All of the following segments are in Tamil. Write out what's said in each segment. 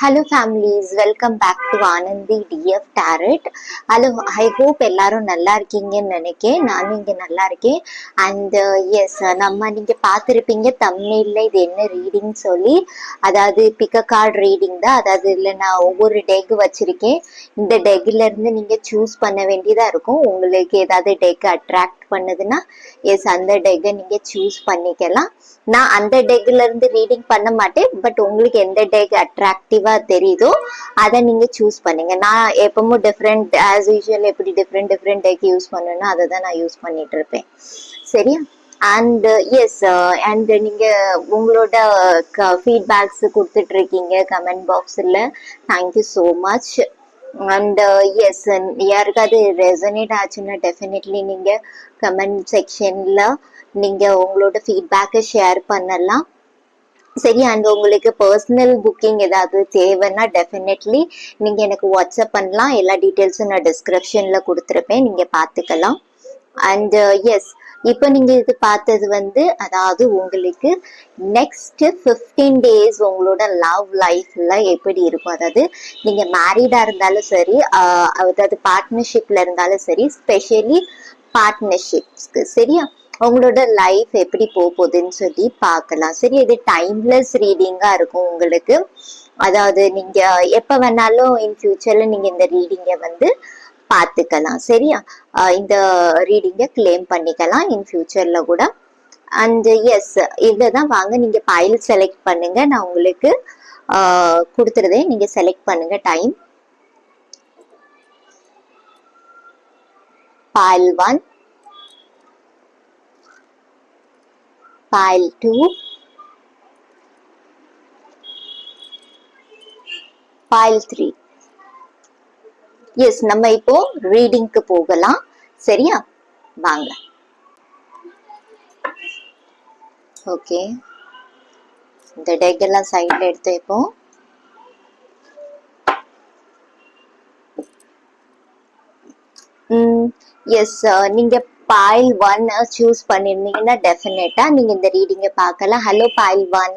Hello families, welcome back to Anandi TF tarot. Hello, I hope எல்லாரும் நல்லா இருக்கீங்கன்னு நினைக்கிறேன். நானும் இங்கே நல்லா இருக்கேன். அண்ட் எஸ், நீங்க பார்த்துருப்பீங்க தமிழ்ல இது என்ன ரீடிங் சொல்லி. அதாவது பிக்க கார்டு ரீடிங் தான். அதாவது இல்லை, நான் ஒவ்வொரு டெக் வச்சிருக்கேன். இந்த டெக்ல இருந்து நீங்க சூஸ் பண்ண வேண்டியதா இருக்கும். உங்களுக்கு ஏதாவது டெக் அட்ராக்ட் பண்ணுதுன்னா எஸ், அந்த டெக்கை நீங்க சூஸ் பண்ணிக்கலாம். நான் அந்த டெக்ல இருந்து ரீடிங் பண்ண மாட்டேன். பட் உங்களுக்கு எந்த டெக் அட்ராக்டிவா தெரியுதோ அதை நீங்க சூஸ் பண்ணுங்க. நான் எப்பவும் டிஃப்ரெண்ட் ஆஸ் யூஷுவல் எப்படி டிஃப்ரெண்ட் டெக் யூஸ் பண்ணணும்னா அதை தான் நான் யூஸ் பண்ணிட்டு இருப்பேன். சரியா? அண்ட் எஸ், அண்ட் நீங்க உங்களோட ஃபீட்பேக்ஸ் கொடுத்துட்டு இருக்கீங்க கமெண்ட் பாக்ஸ்ல. Thank you so much. And yes, யாருக்காவது ரெசனேட் ஆச்சுன்னா டெஃபினெட்லி நீங்க கமெண்ட் செக்ஷன்ல நீங்க உங்களோட ஃபீட்பேக்கை ஷேர் பண்ணலாம். சரி, அண்ட் உங்களுக்கு பர்சனல் புக்கிங் ஏதாவது தேவைன்னா டெஃபினெட்லி நீங்க எனக்கு வாட்ஸ்அப் பண்ணலாம். எல்லா டீட்டெயில்ஸும் நான் டிஸ்கிரிப்ஷன்ல கொடுத்துருப்பேன், நீங்க பார்த்துக்கலாம். அண்ட் எஸ், இப்போ நீங்க இது பார்த்தது அதாவது உங்களுக்கு நெக்ஸ்ட் 15 days உங்களோட லவ் லைஃப்ல எப்படி இருக்கும். அதாவது நீங்க மேரீடா இருந்தாலும் சரி, அதாவது பார்ட்னர்ஷிப்ல இருந்தாலும் சரி, ஸ்பெஷலி பார்ட்னர்ஷிப்ஸ்க்கு சரியா, உங்களோட லைஃப் எப்படி போகுதுன்னு சொல்லி பார்க்கலாம். சரி, இது டைம்லெஸ் ரீடிங்கா இருக்கும் உங்களுக்கு. அதாவது நீங்க எப்ப வேணாலும் இன் ஃபியூச்சர்ல நீங்க இந்த ரீடிங்கை பார்த்துக்கலாம். சரியா? இந்த ரீடிங்கை கிளைம் பண்ணிக்கலாம் இன் ஃபியூச்சர்ல கூட. அண்ட் எஸ், இதுதான். வாங்க நீங்க பைல் செலக்ட் பண்ணுங்க. நான் உங்களுக்கு கொடுத்துருதேன், நீங்க செலக்ட் பண்ணுங்க. Time pile 1, pile 2, pile 3. Yes, நம்ம இப்போ ரீடிங்க்கு போகலாம். சரியா? வாங்க. ஓகே, இந்த டெக் எல்லாம் சைட்ல எடுத்து இப்போ எஸ், நீங்க pile 1 சூஸ் பண்ணிருந்தீங்கன்னா டெஃபினட்டா நீங்க இந்த ரீடிங்கை பார்க்கலாம். Hello pile 1.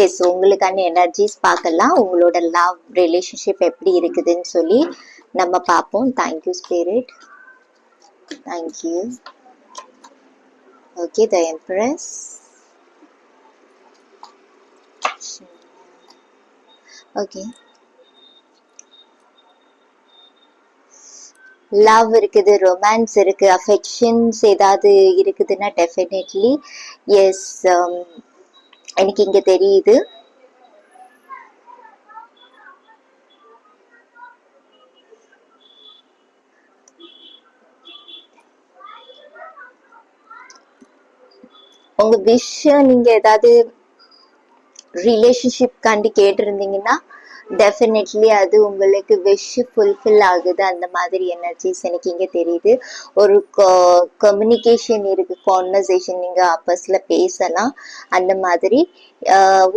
எஸ், உங்களுக்கான எனர்ஜிஸ் பார்க்கலாம். உங்களோட லவ் ரிலேஷன்ஷிப் எப்படி இருக்குதுன்னு சொல்லி நம்ம பார்ப்போம். Thank you spirit, thank you. ஓகே, த எம்ப்ரஸ். ஓகே, லவ் இருக்குது, ரொமான்ஸ் இருக்கு, அஃபெக்ஷன்ஸ் ஏதாவது இருக்குதுன்னா டெஃபினெட்லி எஸ், எனக்கு இங்க தெரியுது. உங்க விஷ் நீங்க ஏதாவது ரிலேஷன்ஷிப் காண்டி கேட்டிருந்தீங்கன்னா டெஃபினெட்லி அது உங்களுக்கு விஷ் ஃபுல்ஃபில் ஆகுது. அந்த மாதிரி எனர்ஜிஸ் எனக்கு இங்க தெரியுது. ஒரு கம்யூனிகேஷன் இருக்கு, கான்வர்சேஷன், நீங்க ஆப்பஸ்ல பேசலாம். அந்த மாதிரி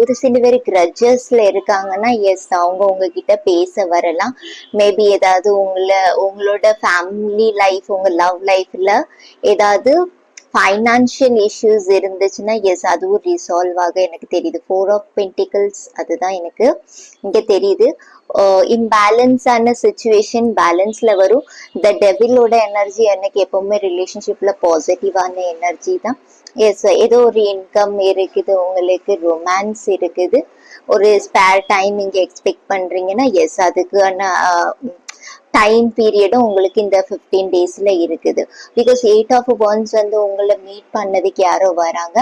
ஒரு சில பேர் கிரட்ஜஸ்ல இருக்காங்கன்னா எஸ், அவங்க உங்ககிட்ட பேச வரலாம். மேபி ஏதாவது உங்களோட ஃபேமிலி லைஃப், உங்க லவ் லைஃப்ல ஏதாவது ஃபைனான்சியல் இஷ்யூஸ் இருந்துச்சுன்னா எஸ், அதுவும் ரிசால்வ் ஆக எனக்கு தெரியுது. 4 of Pentacles, அதுதான் எனக்கு இங்க தெரியுது. இம்பேலன்ஸான சுச்சுவேஷன் பேலன்ஸ்ல வரும். இந்த டெவிலோட எனர்ஜி எனக்கு எப்பவுமே ரிலேஷன்ஷிப்ல பாசிட்டிவான எனர்ஜி தான். எஸ், ஏதோ ஒரு இன்கம் இருக்குது, உங்களுக்கு ரொமான்ஸ் இருக்குது, ஒரு ஸ்பேர் டைம் நீங்க எக்ஸ்பெக்ட் பண்றீங்கன்னா எஸ், அதுக்கான டைம் பீரியடும் உங்களுக்கு இந்த 15 daysல இருக்குது. பிகாஸ் 8 of Wands உங்களை மீட் பண்ணதுக்கு யாரோ வராங்க.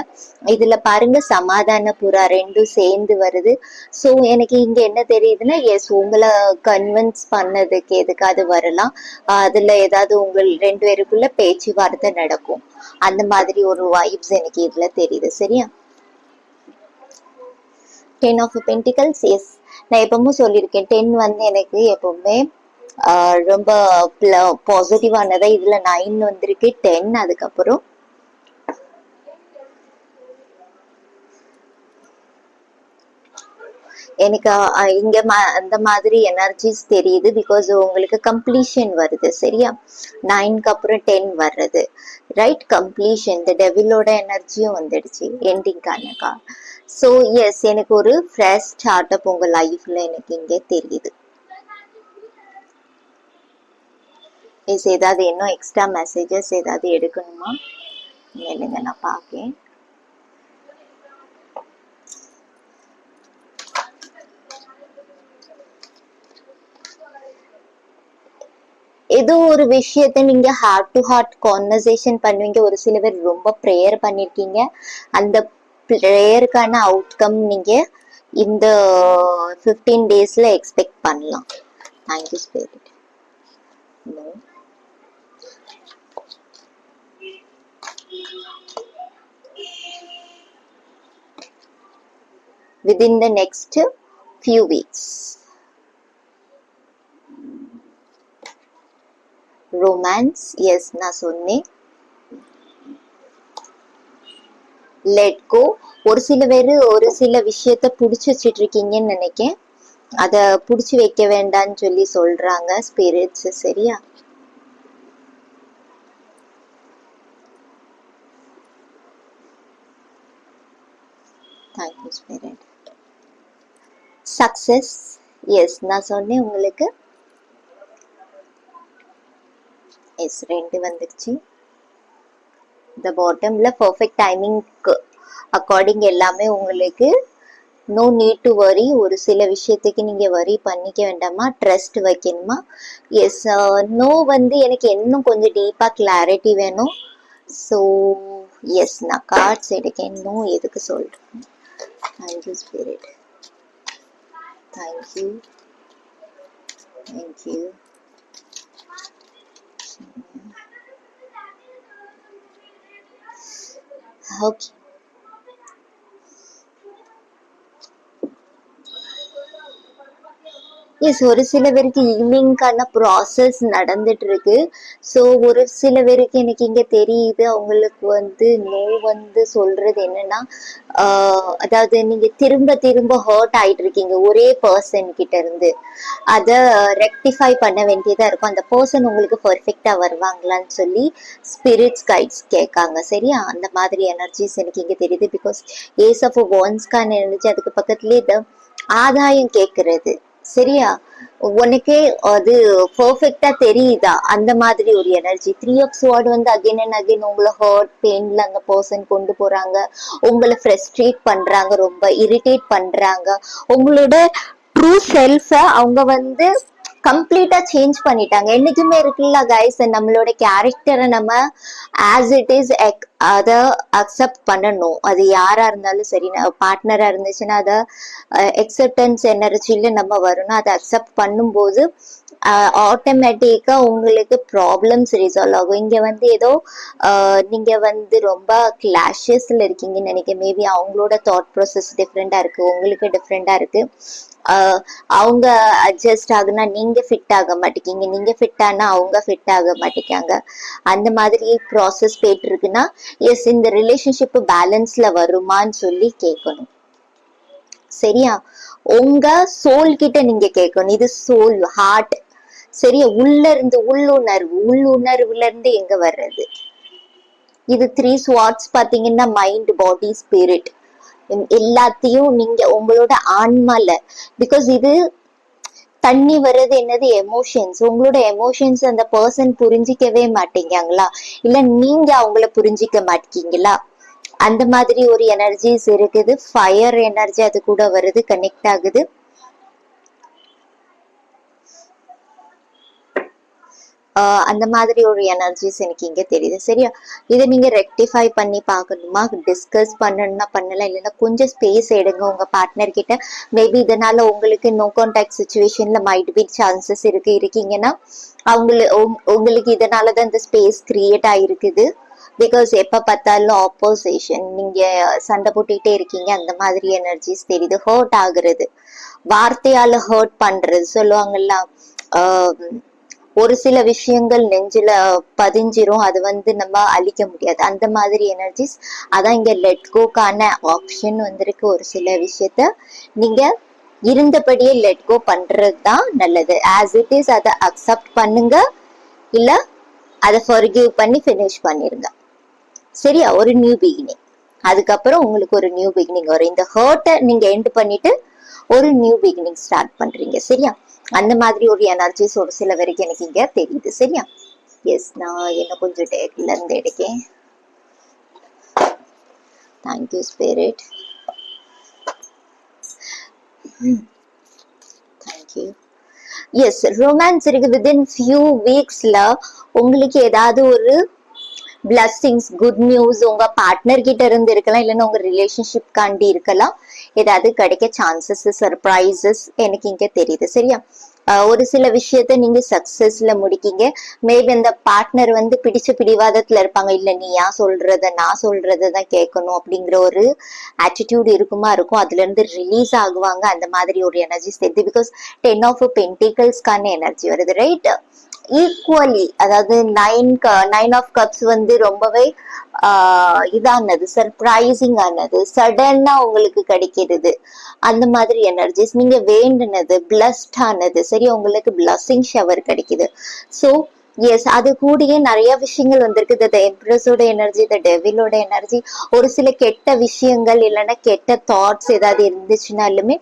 இதுல பாருங்க, சமாதான புறா ரெண்டும் சேர்ந்து வருது. ஸோ எனக்கு இங்க என்ன தெரியுதுன்னா எஸ், உங்களை கன்வின்ஸ் பண்ணதுக்கு எதுக்காவது வரலாம். அதுல ஏதாவது உங்கள் 2 பேருக்குள்ள பேச்சுவார்த்தை நடக்கும். அந்த மாதிரி ஒரு வைப்ஸ் எனக்கு இதுல தெரியுது. சரியா? 10 of Pentacles. எஸ், நான் எப்பவும் சொல்லியிருக்கேன், 10 எனக்கு எப்பவுமே ரொம்ப பாசிட்டிவானதா. இதுல 9 வந்திருக்கு, 10, அதுக்கப்புறம் எனக்கு இங்க அந்த மாதிரி எனர்ஜிஸ் தெரியுது. பிகாஸ் உங்களுக்கு கம்ப்ளீஷன் வருது. சரியா? 9க்கு அப்புறம் 10 வர்றது, ரைட்? கம்ப்ளீஷன். இந்த டெவிலோட எனர்ஜியும் வந்துடுச்சு, எண்டிங்கான ஸோ எஸ், எனக்கு ஒரு ஃப்ரெஷ் ஸ்டார்ட் அப் உங்க லைஃப்ல எனக்கு இங்கே தெரியுது. எஸ், ஏதாவது இன்னும் எக்ஸ்ட்ரா மெசேஜஸ் ஏதாவது எடுக்கணுமா? இல்லைங்க, நான் பார்க்கேன். ஏதோ ஒரு விஷயத்த நீங்க ஹார்ட் டு ஹார்ட் கான்வர்சேஷன் பண்ணுவீங்க. ஒரு சில பேர் ரொம்ப ப்ரேயர் பண்ணிருக்கீங்க. அந்த ப்ரேயருக்கான அவுட்கம் நீங்க இந்த 15 டேஸ்ல எக்ஸ்பெக்ட் பண்ணலாம். Thank you spirit. No, within the next few weeks. Romance, yes நான் சொன்னேன். Let go. ஒரு சில பேர் ஒரு சில விஷயத்த புடிச்சு வச்சிட்டு இருக்கீங்கன்னு நினைக்கேன். அத புடிச்சு வைக்க வேண்டாம்னு சொல்லி சொல்றாங்க ஸ்பிரிட்ஸ். சரியா? Thank you spirit. சக்சஸ், எஸ் நான் சொன்னேன் உங்களுக்கு. எஸ், 2 வந்துருச்சு. இந்த பாட்டம்ல பெர்ஃபெக்ட் டைமிங்க்கு அக்கார்டிங் எல்லாமே உங்களுக்கு. No need to worry. ஒரு சில விஷயத்துக்கு நீங்க வரி பண்ணிக்க வேண்டாமா, ட்ரஸ்ட் வைக்கணுமா. எஸ், நோ வந்து எனக்கு இன்னும் கொஞ்சம் டீப்பா கிளாரிட்டி வேணும். ஸோ எஸ், நான் கார்ட்ஸ் எடுக்கேன். நோ எதுக்கு சொல்றேன். Thank you spirit. Thank you, thank you. Okay, yes, ஒரு சில பேருக்கு ஈவினிங்கான ப்ராசஸ் நடந்துட்டு இருக்கு. ஸோ ஒரு சில பேருக்கு எனக்கு இங்க தெரியுது, அவங்களுக்கு வந்து நோ வந்து சொல்றது என்னன்னா, அதாவது நீங்க திரும்ப திரும்ப ஹர்ட் ஆயிட்டு இருக்கீங்க ஒரே பர்சன் கிட்ட இருந்து. அதை ரெக்டிஃபை பண்ண வேண்டியதா இருக்கும். அந்த பர்சன் உங்களுக்கு பர்ஃபெக்டா வருவாங்களான்னு சொல்லி ஸ்பிரிட்ஸ் கைட்ஸ் கேட்காங்க. சரியா? அந்த மாதிரி எனர்ஜிஸ் எனக்கு இங்க தெரியுது. பிகாஸ் ஏஸ் ஆஃப் வான்ஸ்கான எனர்ஜி, அதுக்கு பக்கத்துலேயே இந்த ஆதாயம் கேட்கறது. சரியா? உனக்கே அது பெர்ஃபெக்டா தெரியுதா? அந்த மாதிரி ஒரு எனர்ஜி. 3 ஆஃப் ஸ்வார்ட் வந்து அகைன் அண்ட் அகைன் உங்களை ஹர்ட் பெயின்ல அந்த பர்சன் கொண்டு போறாங்க. உங்களை ஃப்ரஸ்ட்ரேட் பண்றாங்க, ரொம்ப இரிட்டேட் பண்றாங்க. உங்களோட ட்ரூ செல்ஃப அவங்க வந்து கம்ப்ளீட்டா சேஞ்ச் பண்ணிட்டாங்க. என்னைக்குமே இருக்குல்ல கைஸ், நம்மளோட கேரக்டரை நம்ம ஆஸ் இட் இஸ் அதை அக்செப்ட் பண்ணணும். அது யாரா இருந்தாலும் சரி, பார்ட்னரா இருந்துச்சுன்னா அதை எக்ஸப்டன்ஸ் எனர்ஜில நம்ம வரணும். அதை அக்செப்ட் பண்ணும்போது ஆட்டோமேட்டிக்கா உங்களுக்கு ப்ராப்ளம்ஸ் ரிசால்வ் ஆகும். இங்க வந்து ஏதோ நீங்க வந்து ரொம்ப கிளாஷஸ்ல இருக்கீங்கன்னு நினைக்கிறேன். மேபி அவங்களோட தாட் ப்ராசஸ் டிஃப்ரெண்டா இருக்கு, உங்களுக்கு டிஃப்ரெண்டா இருக்கு. அவங்க அட்ஜஸ்ட் ஆகுனா நீங்க ஃபிட் ஆக மாட்டேங்க, நீங்க ஃபிட் ஆனா அவங்க ஃபிட் ஆக மாட்டேங்காங்க. அந்த மாதிரி ப்ராசஸ் போயிட்டு இருக்குன்னா எஸ், இந்த ரிலேஷன்ஷிப் பேலன்ஸ்ல வருமான்னு சொல்லி கேட்கணும். சரியா? உங்க சோல் கிட்ட நீங்க கேட்கணும். இது சோல், ஹார்ட். சரியா? உள்ள இருந்து உள்ளுணர்வுல இருந்து எங்க வர்றது. இது 3 ஸ்வாட்ஸ் பாத்தீங்கன்னா மைண்ட், பாடி, ஸ்பிரிட் எல்லாத்தையும் நீங்க உங்களோட ஆன்மால. பிகாஸ் இது தண்ணி வர்றது என்னது, எமோஷன்ஸ். உங்களோட எமோஷன்ஸ் அந்த பர்சன் புரிஞ்சிக்கவே மாட்டேங்காங்களா, இல்ல நீங்க அவங்கள புரிஞ்சிக்க மாட்டீங்களா? அந்த மாதிரி ஒரு எனர்ஜிஸ் இருக்குது. ஃபயர் எனர்ஜி அது கூட வருது, கனெக்ட் ஆகுது. அந்த மாதிரி ஒரு எனர்ஜிஸ் எனக்கு இங்க தெரியுது. சரியா? இதை நீங்க ரெக்டிஃபை பண்ணி பார்க்கணுமா, டிஸ்கஸ் பண்ணணும்னா பண்ணலாம், இல்லைன்னா கொஞ்சம் ஸ்பேஸ் எடுங்க உங்க பார்ட்னர் கிட்ட. மேபி இதனால உங்களுக்கு நோ கான்டாக்ட் சுச்சுவேஷன்ல மைட் பி சான்சஸ் இருக்கீங்கன்னா உங்களுக்கு இதனாலதான் இந்த ஸ்பேஸ் கிரியேட் ஆயிருக்குது. பிகாஸ் எப்ப பார்த்தாலும் ஆப்போசிஷன், நீங்க சண்டை போட்டுக்கிட்டே இருக்கீங்க. அந்த மாதிரி எனர்ஜிஸ் தெரியுது. ஹர்ட் ஆகுறது, வார்த்தையால ஹர்ட் பண்றது சொல்லுவாங்கல்ல. ஒரு சில விஷயங்கள் நெஞ்சில பதிஞ்சிரும், அது வந்து நம்ம அழிக்க முடியாது. அந்த மாதிரி எனர்ஜிஸ். அதான் இங்க லெட் கோக்கான ஆப்ஷன் வந்திருக்கு. ஒரு சில விஷயத்த நீங்க இருந்தபடியே லெட் கோ பண்றது தான் நல்லது. ஆஸ் இட் இஸ் அதை அக்செப்ட் பண்ணுங்க, இல்ல அதை ஃபர்கிவ் பண்ணி ஃபினிஷ் பண்ணிருங்க. சரியா? ஒரு நியூ பிகினிங். அதுக்கப்புறம் உங்களுக்கு ஒரு நியூ பிகினிங் வரும். இந்த ஹர்ட்டை நீங்க எண்ட் பண்ணிட்டு ஒரு நியூ பிகினிங் ஸ்டார்ட் பண்றீங்க. சரியா? அந்த மாதிரி ஒரு எனர்ஜிஸ் ஒரு சில வரைக்கும் எனக்கு இங்க தெரியுது. சரியா? எஸ், நான் என்ன கொஞ்சம் டேக்ல இருந்து எடுக்கேன். Thank you spirit. Thank you. Yes, romance இருக்கு. வித்தின் ஃபியூ வீக்ஸ்ல உங்களுக்கு ஏதாவது ஒரு பிளஸ்ஸிங்ஸ், குட் நியூஸ் உங்க பார்ட்னர் கிட்ட இருந்து இருக்கலாம், இல்லைன்னா உங்க ரிலேஷன்ஷிப் காண்டி இருக்கலாம், ஏதாவது கிடைக்க சான்சஸ், சர்ப்ரைசஸ் எனக்கு இங்க தெரியுது. சரியா? ஒரு சில விஷயத்த நீங்க சக்சஸ்ல முடிக்கீங்க. மேபி அந்த பார்ட்னர் வந்து பிடிச்ச பிடிவாதத்துல இருப்பாங்க, இல்ல நீ ஏன் சொல்றத நான் சொல்றதான் கேட்கணும் அப்படிங்கிற ஒரு ஆட்டிடியூட் இருக்கும். அதுல இருந்து ரிலீஸ் ஆகுவாங்க. அந்த மாதிரி ஒரு எனர்ஜி தெரியுது. பிகாஸ் 10 ஆஃப் பென்டிகல்ஸ்க்கான எனர்ஜி வருது. ரைட்? ஈக்குவலி, அதாவது 9 ஆஃப் கப்ஸ் வந்து ரொம்பவே இதானது, சர்ப்ரைசிங் ஆனது, சடனா உங்களுக்கு கிடைக்கிறது. அந்த மாதிரி எனர்ஜிஸ் நீங்க வேண்டுனது பிளஸ்ட் ஆனது. சரி, உங்களுக்கு பிளஸ்ஸிங் ஷவர் கிடைக்குது. ஸோ எஸ், அது கூடயே நிறைய விஷயங்கள் வந்திருக்கு. த எம்ப்ரஸோட எனர்ஜி, த டெவிலோட எனர்ஜி. ஒரு சில கெட்ட விஷயங்கள் இல்லைன்னா கெட்ட தாட்ஸ் ஏதாவது இருந்துச்சுனாலுமே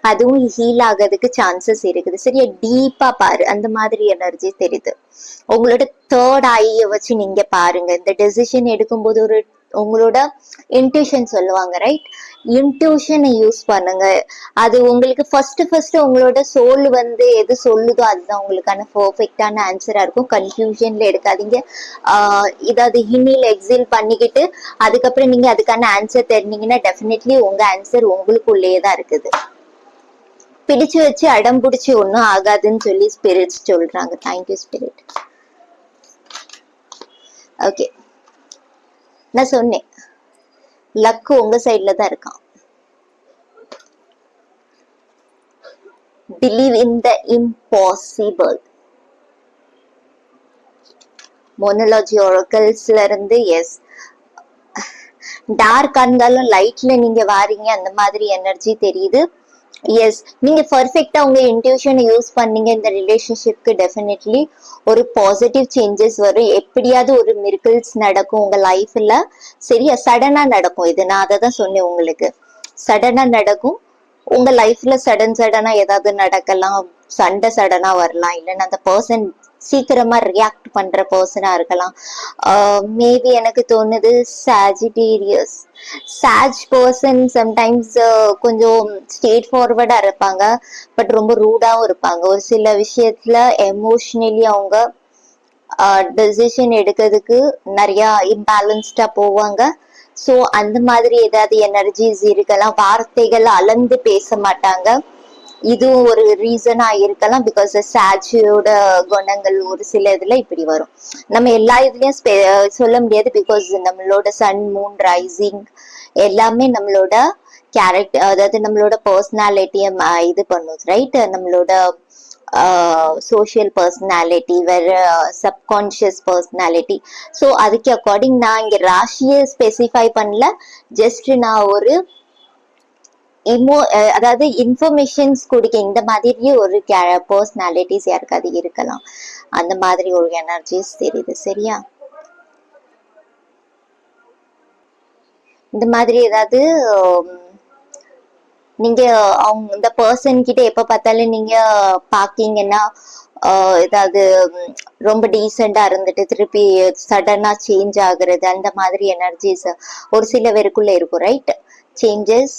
அதுவும் ஹீல் ஆகிறதுக்கு சான்சஸ் இருக்குது. சரியா? டீப்பா பாரு, அந்த மாதிரி எனர்ஜி தெரியுது. உங்களோட தேர்ட் ஐய வச்சு நீங்க பாருங்க. இந்த டெசிஷன் எடுக்கும்போது ஒரு உங்களோட இன்ட்யூஷன் சொல்லுவாங்க. ரைட்? இன்ட்யூஷனை யூஸ் பண்ணுங்க. அது உங்களுக்கு ஃபர்ஸ்ட் உங்களோட சோல் வந்து எது சொல்லுதோ அதுதான் உங்களுக்கான பெர்ஃபெக்டான ஆன்சரா இருக்கும். கன்ஃபியூஷன்ல எடுக்காதீங்க. இதாவது ஹினில் எக்ஸில் பண்ணிக்கிட்டு அதுக்கப்புறம் நீங்க அதுக்கான ஆன்சர் தெரிஞ்சீங்கன்னா டெஃபினெட்லி உங்க ஆன்சர் உங்களுக்குள்ளேயே தான் இருக்குது. பிடிச்சு வச்சு அடம் பிடிச்சி ஒன்னும் ஆகாதுன்னு சொல்லி ஸ்பிரிட்ஸ் சொல்றாங்க. Thank you spirit. ஓகே, நான் சொன்னேன் லக்கு உங்க சைட்ல தான் இருக்கான். Believe in the impossible. மோனோலாஜி ஒரக்கல்ஸ்ல இருந்து எஸ், டார்க்கா இருந்தாலும் லைட்ல நீங்க வாரீங்க, அந்த மாதிரி எனர்ஜி தெரியுது. எஸ், நீங்க பர்ஃபெக்டா உங்க இன்ட்யூஷனை யூஸ் பண்ணீங்க இந்த ரிலேஷன்ஷிப்க்கு டெஃபினெட்லி ஒரு பாசிட்டிவ் சேஞ்சஸ் வரும். எப்படியாவது ஒரு மிராக்கிள்ஸ் நடக்கும் உங்க லைஃப்ல. சரியா? சடனா நடக்கும். இது நான் அதை தான் சொன்னேன் உங்களுக்கு. சடனா நடக்கும் உங்க லைஃப்ல. சடனா ஏதாவது நடக்கலாம். சண்டை சடனா வரலாம், இல்லைன்னா அந்த பர்சன் சீக்கிரமா ரியாக்ட் பண்ற பர்சனா இருக்கலாம். மேபி எனக்கு தோணுது சாஜிடேரியஸ், சாஜ் பர்சன் சம்டைம்ஸ் கொஞ்சம் ஸ்ட்ரெயிட் ஃபார்வர்டா இருப்பாங்க, பட் ரொம்ப ரூடாவும் இருப்பாங்க. ஒரு சில விஷயத்துல எமோஷனலி அவங்க டெசிஷன் எடுக்கிறதுக்கு நிறைய இம்பேலன்ஸ்டா போவாங்க. சோ அந்த மாதிரி ஏதாவது எனர்ஜிஸ் இருக்கலாம். வார்த்தைகள் அளந்து பேச மாட்டாங்க. இதுவும் ஒரு ரீசனா இருக்கலாம். பிகாஸ் சாட்சியோட குணங்கள் ஒரு சில இதுல இப்படி வரும். நம்ம எல்லா இதுலயும் சொல்ல முடியாது. பிகாஸ் நம்மளோட சன், மூன், ரைசிங் எல்லாமே நம்மளோட கேரக்டர், அதாவது நம்மளோட பர்சனாலிட்டிய இது பண்ணும். ரைட்? நம்மளோட சோஷியல் பர்சனாலிட்டி, வேற சப்கான்சியஸ் பர்சனாலிட்டி. ஸோ அதுக்கு அக்கார்டிங் நான் இங்க ராசியை ஸ்பெசிஃபை பண்ணல. ஜஸ்ட் நான் ஒரு அதாவது இன்ஃபர்மேஷன்ஸ் கொடுக்க. இந்த மாதிரி ஒரு பர்சனாலிட்டிஸ் யாருக்காவது இருக்கலாம். அந்த மாதிரி ஒரு எனர்ஜிஸ் தெரியுது. சரியா? இந்த மாதிரி ஏதாவது நீங்க அவங்க இந்த பர்சன் கிட்ட எப்ப பார்த்தாலும் நீங்க பாக்கீங்கன்னா ஏதாவது ரொம்ப டீசெண்டா இருந்துட்டு திருப்பி சடனா சேஞ்ச் ஆகுறது, அந்த மாதிரி எனர்ஜிஸ் ஒரு சில பேருக்குள்ள இருக்கும். ரைட்? சேஞ்சஸ்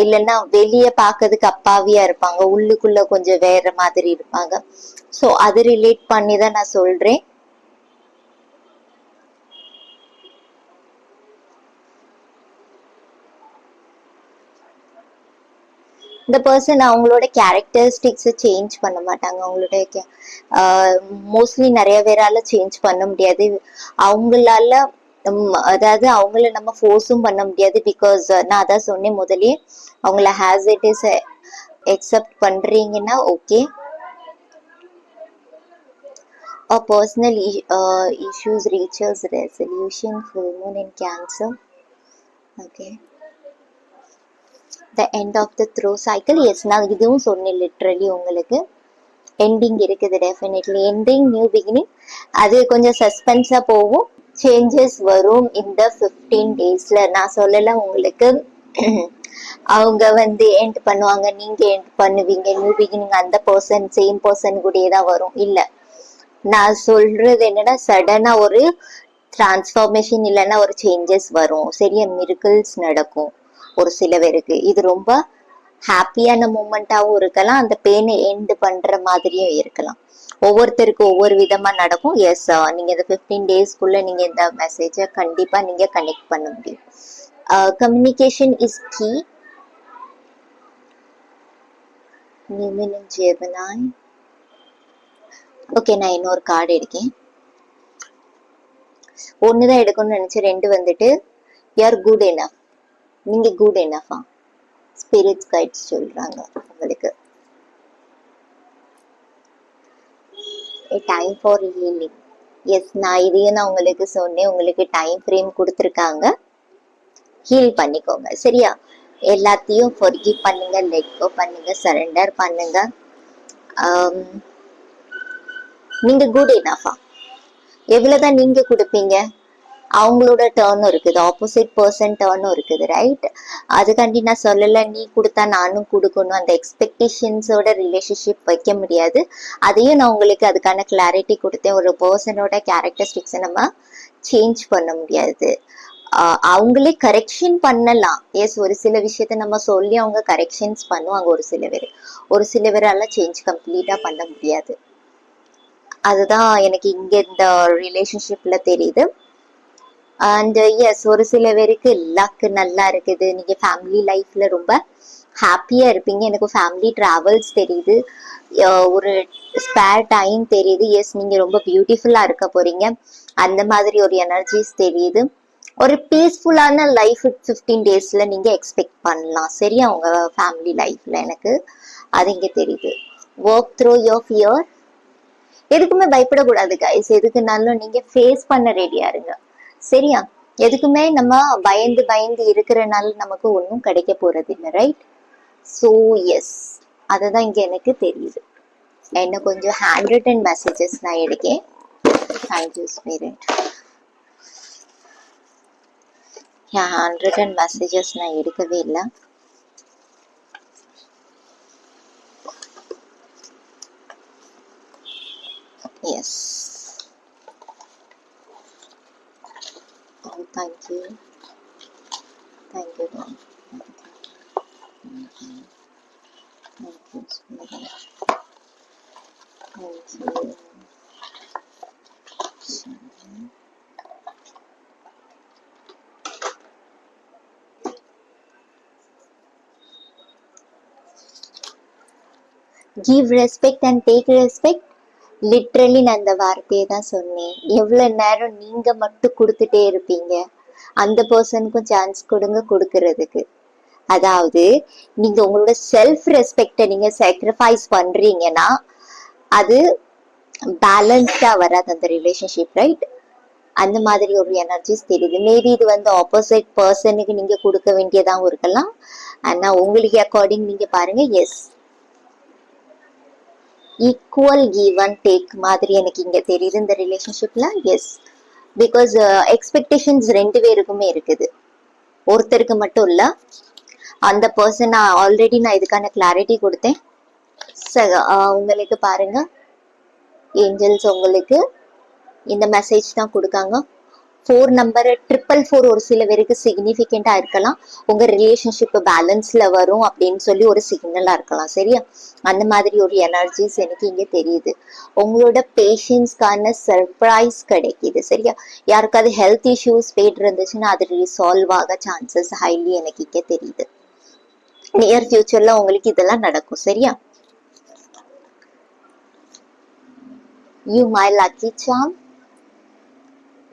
இல்லைன்னா வெளியே பார்க்கறதுக்கு அப்பாவியா இருப்பாங்க, உள்ளுக்குள்ள கொஞ்சம் வேற மாதிரி இருப்பாங்க. ஸோ அது ரிலேட் பண்ணி தான் நான் சொல்றேன். இந்த பர்சன் அவங்களோட கேரக்டரிஸ்டிக்ஸை சேஞ்ச் பண்ண மாட்டாங்க. அவங்களோட மோஸ்ட்லி நிறைய பேரால சேஞ்ச் பண்ண முடியாது. அவங்களால அதாவது அவங்கள நம்ம ஃபோர்ஸும் பண்ண முடியாது. பிகாஸ் நான் அதான் சொன்னேன் முதலே, அவங்கள ஹேஸ் இட் இஸ் accept பண்றீங்கன்னா okay. Personal issues reaches resolution. Full moon in Cancer. Okay. The end of the throw cycle. Yes, நான் இதுவும் சொன்னேன். லிட்ரலி உங்களுக்கு எண்டிங் இருக்குது. Definitely ending, new beginning. அது கொஞ்சம் சஸ்பென்ஸா போகும். சேஞ்சஸ் வரும் இந்த 15 டேஸ்ல. நான் சொல்லல உங்களுக்கு அவங்க வந்து எண்ட் பண்ணுவாங்க, நீங்க எண்ட் பண்ணுவீங்க, நியூ பிகினிங் அந்த பர்சன் சேம் பர்சன் கூடயே தான் வரும். இல்ல, நான் சொல்றது என்னன்னா சடனா ஒரு டிரான்ஸ்ஃபார்மேஷன் இல்லைன்னா ஒரு சேஞ்சஸ் வரும். சரியா, மிரக்கிள்ஸ் நடக்கும் ஒரு சில பேருக்கு. இது ரொம்ப ஹாப்பியான மூமெண்டாவும் இருக்கலாம், அந்த பெயினை எண்ட் பண்ற மாதிரியும் இருக்கலாம். ஒவ்வொருத்தருக்கும் ஒவ்வொரு விதமா நடக்கும். எஸ், நீங்க இந்த 15 டேஸ்க்குள்ள நீங்க இந்த மெசேஜை கண்டிப்பா நீங்க கனெக்ட் பண்ண முடியும். Communication is key. ஓகே, நான் இன்னொரு கார்டு எடுக்கேன். ஒண்ணுதான் எடுக்கணும்னு நினைச்சேன், ரெண்டு வந்துட்டு யூஆர் குட் எனஃப். நீங்க குட் எனஃபா? ஸ்பிரிட்ஸ் கைட்ஸ் சொல்றாங்க உங்களுக்கு. Time for healing. எஸ், நான் இதையும் நான் உங்களுக்கு சொன்னேன், உங்களுக்கு டைம் ஃப்ரேம் கொடுத்துருக்காங்க. ஹீல் பண்ணிக்கோங்க, சரியா? எல்லாத்தையும் ஃபர்கிவ் பண்ணுங்க, லெட் கோ பண்ணுங்க, சரண்டர் பண்ணுங்க. நீங்க குட் எனஃபா? எவ்வளவுதான் நீங்க கொடுப்பீங்க, அவங்களோட டர்னும் இருக்குது, ஆப்போசிட் பர்சன் டர்னும் இருக்குது, ரைட்? அதுக்காண்டி நான் சொல்லல நீ கொடுத்தா நானும் கொடுக்கணும், அந்த எக்ஸ்பெக்டேஷன்ஸோட ரிலேஷன்ஷிப் வைக்க முடியாது. அதையும் நான் உங்களுக்கு அதுக்கான கிளாரிட்டி கொடுத்தேன். ஒரு பர்சனோட கேரக்டரிஸ்டிக்ஸை நம்ம சேஞ்ச் பண்ண முடியாது. அவங்களே கரெக்ஷன் பண்ணலாம். எஸ், ஒரு சில விஷயத்த நம்ம சொல்லி அவங்க கரெக்ஷன்ஸ் பண்ணுவாங்க ஒரு சில பேரால சேஞ்ச் கம்ப்ளீட்டா பண்ண முடியாது. அதுதான் எனக்கு இங்க இந்த ரிலேஷன்ஷிப்ல தெரியுது. அண்ட் எஸ், ஒரு சில பேருக்கு லக் நல்லா இருக்குது, நீங்க ஃபேமிலி லைஃப்ல ரொம்ப ஹாப்பியா இருப்பீங்க. எனக்கு ஃபேமிலி டிராவல்ஸ் தெரியுது, ஒரு ஸ்பேர் டைம் தெரியுது. எஸ், நீங்க ரொம்ப பியூட்டிஃபுல்லா இருக்க போறீங்க, அந்த மாதிரி ஒரு எனர்ஜிஸ் தெரியுது. ஒரு பீஸ்ஃபுல்லான லைஃப் 15 டேஸ்ல நீங்க எக்ஸ்பெக்ட் பண்ணலாம், சரியா? உங்க ஃபேமிலி லைஃப்ல எனக்கு அது இங்க தெரியுது. Work through your fear. எதுக்குமே பயப்படக்கூடாது கைஸ், எதுக்குனாலும் நீங்க ஃபேஸ் பண்ண ரெடியா இருங்க, சரியா? எதுக்குமே நம்ம பயந்து பயந்து இருக்கிறனால நமக்கு ஒன்றும் கிடைக்க போறது இல்லை, ரைட்? ஸோ எஸ், அதுதான் இங்க எனக்கு தெரியுது. என்ன கொஞ்சம் ஹேண்ட் ரிட்டன் மெசேஜஸ் நான் எடுக்கேன். Thank you spirit. Hand written messages நான் எடுக்கவே இல்லை. Yes, thank you, thank you, thank you, spirit, thank you. Give respect and take respect. Literally நான் அந்த வார்த்தையை தான் சொன்னேன். எவ்வளவு நேரம் நீங்க மட்டும் கொடுத்துட்டே இருப்பீங்க, அந்த பர்சனுக்கும் சான்ஸ் கொடுங்க கொடுக்கறதுக்கு. அதாவது நீங்க உங்களோட செல்ஃப் ரெஸ்பெக்டை நீங்க சாக்ரிஃபைஸ் பண்றீங்கன்னா அது பேலன்ஸ்டா வராது அந்த ரிலேஷன்ஷிப், ரைட்? அந்த மாதிரி ஒரு எனர்ஜிஸ் தெரியுது. மேபி இது வந்து ஆப்போசிட் பர்சனுக்கு நீங்க கொடுக்க வேண்டியதாகவும் இருக்கலாம். ஆனா உங்களுக்கு அக்கார்டிங் நீங்க பாருங்க. Yes, equal give and take மாதிரி எனக்கு இங்க தெரியுது இந்த ரிலேஷன்ஷிப்ல. எஸ், பிகாஸ் எக்ஸ்பெக்டேஷன்ஸ் ரெண்டு பேருக்குமே இருக்குது, ஒருத்தருக்கு மட்டும் இல்ல. அந்த பர்சன் ஆல்ரெடி நான் இதுக்கான கிளாரிட்டி கொடுத்தேன். உங்களுக்கு பாருங்க, ஏஞ்சல்ஸ் உங்களுக்கு இந்த மெசேஜ் தான் கொடுக்காங்க. 4 நம்பர் 444 ஒரு சில பேருக்கு சிக்னிஃபிகண்டா இருக்கலாம், உங்க ரிலேஷன்ஷிப் பேலன்ஸ்ல வரும் அப்படின்னு சொல்லி ஒரு சிக்னலா இருக்கலாம், சரியா? அந்த மாதிரி ஒரு எனர்ஜிஸ் எனக்கு இங்க தெரியுது. உங்களோட பேஷன்ஸ்க்கான சர்ப்ரைஸ் கிடைக்குது, சரியா? யாருக்காவது ஹெல்த் இஷ்யூஸ் போயிட்டு இருந்துச்சுன்னா அது ரிசால்வ் ஆக சான்சஸ் ஹைலி எனக்கு இங்க தெரியுது. நியர் ஃபியூச்சர்ல உங்களுக்கு இதெல்லாம் நடக்கும், சரியா? You my lucky charm.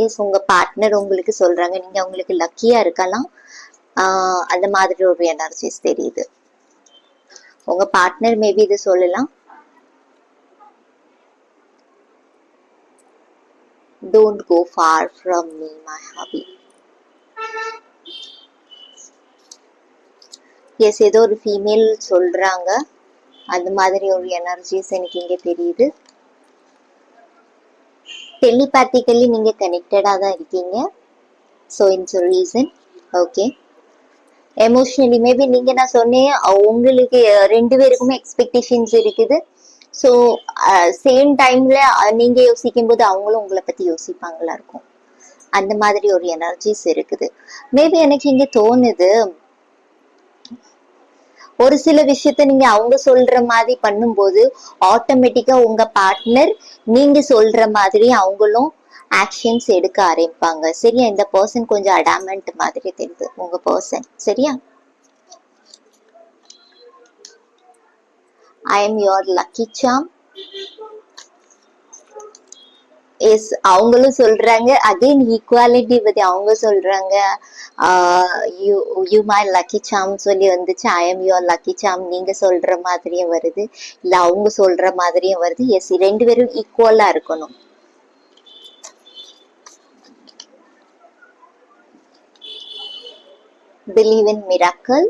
Yes, உங்க பார்ட்னர் உங்களுக்கு சொல்றாங்க நீங்க உங்களுக்கு லக்கியா இருக்கலாம். அந்த மாதிரி ஒரு எனர்ஜிஸ் தெரியுது. உங்க பார்ட்னர் மேபி இது சொல்லலாம். Don't go far from me, my hubby. Yes, ஏதோ ஒரு ஃபீமேல் சொல்றாங்க, அந்த மாதிரி ஒரு எனர்ஜிஸ் எனக்கு இங்க தெரியுது. டெலிபேத்திக்கலி நீங்க கனெக்டடா தான் இருக்கீங்க. So it's reason. Okay. Emotionally maybe நீங்க நான் சொன்னேன் உங்களுக்கு ரெண்டு பேருக்குமே எக்ஸ்பெக்டேஷன்ஸ் இருக்குது. ஸோ சேம் டைம்ல நீங்க யோசிக்கும் போது அவங்களும் உங்களை பத்தி யோசிப்பாங்களா இருக்கும். அந்த மாதிரி ஒரு எனர்ஜிஸ் இருக்குது. மேபி எனக்கு இங்க தோணுது ஒரு சில விஷயத்த நீங்க அவங்க சொல்ற மாதிரி பண்ணும்போது ஆட்டோமேட்டிக்கா உங்க பார்ட்னர் நீங்க சொல்ற மாதிரி அவங்களும் ஆக்ஷன்ஸ் எடுக்க ஆரம்பிப்பாங்க. சரியா? இந்த பர்சன் கொஞ்சம் அடாமெண்ட் மாதிரி தெரியுது உங்க பர்சன். சரியா? I am your lucky charm. Yes, அவங்களும் சொல்றாங்க. அகைன் ஈக்குவாலிட்டி பத்தி அவங்க சொல்றாங்க. You you my lucky charm சொல்லி வந்துச்சு. I am your lucky charm நீங்க சொல்ற மாதிரியும் வருது, இல்ல அவங்க சொல்ற மாதிரியும் வருது. எஸ், ரெண்டு பேரும் ஈக்குவலா இருக்கணும். Believe in miracle.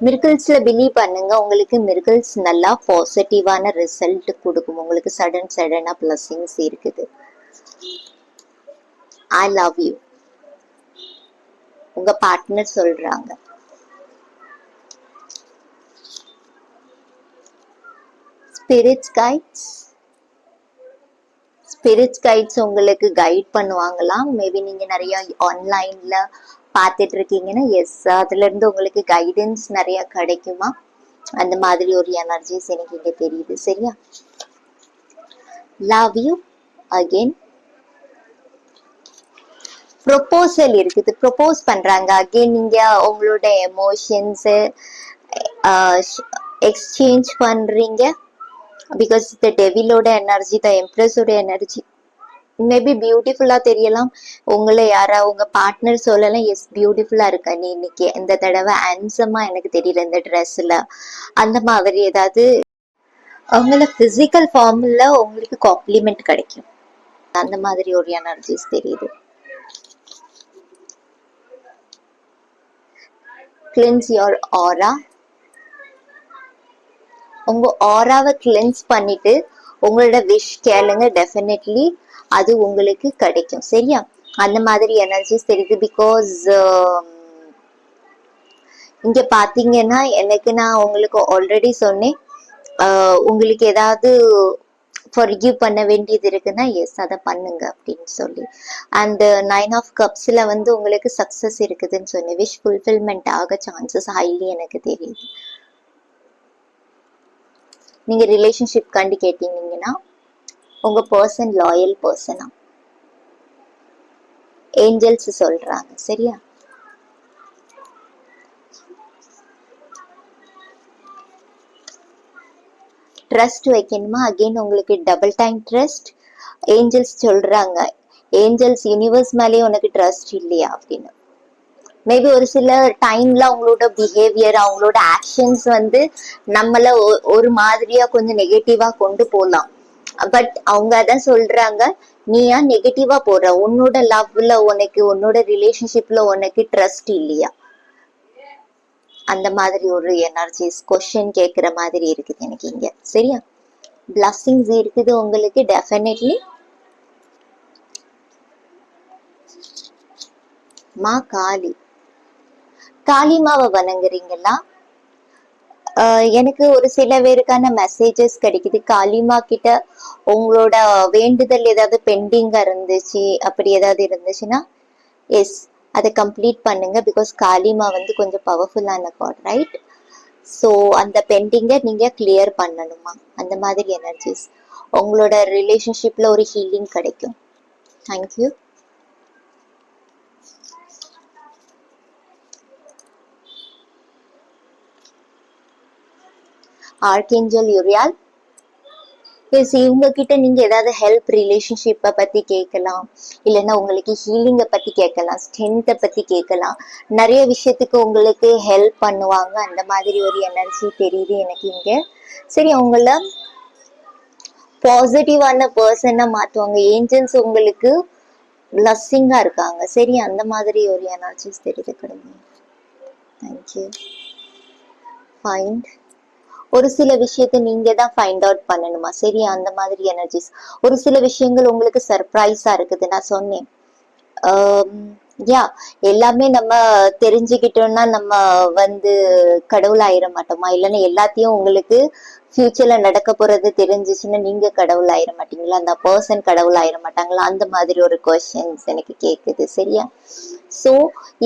மிர்கிள்ஸ்ல பிலீவ் பண்ணுங்க. உங்களுக்கு மிர்கிள்ஸ் நல்லா பாசிட்டிவான ரிசல்ட் கொடுக்கும். உங்களுக்கு சடனா பிளஸிங்ஸ் இருக்குது. ஐ லவ் யூ உங்க பார்ட்னர் சொல்றாங்க. ஸ்பிரிட்ஸ் கைட்ஸ் உங்களுக்கு கைட் பண்ணுவாங்களாம். மேபி நீங்க நிறைய ஆன்லைன்ல பார்த்துட்டு இருக்கீங்கன்னா எஸ், அதுல இருந்து உங்களுக்கு கைடன்ஸ் நிறைய கிடைக்குமா. அந்த மாதிரி ஒரு எனர்ஜிஸ் எனக்கு இங்க தெரியுது. சரியா? Love you again. ப்ரொபோசல் இருக்குது. ப்ரொபோஸ் பண்றாங்க. அகெயின் நீங்க உங்களோட எமோஷன்ஸ் எக்ஸ்சேஞ்ச் பண்றீங்க. பிகாஸ் த டெவிலோட எனர்ஜி, த எம்ப்ரஸோட எனர்ஜி மேபி பியூட்டிஃபுல்லா தெரியலாம். உங்களை யாரா உங்க பார்ட்னர் சொல்லலாம், எஸ் பியூட்டிஃபுல்லா இருக்க நீ இன்னைக்கு, இந்த தடவை ஹேண்ட்ஸமா எனக்கு தெரியல இந்த ட்ரெஸ்ல, அந்த மாதிரி ஏதாவது அவங்கள பிசிக்கல் ஃபார்ம்ல உங்களுக்கு காம்ப்ளிமெண்ட் கிடைக்கும். அந்த மாதிரி ஒரு எனர்ஜிஸ் தெரியுது. கிளென்ஸ் யுவர் ஆரா. உங்க ஆராவை கிளென்ஸ் பண்ணிட்டு உங்களோட விஷ் கேளுங்க. டெஃபினெட்லி அது உங்களுக்கு கிடைக்கும். சரியா? அந்த மாதிரி எனர்ஜிஸ் தெரியுது. பிகாஸ் இங்க பாத்தீங்கன்னா எனக்கு நான் உங்களுக்கு ஆல்ரெடி சொன்னேன், உங்களுக்கு ஏதாவது ஃபர்கிவ் பண்ண வேண்டியது இருக்குன்னா எஸ் அதை பண்ணுங்க அப்படின்னு சொல்லி. அண்ட் 9 ஆஃப் கப்ஸ்ல வந்து உங்களுக்கு சக்சஸ் இருக்குதுன்னு சொன்னேன். விஷ் ஃபுல்ஃபில்மெண்ட் ஆக சான்சஸ் ஹைலி எனக்கு தெரியுது. நீங்க ரிலேஷன்ஷிப் கண்டு கேட்டீங்கன்னா உங்க பர்சன் லாயல் பர்சனா ஏஞ்சல்ஸ் சொல்றாங்க. சரியா? ட்ரஸ்ட் வைக்கணுமா? அகெயின் உங்களுக்கு டபுள் டைம் ட்ரஸ்ட். ஏஞ்சல்ஸ் சொல்றாங்க, ஏஞ்சல்ஸ் யூனிவர்ஸ் மேலேயே உனக்கு ட்ரஸ்ட் இல்லையா அப்படின்னு. மேபி ஒரு சில டைம்ல அவங்களோட பிஹேவியர், அவங்களோட ஆக்ஷன்ஸ் வந்து நம்மள ஒரு மாதிரியா கொஞ்சம் நெகட்டிவா கொண்டு போகலாம். பட் அவங்க அதான் சொல்றாங்க, நீ ஏன் நெகட்டிவா போற, உன்னோட லவ்ல உனக்கு, உன்னோட ரிலேஷன்ஷிப்ல உனக்கு ட்ரஸ்ட் இல்லையா. அந்த மாதிரி ஒரு எனர்ஜிஸ் கொஸ்டின் கேட்கிற மாதிரி இருக்குது எனக்கு இங்க. சரியா? பிளஸிங்ஸ் இருக்குது உங்களுக்கு டெஃபினெட்லி. மா காளி, காளிமாவை வணங்குறீங்களா? எனக்கு ஒரு சில பேருக்கான மெசேஜஸ் கிடைக்குது. காளிமா கிட்ட உங்களோட வேண்டுதல் ஏதாவது பெண்டிங்கா இருந்துச்சு, அப்படி ஏதாவது இருந்துச்சுன்னா எஸ் அதை கம்ப்ளீட் பண்ணுங்க. பிகாஸ் காளிமா வந்து கொஞ்சம் பவர்ஃபுல்லான காட், ரைட்? ஸோ அந்த பெண்டிங்கை நீங்க கிளியர் பண்ணணுமா. அந்த மாதிரி எனர்ஜிஸ் உங்களோட ரிலேஷன்ஷிப்ல ஒரு ஹீலிங் கிடைக்கும். தேங்க்யூ. ஆர்கேஞ்சல் யூரியால். எஸ், இவங்க கிட்ட நீங்க ஏதாவது ஹெல்ப், ரிலேஷன்ஷிப்பை பத்தி கேட்கலாம், இல்லைன்னா உங்களுக்கு ஹீலிங்கை பத்தி கேட்கலாம், ஸ்ட்ரென்த்தை பத்தி கேட்கலாம். நிறைய விஷயத்துக்கு உங்களுக்கு ஹெல்ப் பண்ணுவாங்க. அந்த மாதிரி ஒரு எனர்ஜி தெரியுது எனக்கு இங்க. சரி, அவங்கள பாசிட்டிவான பர்சனா மாத்துவாங்க. ஏஞ்சல்ஸ் உங்களுக்கு பிளஸ்ஸிங்கா இருக்காங்க. சரி, அந்த மாதிரி ஒரு எனர்ஜிஸ் தெரியுது. கடவுள் தேங்க்யூ. ஃபைண்ட் ஒரு சில விஷயத்த நீங்க தான் ஃபைண்ட் அவுட் பண்ணணுமா, சரியா? அந்த மாதிரி எனர்ஜிஸ். ஒரு சில விஷயங்கள் உங்களுக்கு சர்ப்ரைஸா இருக்குது. நான் சொன்னேன், யா, எல்லாமே நம்ம தெரிஞ்சுக்கிட்டோம்னா நம்ம வந்து கடவுள் ஆயிட மாட்டோமா? இல்லைன்னா எல்லாத்தையும் உங்களுக்கு ஃபியூச்சர்ல நடக்க போறது தெரிஞ்சிச்சுன்னா நீங்க கடவுள் ஆயிட மாட்டீங்களா? அந்த பர்சன் கடவுள் ஆயிட மாட்டாங்களா? அந்த மாதிரி ஒரு கொஸ்டின்ஸ் எனக்கு கேக்குது, சரியா? சோ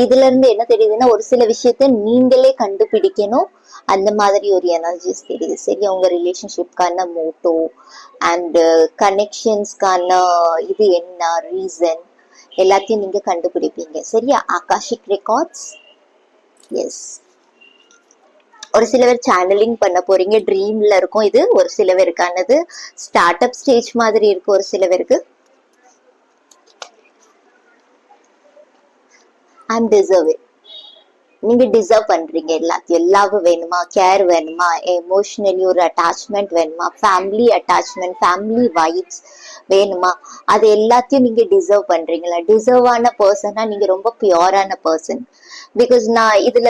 இதுல இருந்து என்ன தெரியுதுன்னா, ஒரு சில விஷயத்த நீங்களே கண்டுபிடிக்கணும். அந்த மாதிரி ஒரு எனர்ஜிஸ் தெரியுது, சரியா? உங்க ரிலேஷன்ஷிப்கான மோட்டோ அண்ட் கனெக்ஷன்ஸ்க்கான இது என்ன ரீசன் எல்லாத்தையும் நீங்க கண்டுபிடிப்பீங்க, சரியா? Akashic records. எஸ், ஒரு சிலவர் சேனலிங் பண்ண போறீங்க, ட்ரீம்ல இருக்கும். இது ஒரு சிலவருக்கானது ஸ்டார்ட் அப் ஸ்டேஜ் மாதிரி இருக்கு. ஒரு சிலவருக்கு ஐ அம் டிசர்விங், நீங்க டிசர்வ் பண்றீங்க எல்லாத்தையும். எல்லாவும் வேணுமா, கேர் வேணுமா, எமோஷனலி ஒரு அட்டாச்மெண்ட் வேணுமா, ஃபேமிலி அட்டாச்மெண்ட், ஃபேமிலி வைப்ஸ் வேணுமா, அது எல்லாத்தையும் நீங்க டிசர்வ் பண்றீங்களா? டிசர்வ் ஆன பர்சனா நீங்க ரொம்ப பியூரான பர்சன். பிகாஸ் நான் இதுல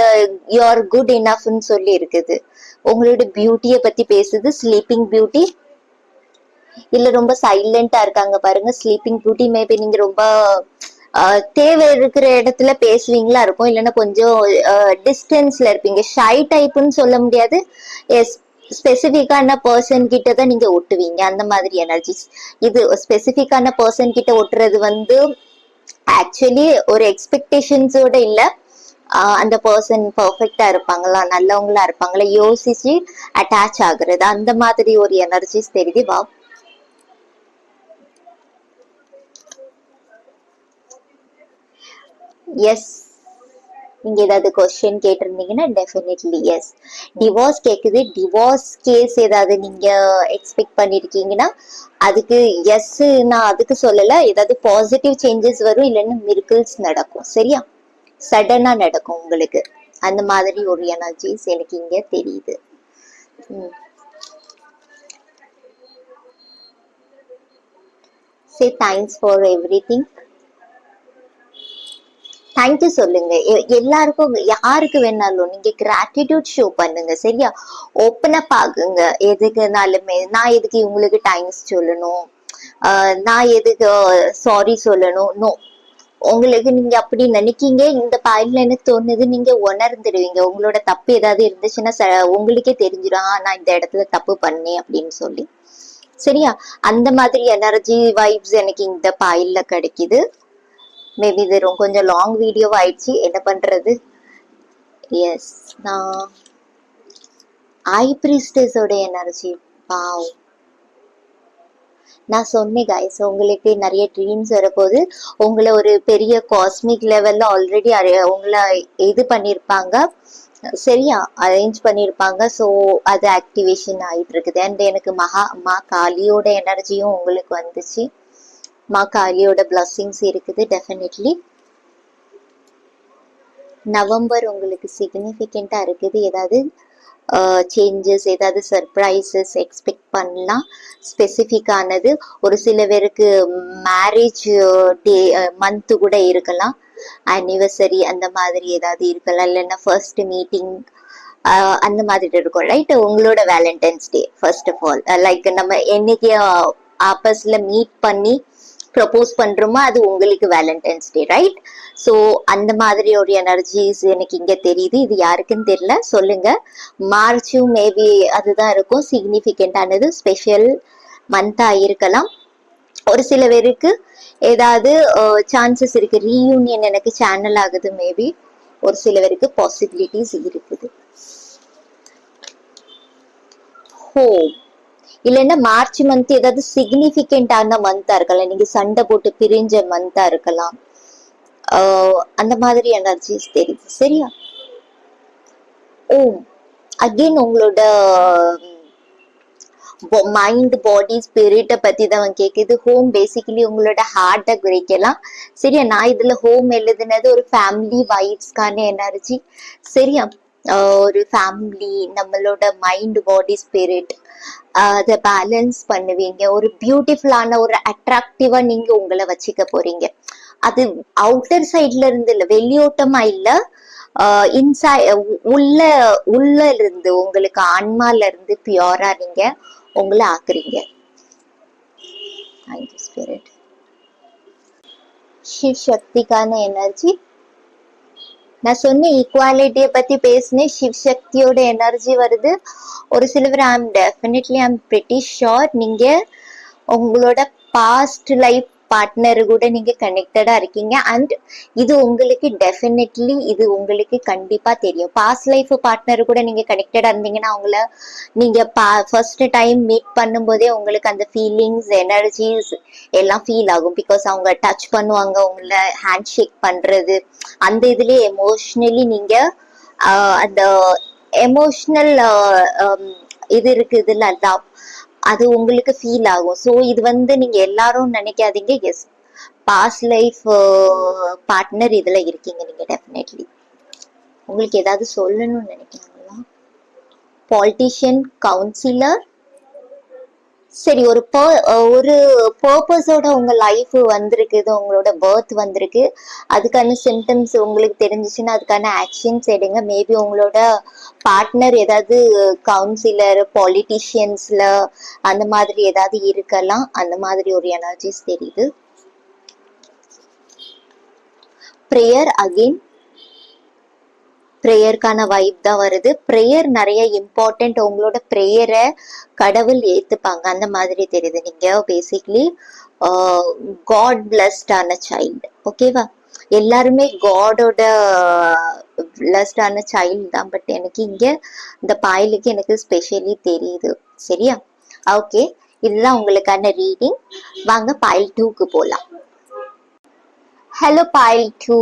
யூ ஆர் குட் இனஃப்னு சொல்லி இருக்குது. உங்களோட பியூட்டிய பத்தி பேசுது. ஸ்லீப்பிங் பியூட்டி இல்ல ரொம்ப சைலண்டா இருக்காங்க பாருங்க, ஸ்லீப்பிங் பியூட்டி. மேபி நீங்க ரொம்ப தேவை இருக்கிற இடத்துல பேசுவீங்களா இருக்கும், இல்லைன்னா கொஞ்சம் டிஸ்டன்ஸ்ல இருப்பீங்க. ஷை டைப்னு சொல்ல முடியாது. எஸ், ஸ்பெசிபிக்கான பர்சன் கிட்ட தான் நீங்க ஒட்டுவீங்க, அந்த மாதிரி எனர்ஜிஸ். இது ஸ்பெசிபிக்கான பர்சன் கிட்ட ஒட்டுறது வந்து ஆக்சுவலி ஒரு எக்ஸ்பெக்டேஷன்ஸோட இல்ல, அந்த பர்சன் பர்ஃபெக்டா இருப்பாங்களா, நல்லவங்களா இருப்பாங்களா யோசிச்சு அட்டாச் ஆகுறது, அந்த மாதிரி ஒரு எனர்ஜிஸ் தெரியுது. வா, எஸ், நீங்க ஏதாவது கொஸ்டின் கேட்டிருந்தீங்கன்னா டெஃபினெட்லி எஸ். டிவோர்ஸ் கேக்குது. டிவோர்ஸ் கேஸ் ஏதாவது நீங்க எக்ஸ்பெக்ட் பண்ணிருக்கீங்கன்னா அதுக்கு எஸ். நான் அதுக்கு சொல்லல, ஏதாவது பாசிட்டிவ் சேஞ்சஸ் வரும், இல்லைன்னா மிராக்கிள்ஸ் நடக்கும், சரியா? சடனா நடக்கும் உங்களுக்கு. அந்த மாதிரி ஒரு எனர்ஜிஸ் எனக்கு இங்க தெரியுது. சே தேங்க்ஸ் ஃபார் எவ்ரிதிங். தேங்க்யூ சொல்லுங்க. எல்லாருக்கும், யாருக்கு வேணாலும் நீங்க கிராட்டிடியூட் ஷோ பண்ணுங்க, சரியா? ஓப்பன் அப் ஆகுங்க. எதுக்குனாலுமே நான் எதுக்கு இவங்களுக்கு டைம்ஸ் சொல்லணும், நான் எதுக்கு சாரி சொல்லணும், நோ. உங்களுக்கு நீங்க அப்படி நினைக்கீங்க, இந்த பாயிண்ட்ல எனக்கு தோணுது, நீங்க உணர்ந்துடுவீங்க. உங்களோட தப்பு ஏதாவது இருந்துச்சுன்னா உங்களுக்கே தெரிஞ்சிடும், நான் இந்த இடத்துல தப்பு பண்ணேன் அப்படின்னு சொல்லி, சரியா? அந்த மாதிரி எனர்ஜி வைப்ஸ் எனக்கு இந்த பாயில்ல கிடைக்குது. மேபி இது கொஞ்சம் லாங் வீடியோ ஆயிடுச்சு, என்ன பண்றது? எஸ், நான் ஐ பிரீஸ்டஸோட எனர்ஜி. பாவ், நான் சொன்னேன் கைஸ், உங்களுக்கு நிறைய ட்ரீம்ஸ் வரப்போது. உங்களை ஒரு பெரிய காஸ்மிக் லெவல்ல ஆல்ரெடி உங்களை இது பண்ணிருப்பாங்க, சரியா? அரேஞ்ச் பண்ணிருப்பாங்க. ஸோ அது ஆக்டிவேஷன் ஆயிட்டு இருக்குது. அண்ட் எனக்கு மா காளியோட எனர்ஜியும் உங்களுக்கு வந்துச்சு. மா காளியோட பிளஸ்ஸிங்ஸ் இருக்குது டெஃபினெட்லி. நவம்பர் உங்களுக்கு சிக்னிஃபிகண்டா இருக்குது. ஏதாவது சேஞ்சஸ், ஏதாவது சர்ப்ரைசஸ் எக்ஸ்பெக்ட் பண்ணலாம். ஸ்பெசிஃபிக்கானது. ஒரு சில பேருக்கு மேரேஜ் டே மந்த் கூட இருக்கலாம், அனிவர்சரி அந்த மாதிரி ஏதாவது இருக்கலாம், இல்லைன்னா ஃபர்ஸ்ட் மீட்டிங் அந்த மாதிரி இருக்கும், ரைட்? உங்களோட Valentine's Day first of all, like நம்ம என்னைக்கு ஆப்பஸ்ல மீட் பண்ணி ப்ரப்போஸ் பண்றோமோ அது உங்களுக்கு வேலண்டைன்ஸ் டே, ரைட்? ஸோ அந்த மாதிரி ஒரு எனர்ஜிஸ் எனக்கு இங்க தெரியுது. இது யாருக்குன்னு தெரியல, சொல்லுங்க. மார்ச்சும் மேபி அதுதான் இருக்கும் சிக்னிஃபிகண்டானது, ஸ்பெஷல் மந்தா இருக்கலாம். ஒரு சில பேருக்கு ஏதாவது சான்சஸ் இருக்கு, ரீயூனியன் எனக்கு சேனல் ஆகுது, மேபி ஒரு சில பேருக்கு பாசிபிலிட்டிஸ் இருக்குது. ஹோ, இல்லைன்னா மார்ச் மந்த் ஏதாவது சிக்னிஃபிகண்டான மந்தா இருக்கலாம், நீங்க சண்டை போட்டு பிரிஞ்ச மந்தா இருக்கலாம். அந்த மாதிரி எனர்ஜிஸ் தெரியுது, சரியா? ஓ, அகெயின் உங்களோட மைண்ட் பாடி ஸ்பிரிட்டை பத்தி தான் கேக்குது. ஹோம் பேசிக்கலி உங்களோட ஹார்ட்டை குறிக்கலாம், சரியா? நான் இதுல ஹோம் எழுதுனது ஒரு ஃபேமிலி வைப்ஸ்க்கான எனர்ஜி, சரியா? ஒரு ஃபேமிலி, நம்மளோட மைண்ட் பாடி ஸ்பிரிட், அதை பேலன்ஸ் பண்ணுவீங்க. ஒரு பியூட்டிஃபுல்லான ஒரு அட்ராக்டிவா நீங்க உங்களை வச்சுக்க போறீங்க. அது அவுட்டர் சைட்ல இருந்து இல்ல, வெளியோட்டமா இல்ல, இன்சை உள்ள உள்ள இருந்து உங்களுக்கு ஆன்மால இருந்து பியூரா நீங்க உங்களை ஆக்குறீங்க. Thank you spirit. சிவ சக்திக்கான எனர்ஜி நான் சொன்ன ஈக்குவாலிட்டியை பத்தி பேசினேன். சிவ சக்தியோட எனர்ஜி வருது. ஒரு சிலவர் ஐம் பிரிட்டி ஷோர் நீங்க உங்களோட பாஸ்ட் லைஃப் பார்ட்னர் கூட நீங்க கனெக்டடா இருக்கீங்க. அண்ட் இது உங்களுக்கு டெஃபினெட்லி இது உங்களுக்கு கண்டிப்பா தெரியும். பாஸ்ட் லைஃப் பார்ட்னர் கூட நீங்க கனெக்டடா இருந்தீங்கன்னா அவங்கள நீங்க ஃபர்ஸ்ட் டைம் மீட் பண்ணும்போதே உங்களுக்கு அந்த ஃபீலிங்ஸ் எனர்ஜிஸ் எல்லாம் ஃபீல் ஆகும். பிகாஸ் அவங்க டச் பண்ணுவாங்க, உங்களை ஹேண்ட் ஷேக் பண்றது, அந்த இதுலயே எமோஷ்னலி நீங்க அந்த எமோஷனல் இது இருக்குதுல்ல லவ், அது உங்களுக்கு ஃபீல் ஆகும். ஸோ இது நீங்க எல்லாரும் நினைக்காதீங்க. எஸ், பாஸ்ட் லைஃப் பார்ட்னர் இதுல இருக்கீங்க நீங்க டெஃபினெட்லி. உங்களுக்கு ஏதாவது சொல்லணும்னு நினைக்கிறீங்களா? பாலிட்டிஷியன், கவுன்சிலர், சரி, ஒரு பர்பஸோட உங்க லைஃப் வந்திருக்குது, உங்களோட பர்த் வந்திருக்கு, அதுக்கான சிம்டம்ஸ் உங்களுக்கு தெரிஞ்சிச்சுன்னா அதுக்கான ஆக்ஷன்ஸ் எடுங்க. மேபி உங்களோட பார்ட்னர் ஏதாவது கவுன்சிலர், பாலிட்டிஷியன்ஸ்ல அந்த மாதிரி ஏதாவது இருக்கலாம். அந்த மாதிரி ஒரு எனர்ஜிஸ் தெரியுது. ப்ரேயர், அகெயின் ப்ரேயருக்கான வைப் தான் வருது. ப்ரேயர் நிறைய இம்பார்ட்டன்ட். உங்களோட ப்ரேயரை கடவுள் ஏத்துப்பாங்க அந்த மாதிரி தெரியுது. நீங்க பேசிக்லி காட் பிளஸ்டான சைல்டு. ஓகேவா? எல்லாருமே காடோட பிளஸ்டான சைல்டு தான். பட் எனக்கு இங்க இந்த பாயிலுக்கு எனக்கு ஸ்பெஷலி தெரியுது. சரியா? ஓகே, இதுதான் உங்களுக்கான ரீடிங். வாங்க பாயில் 2க்கு போலாம். Hello boil 2.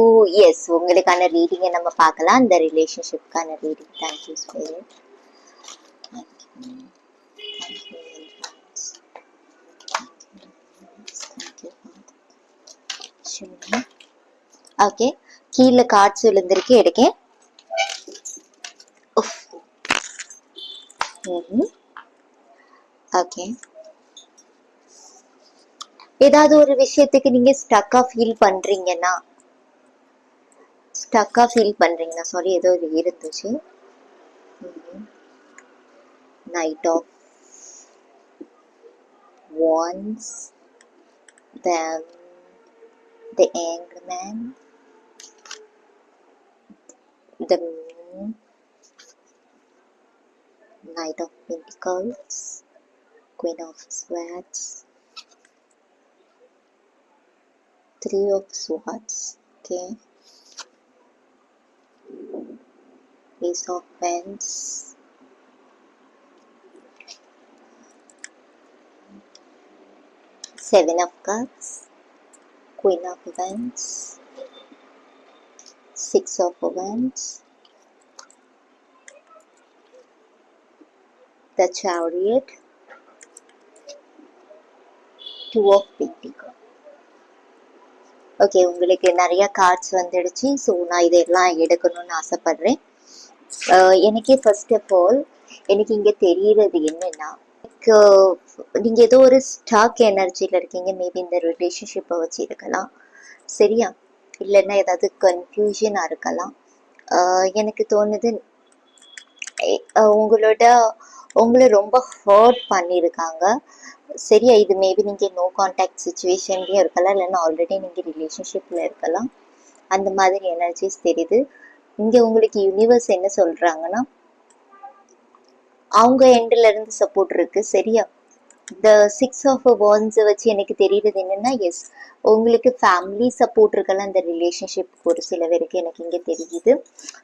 எஸ், உங்களுக்கான ரீடிங்கை நம்ம பார்க்கலாம். இந்த ரிலேஷன்ஷிப்கான ரீடிங். Thank you spirit. ஓகே, கீழே கார்ட்ஸ் விழுந்திருக்கு, எடுக்கேன். ஓகே, ஏதாவது ஒரு விஷயத்துக்கு நீங்க ஸ்டக்கா ஃபீல் பண்றீங்கன்னா, சாரி, ஏதோ ஒரு இருந்துச்சு. Knight of Wands, then the Angry Man, the Moon, Knight of Pentacles, Queen of Swords, Three of Swords, okay, Ace of Wands, Seven of Cups, Queen of Wands, Six of Wands, the Chariot, Two of Pentacles. Okay, உங்களுக்கு நிறைய கார்ட்ஸ் வந்துடுச்சு. ஸோ நான் இதெல்லாம் எடுக்கணும்னு ஆசைப்படுறேன். எனக்கே ஃபர்ஸ்ட் ஆஃப் ஆல் எனக்கு இங்கே தெரிகிறது என்னன்னா, நீங்க ஏதோ ஒரு ஸ்டாக் எனர்ஜில இருக்கீங்க. மேபி இந்த ரிலேஷன்ஷிப்பை வச்சு இருக்கலாம், சரியா? இல்லைன்னா ஏதாவது கன்ஃபியூஷனா இருக்கலாம். எனக்கு தோணுது உங்களை ரொம்ப ஹர்ட் பண்ணியிருக்காங்க, சரியா? இது மேபி நீங்க நோ கான்டாக்ட் சுச்சுவேஷன்லயும் இருக்கலாம், இல்லைன்னா ஆல்ரெடி நீங்க ரிலேஷன்ஷிப்ல இருக்கலாம். அந்த மாதிரி எனர்ஜிஸ் தெரியுது. இங்க உங்களுக்கு யூனிவர்ஸ் என்ன சொல்றாங்கன்னா, அவங்க எண்ட்ல இருந்து சப்போர்ட் இருக்கு, சரியா? இந்த சிக்ஸ் ஆஃப் வாண்ட்ஸ் வச்சு எனக்கு தெரியுறது என்னன்னா, எஸ், உங்களுக்கு ஃபேமிலி சப்போர்ட் இருக்கலாம் இந்த ரிலேஷன்ஷிப் ஒரு சில பேருக்கு எனக்கு இங்க தெரியுது.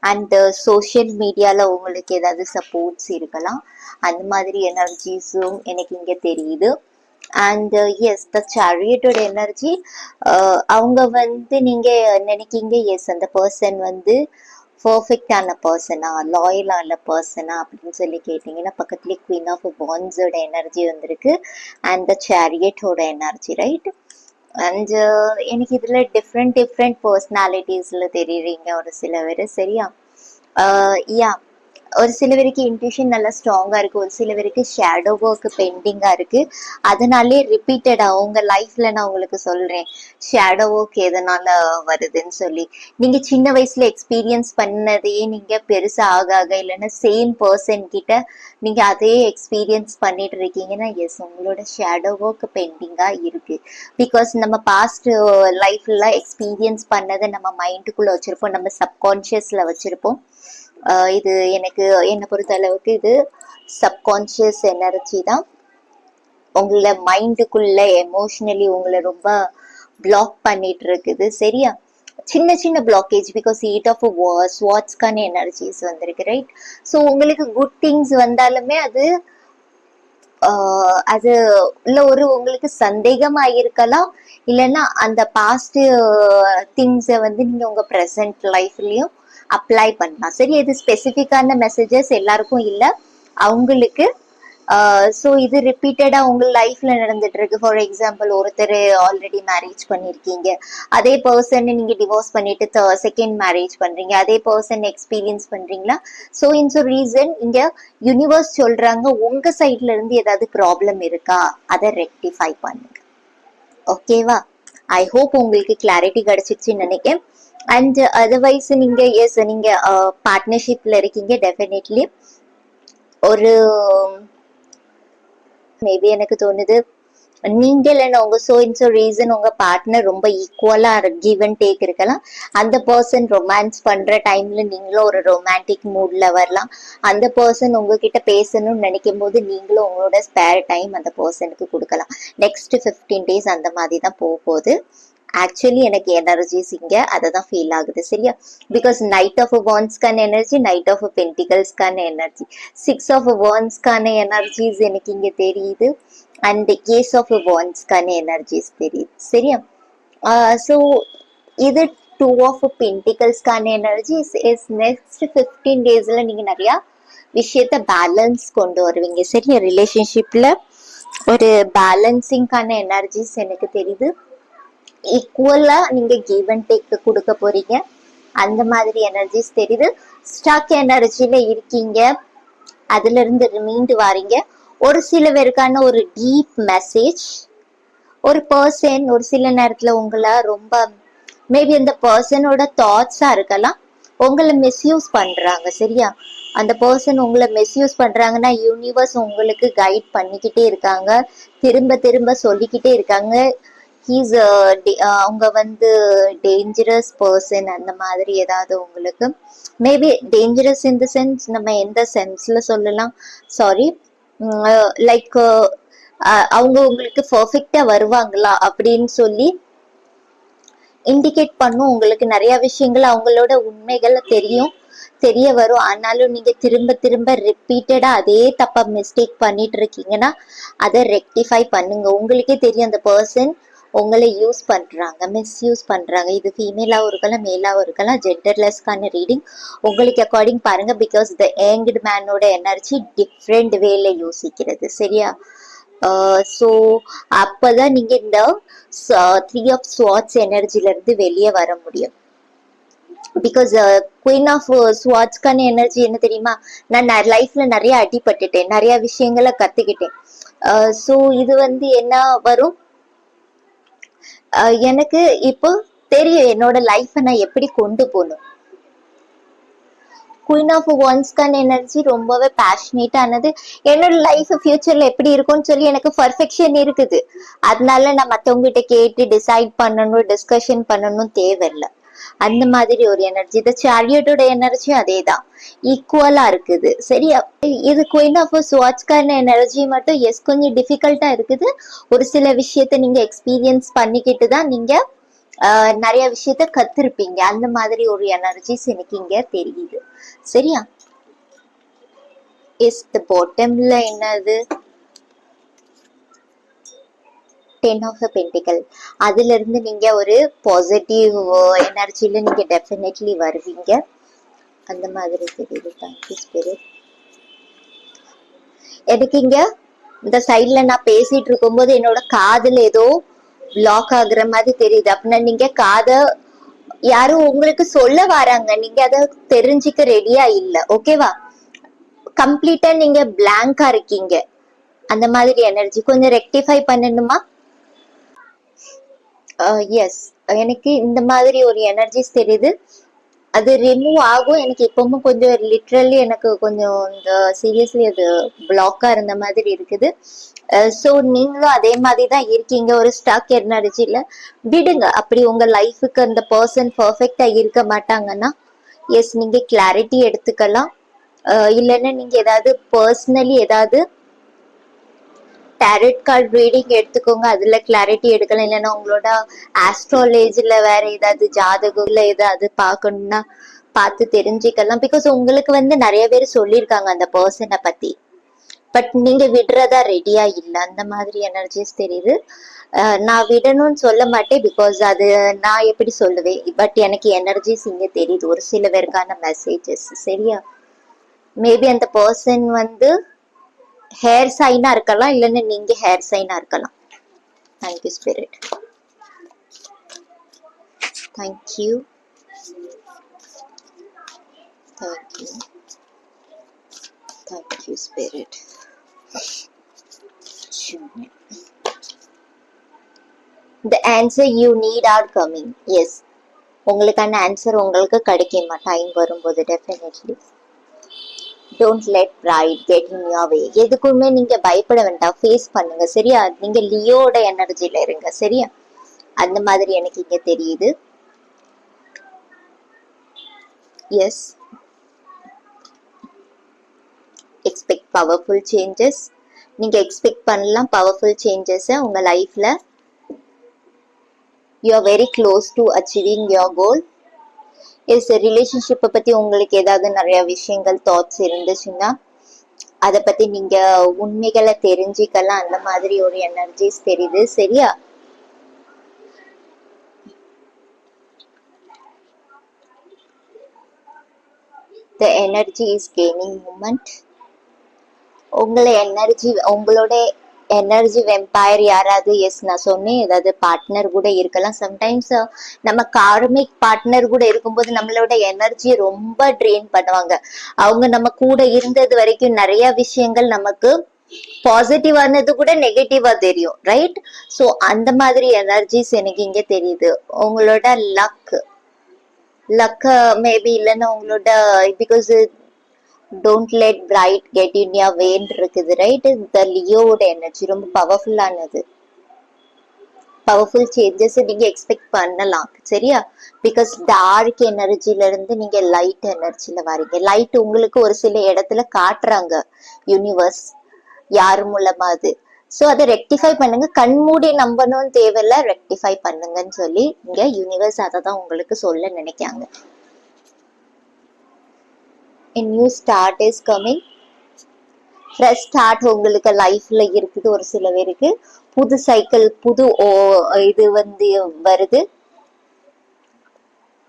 அண்ட் சோஷியல் மீடியால உங்களுக்கு ஏதாவது சப்போர்ட்ஸ் இருக்கலாம், அந்த மாதிரி எனர்ஜிஸும் எனக்கு இங்க தெரியுது. அண்ட் எஸ், த சேரியட்டோட எனர்ஜி, அவங்க நீங்க நினைக்கீங்க, எஸ், அந்த பர்சன் பர்ஃபெக்டான பர்சனா, லாயலான பர்சனா அப்படின்னு சொல்லி கேட்டீங்கன்னா, பக்கத்துலேயே குவீன் ஆஃப் வாண்ட்ஸோட எனர்ஜி வந்திருக்கு அண்ட் த சேரியட்டோட எனர்ஜி, ரைட்? அண்ட் எனக்கு இதுல டிஃப்ரெண்ட் பர்சனாலிட்டிஸ்ல தெரியுறீங்க ஒரு சில பேர், சரியா? யா, ஒரு சில பேருக்கு இன்ட்யூஷன் நல்லா ஸ்ட்ராங்கா இருக்கு, ஒரு சில பேருக்கு ஷேடோ ஒர்க் பெண்டிங்கா இருக்கு. அதனாலே ரிப்பீட்டடா உங்க லைஃப்ல நான் உங்களுக்கு சொல்றேன் ஷேடோ ஒர்க் எதனால வருதுன்னு சொல்லி. நீங்க சின்ன வயசுல எக்ஸ்பீரியன்ஸ் பண்ணதையே நீங்க பெருசா ஆக ஆக இல்லைன்னா சேம் பர்சன் கிட்ட நீங்க அதே எக்ஸ்பீரியன்ஸ் பண்ணிட்டு இருக்கீங்கன்னா எஸ் உங்களோட ஷேடோ ஒர்க் பெண்டிங்கா இருக்கு. பிகாஸ் நம்ம பாஸ்ட் லைஃப்ல எக்ஸ்பீரியன்ஸ் பண்ணதை நம்ம மைண்டுக்குள்ள வச்சிருப்போம், நம்ம சப்கான்சியஸ்ல வச்சிருப்போம். இது எனக்கு என்னை பொறுத்த அளவுக்கு இது சப்கான்சியஸ் எனர்ஜி தான் உங்களை மைண்டுக்குள்ள எமோஷனலி உங்களை ரொம்ப பிளாக் பண்ணிட்டு இருக்குது. சரியா? சின்ன சின்ன பிளாக்கேஜ் பிகாஸ் எயிட் ஆஃப் ஸ்வாட்ஸ்க்கான எனர்ஜிஸ் வந்திருக்கு, ரைட்? ஸோ உங்களுக்கு குட் திங்ஸ் வந்தாலுமே அது அது இல்ல ஒரு உங்களுக்கு சந்தேகம் ஆகிருக்கலாம், இல்லைன்னா அந்த பாஸ்ட் திங்ஸை வந்து நீங்க உங்க ப்ரெசன்ட் லைஃப்லயும் அப்ளை பண்ணலாம். சரி, இது ஸ்பெசிஃபிக்கான மெசேஜஸ் எல்லாருக்கும் இல்லை, அவங்களுக்கு. ஸோ இது ரிப்பீட்டடா உங்க லைஃப்ல நடந்துட்டு இருக்கு. ஃபார் எக்ஸாம்பிள், ஒருத்தர் ஆல்ரெடி மேரேஜ் பண்ணிருக்கீங்க, அதே பர்சன் நீங்க டிவோர்ஸ் பண்ணிட்டு செகண்ட் மேரேஜ் பண்றீங்க, அதே பர்சன் எக்ஸ்பீரியன்ஸ் பண்றீங்களா? ஸோ இன்ஸ் ரீசன் இங்க யூனிவர்ஸ் சொல்றாங்க உங்க சைட்ல இருந்து ஏதாவது ப்ராப்ளம் இருக்கா, அதை ரெக்டிஃபை பண்ணுங்க. ஓகேவா? ஐ ஹோப் உங்களுக்கு கிளாரிட்டி கிடைச்சிருச்சுன்னு நினைக்கிறேன். அண்ட் அதர்வைஸ் நீங்க எஸ் நீங்க பார்ட்னர்ஷிப்ல இருக்கீங்க, டெஃபினெட்லி ஒரு மேபி எனக்கு தோணுது நீங்க இல்லைன்னா உங்க சோ ரீசன் உங்க பார்ட்னர் ரொம்ப ஈக்குவலா கிவ் அண்ட் டேக் இருக்கலாம். அந்த பர்சன் ரொமான்ஸ் பண்ற டைம்ல நீங்களும் ஒரு ரொமான்டிக் மூட்ல வரலாம். அந்த பர்சன் உங்ககிட்ட பேசணும்னு நினைக்கும் போது நீங்களும் உங்களோட ஸ்பேர் டைம் அந்த பர்சனுக்கு கொடுக்கலாம். நெக்ஸ்ட் 15 days அந்த மாதிரி தான் போகுது. ஆக்சுவலி எனக்கு எனர்ஜிஸ் இங்க அதை தான் ஃபீல் ஆகுது. சரியா? பிகாஸ் நைட் ஆஃப் வான்ஸ்க்கான எனர்ஜி, நைட் ஆஃப் பென்டிகல்ஸ்க்கான எனர்ஜி, 6 ஆஃப் வான்ஸ்க்கான எனர்ஜிஸ் எனக்கு இங்க தெரியுது, அண்ட் ஏஸ் ஆஃப் வான்ஸ்க்கான எனர்ஜிஸ் தெரியுது. சரியா? ஸோ இது 2 ஆஃப் பென்டிகல்ஸ்க்கான எனர்ஜிஸ் இஸ் நெக்ஸ்ட் 15 daysல நீங்க நிறைய விஷயத்த பேலன்ஸ் கொண்டு வருவீங்க. சரியா? ரிலேஷன்ஷிப்ல ஒரு பேலன்சிங்கான எனர்ஜிஸ் எனக்கு தெரியுது. ஈக்குவலா நீங்க கிவ் அண்ட் டேக் கொடுக்க போறீங்க, அந்த மாதிரி எனர்ஜிஸ் தெரியுது. ஸ்டாக் எனர்ஜில இருக்கீங்க, அதுல இருந்து மீண்டு வாரீங்க. ஒரு சில பேருக்கான ஒரு டீப் மெசேஜ், ஒரு பர்சன் ஒரு சில நேரத்துல உங்களை ரொம்ப மேபி அந்த பர்சனோட தாட்ஸா இருக்கலாம், உங்களை மிஸ்யூஸ் பண்றாங்க. சரியா? அந்த பர்சன் உங்களை மிஸ்யூஸ் பண்றாங்கன்னா யூனிவர்ஸ் உங்களுக்கு கைட் பண்ணிக்கிட்டே இருக்காங்க, திரும்ப திரும்ப சொல்லிக்கிட்டே இருக்காங்க ஹீஸ் அவங்க வந்து டேஞ்சரஸ் பர்சன். அந்த மாதிரி ஏதாவது உங்களுக்கு maybe dangerous in the sense நம்ம எந்த சென்ஸ்ல சொல்லலாம், சாரி, லைக் அவங்க உங்களுக்கு பர்ஃபெக்டா வருவாங்களா அப்படின்னு சொல்லி இண்டிகேட் பண்ணும். உங்களுக்கு நிறைய விஷயங்கள் அவங்களோட உண்மைகள் தெரிய வரும். ஆனாலும் நீங்க திரும்ப திரும்ப ரிப்பீட்டடா அதே தப்பா மிஸ்டேக் பண்ணிட்டு இருக்கீங்கன்னா அதை ரெக்டிஃபை பண்ணுங்க. உங்களுக்கே தெரியும் அந்த பர்சன் உங்களை யூஸ் பண்றாங்க, மிஸ்யூஸ் பண்றாங்க. இது ஃபீமேலாவும் இருக்கலாம், மேலாவும் இருக்கலாம், ஜெண்டர்லெஸ்க்கான ரீடிங் உங்களுக்கு அக்கார்டிங் பாருங்க. பிகாஸ் த ஏங்க்டு மேனோட எனர்ஜி டிஃப்ரெண்ட் வேல யோசிக்கிறது. சரியா? ஸோ அப்பதான் நீங்க இந்த 3 ஆஃப் ஸ்வாட்ஸ் எனர்ஜில இருந்து வெளியே வர முடியும். பிகாஸ் குயின் ஆஃப் ஸ்வாட்ஸ்க்கான எனர்ஜி என்ன தெரியுமா? நான் லைஃப்ல நிறைய அடிபட்டுட்டேன், நிறைய விஷயங்களை கத்துக்கிட்டேன். ஸோ இது வந்து என்ன வரும், எனக்கு இப்போ தெரியும் என்னோட லைஃபை நான் எப்படி கொண்டு போகணும். குயின் ஆஃப் வான்ஸ்க்கான எனர்ஜி ரொம்பவே பேஷனேட் ஆனது. என்னோட லைஃப் ஃபியூச்சர்ல எப்படி இருக்கும்னு சொல்லி எனக்கு பர்ஃபெக்ஷன் இருக்குது, அதனால நான் மத்தவங்க கிட்ட கேட்டு டிசைட் பண்ணணும், டிஸ்கஷன் பண்ணணும் தேவையில்லை. அந்த மாதிரி ஒரு எனர்ஜி. இந்த சாரியட்டோட எனர்ஜி அதே தான், ஈக்குவலா இருக்குது. சரியா? இது குயின் ஆஃப் ஸ்வாட்ஸ்க்கான எனர்ஜி மட்டும் எஸ் கொஞ்சம் டிஃபிகல்ட்டா இருக்குது. ஒரு சில விஷயத்த நீங்க எக்ஸ்பீரியன்ஸ் பண்ணிக்கிட்டு தான் நீங்க நிறைய விஷயத்த கத்திருப்பீங்க. அந்த மாதிரி ஒரு எனர்ஜிஸ் எனக்கு இங்க தெரியுது. சரியா? எஸ் த பாட்டம்ல என்னது 10 ஆஃப் பென்டிகல், அதுல இருந்து நீங்க ஒரு பாசிட்டிவ் எனர்ஜில நீங்க டெஃபினெட்லி வருவீங்க. அந்த மாதிரி தெரியுது. Thank you spirit. எனக்கு இங்க இந்த சைட்ல நான் பேசிட்டு இருக்கும்போது என்னோட காதுல ஏதோ பிளாக் ஆகுற மாதிரி தெரியுது. அப்படின்னா நீங்க காதை யாரும் உங்களுக்கு சொல்ல வராங்க, நீங்க அதை தெரிஞ்சுக்க ரெடியா இல்ல. ஓகேவா? கம்ப்ளீட்டா நீங்க பிளாங்கா இருக்கீங்க. அந்த மாதிரி எனர்ஜி கொஞ்சம் ரெக்டிஃபை பண்ணணுமா? எஸ், எனக்கு இந்த மாதிரி ஒரு எனர்ஜிஸ் தெரியுது. அது ரிமூவ் ஆகும். எனக்கு இப்பவும் கொஞ்சம் லிட்ரலி எனக்கு கொஞ்சம் இந்த சீரியஸ்லி அது பிளாக்கா இருந்த மாதிரி இருக்குது. ஸோ நீங்களும் அதே மாதிரி தான் இருக்கீங்க, ஒரு ஸ்டாக் எனர்ஜில. விடுங்க, அப்படி உங்க லைஃபுக்கு அந்த பர்சன் பர்ஃபெக்டா இருக்க மாட்டாங்கன்னா எஸ் நீங்க கிளாரிட்டி எடுத்துக்கலாம். இல்லைன்னா நீங்க ஏதாவது பர்சனலி ஏதாவது டேரட் கார்டு ரீடிங் எடுத்துக்கோங்க, அதுல கிளாரிட்டி எடுக்கலாம். இல்லைன்னா உங்களோட ஆஸ்ட்ராலஜில வேற ஏதாவது ஜாதகம்ல ஏதாவது பார்க்கணும்னா பார்த்து தெரிஞ்சுக்கலாம். பிகாஸ் உங்களுக்கு வந்து நிறைய பேர் சொல்லியிருக்காங்க அந்த பர்சனை பத்தி, பட் நீங்க விடுறதா ரெடியா இல்லை. அந்த மாதிரி எனர்ஜிஸ் தெரியுது. நான் விடணும்னு சொல்ல மாட்டேன், பிகாஸ் அது நான் எப்படி சொல்லுவேன், பட் எனக்கு எனர்ஜிஸ் இங்க தெரியுது, ஒரு சில பேருக்கான மெசேஜஸ். சரியா? மேபி அந்த பர்சன் வந்து ஹேர் சைனா இருக்கலாம், இல்லைன்னா நீங்க ஹேர் சைனா இருக்கலாம். Thank you spirit. Thank you. Thank you. Thank you spirit. The answer you need are coming. Yes, உங்களுக்கான ஆன்சர் உங்களுக்கு கிடைக்குமா டைம் வரும்போது? Definitely. Don't let pride get in your way. எதுக்குமே நீங்க பயப்பட வேண்டாம், ஃபேஸ் பண்ணுங்க. சரியா? நீங்க லியோட எனர்ஜில இருங்க. சரியா? அந்த மாதிரி எனக்கு இங்க தெரியுது. Yes, expect powerful changes. நீங்க எக்ஸ்பெக்ட் பண்ணலாம் பவர்ஃபுல் சேஞ்சஸ் உங்க லைஃப்ல. You are very close to achieving your goal. Yes, ரிலேஷன்ஷிப்பை பத்தி உங்களுக்கு ஏதாவது நிறைய விஷயங்கள் தாட்ஸ் இருந்துச்சுன்னா அதை பத்தி நீங்க உண்மைகளை தெரிஞ்சுக்கலாம். அந்த மாதிரி ஒரு எனர்ஜிஸ் தெரியுது. சரியா? The energy is gaining movement. உங்களோட எனர்ஜி வெம்பயர் யாராவது, எஸ் நான் சொன்னேன், ஏதாவது பார்ட்னர் கூட இருக்கலாம். சம்டைம்ஸ் நம்ம கார்மிக் பார்ட்னர் கூட இருக்கும்போது நம்மளோட எனர்ஜி ரொம்ப ட்ரெயின் பண்ணுவாங்க. அவங்க நம்ம கூட இருந்தது வரைக்கும் நிறைய விஷயங்கள் நமக்கு பாசிட்டிவானது கூட நெகட்டிவா தெரியும், ரைட்? ஸோ அந்த மாதிரி எனர்ஜிஸ் எனக்கு இங்க தெரியுது. உங்களோட லக் மேபி இல்லைன்னா உங்களோட, because don't let pride get in your way இருக்குது, ரைட்? இந்த லியோவோட எனர்ஜி ரொம்ப பவர்ஃபுல்லானது. பவர்ஃபுல் சேஞ்சஸ் நீங்க எக்ஸ்பெக்ட் பண்ணலாம். சரியா? பிகாஸ் டார்க் எனர்ஜில இருந்து நீங்க லைட் எனர்ஜில வரீங்க. லைட் உங்களுக்கு ஒரு சில இடத்துல காட்டுறாங்க யூனிவர்ஸ், யாரு மூலமா அது. ஸோ அதை ரெக்டிஃபை பண்ணுங்க. கண்மூடி நம்பணும்னு தேவையில்ல, ரெக்டிஃபை பண்ணுங்கன்னு சொல்லி இங்க யூனிவர்ஸ் அதை தான் உங்களுக்கு சொல்ல நினைக்காங்க. A new start is coming. Fresh start உங்களுக்கு லைஃப்ல இருக்குது. ஒரு சில பேருக்கு புது சைக்கிள், புது இது வந்து வருது.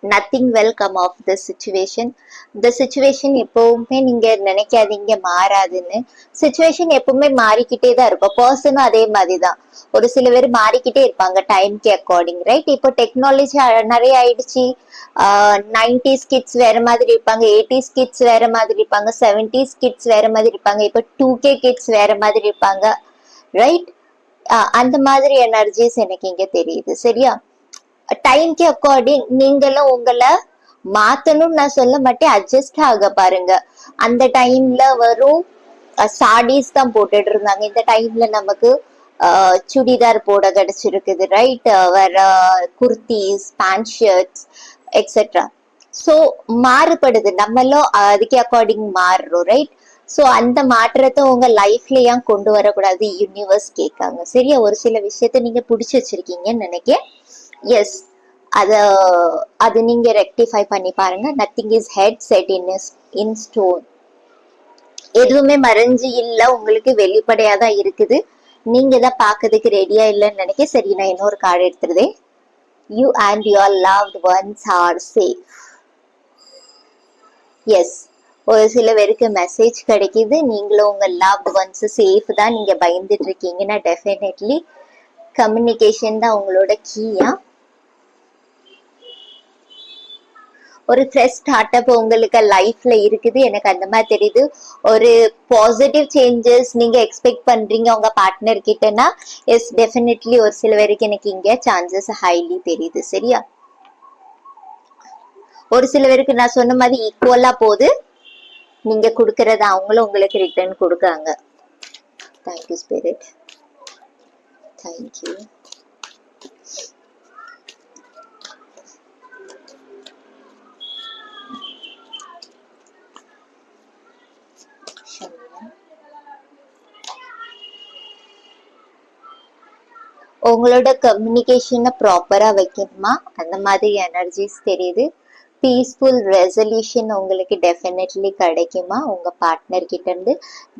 Nothing well come of the situation. இந்த சிச்சுவேஷன் எப்பவுமே நீங்க நினைக்காதீங்க மாறாதுன்னு. சிச்சுவேஷன் எப்பவுமே மாறிக்கிட்டே தான் இருக்கும். பர்சனும் அதே மாதிரிதான். ஒரு சில பேர் மாறிக்கிட்டே இருப்பாங்க டைம்க்கு அக்கார்டிங், ரைட்? இப்போ டெக்னாலஜி நிறைய ஆயிடுச்சு. 90s கிட்ஸ் வேற மாதிரி இருப்பாங்க, 80s கிட்ஸ் வேற மாதிரி இருப்பாங்க, 70s கிட்ஸ் வேற மாதிரி இருப்பாங்க, இப்போ 2K கிட்ஸ் வேற மாதிரி இருப்பாங்க, ரைட்? அந்த மாதிரி எனர்ஜிஸ் எனக்கு இங்க தெரியுது. சரியா? டைம்க்கு அக்கார்டிங் நீங்களும் உங்களை மாத்தணும்னு நான் சொல்ல மாட்டேன், அட்ஜஸ்ட் ஆக பாருங்க. அந்த டைம்ல வரும் சாரீஸ் தான் போட்டுட்டு இருந்தாங்க, இந்த டைம்ல நமக்கு சுடிதார் போட கிடைச்சிருக்குது, ரைட்? வேற kurtis, pant shirts etcetera. So மாறுபடுது, நம்மளும் அதுக்கு அக்கார்டிங் மாறுறோம், ரைட்? ஸோ அந்த மாற்றத்தை உங்க லைஃப்ல ஏன் கொண்டு வரக்கூடாது யூனிவர்ஸ் கேட்காங்க. சரியா? ஒரு சில விஷயத்த நீங்க பிடிச்சி வச்சிருக்கீங்கன்னு நினைக்கிறேன். எஸ், அது நீங்க ரெக்டிஃபை பண்ணி பாருங்க. Nothing is head set in stone. எதுவுமே மறைஞ்சு இல்ல, உங்களுக்கு வெளிப்படையாதான் இருக்குது. நீங்க தான் பாக்குறதுக்கு ரெடியா இல்லைன்னு நினைக்க. சரி, நான் இன்னொரு கார்டு எடுத்துருதேன். You and your loved ones are safe. Yes, ஒரு சில பேருக்கு மெசேஜ் கிடைக்குது, நீங்களும் உங்க லவ்ட் ஒன்ஸ் சேஃப் தான். நீங்க பயந்துட்டு இருக்கீங்கன்னா டெஃபினெட்லி கம்யூனிகேஷன் தான் உங்களோட கீயா. ஒரு ஃப்ரெஷ் ஸ்டார்ட் அப் உங்களுக்கு லைஃப்ல இருக்குது, எனக்கு அந்த மாதிரி தெரியுது. ஒரு பாசிட்டிவ் சேஞ்சஸ் நீங்க எக்ஸ்பெக்ட் பண்றீங்க உங்க பார்ட்னர் கிட்டனா, எஸ் டெஃபினெட்லி ஒரு சில பேருக்கு எனக்கு இங்க சான்சஸ் ஹைலி தெரியுது. சரியா? ஒரு சில பேருக்கு நான் சொன்ன மாதிரி ஈக்குவலா போகுது, நீங்க கொடுக்கறத அவங்களும் உங்களுக்கு ரிட்டர்ன் கொடுக்காங்க. Thank you spirit, thank you. உங்களோட கம்யூனிகேஷனை ப்ராப்பரா வைக்கணுமா, அந்த மாதிரி எனர்ஜிஸ் தெரியுது. பீஸ்ஃபுல் ரெசல்யூஷன் உங்களுக்கு டெஃபினெட்லி கிடைக்குமா உங்க பார்ட்னர் கிட்ட இருந்து.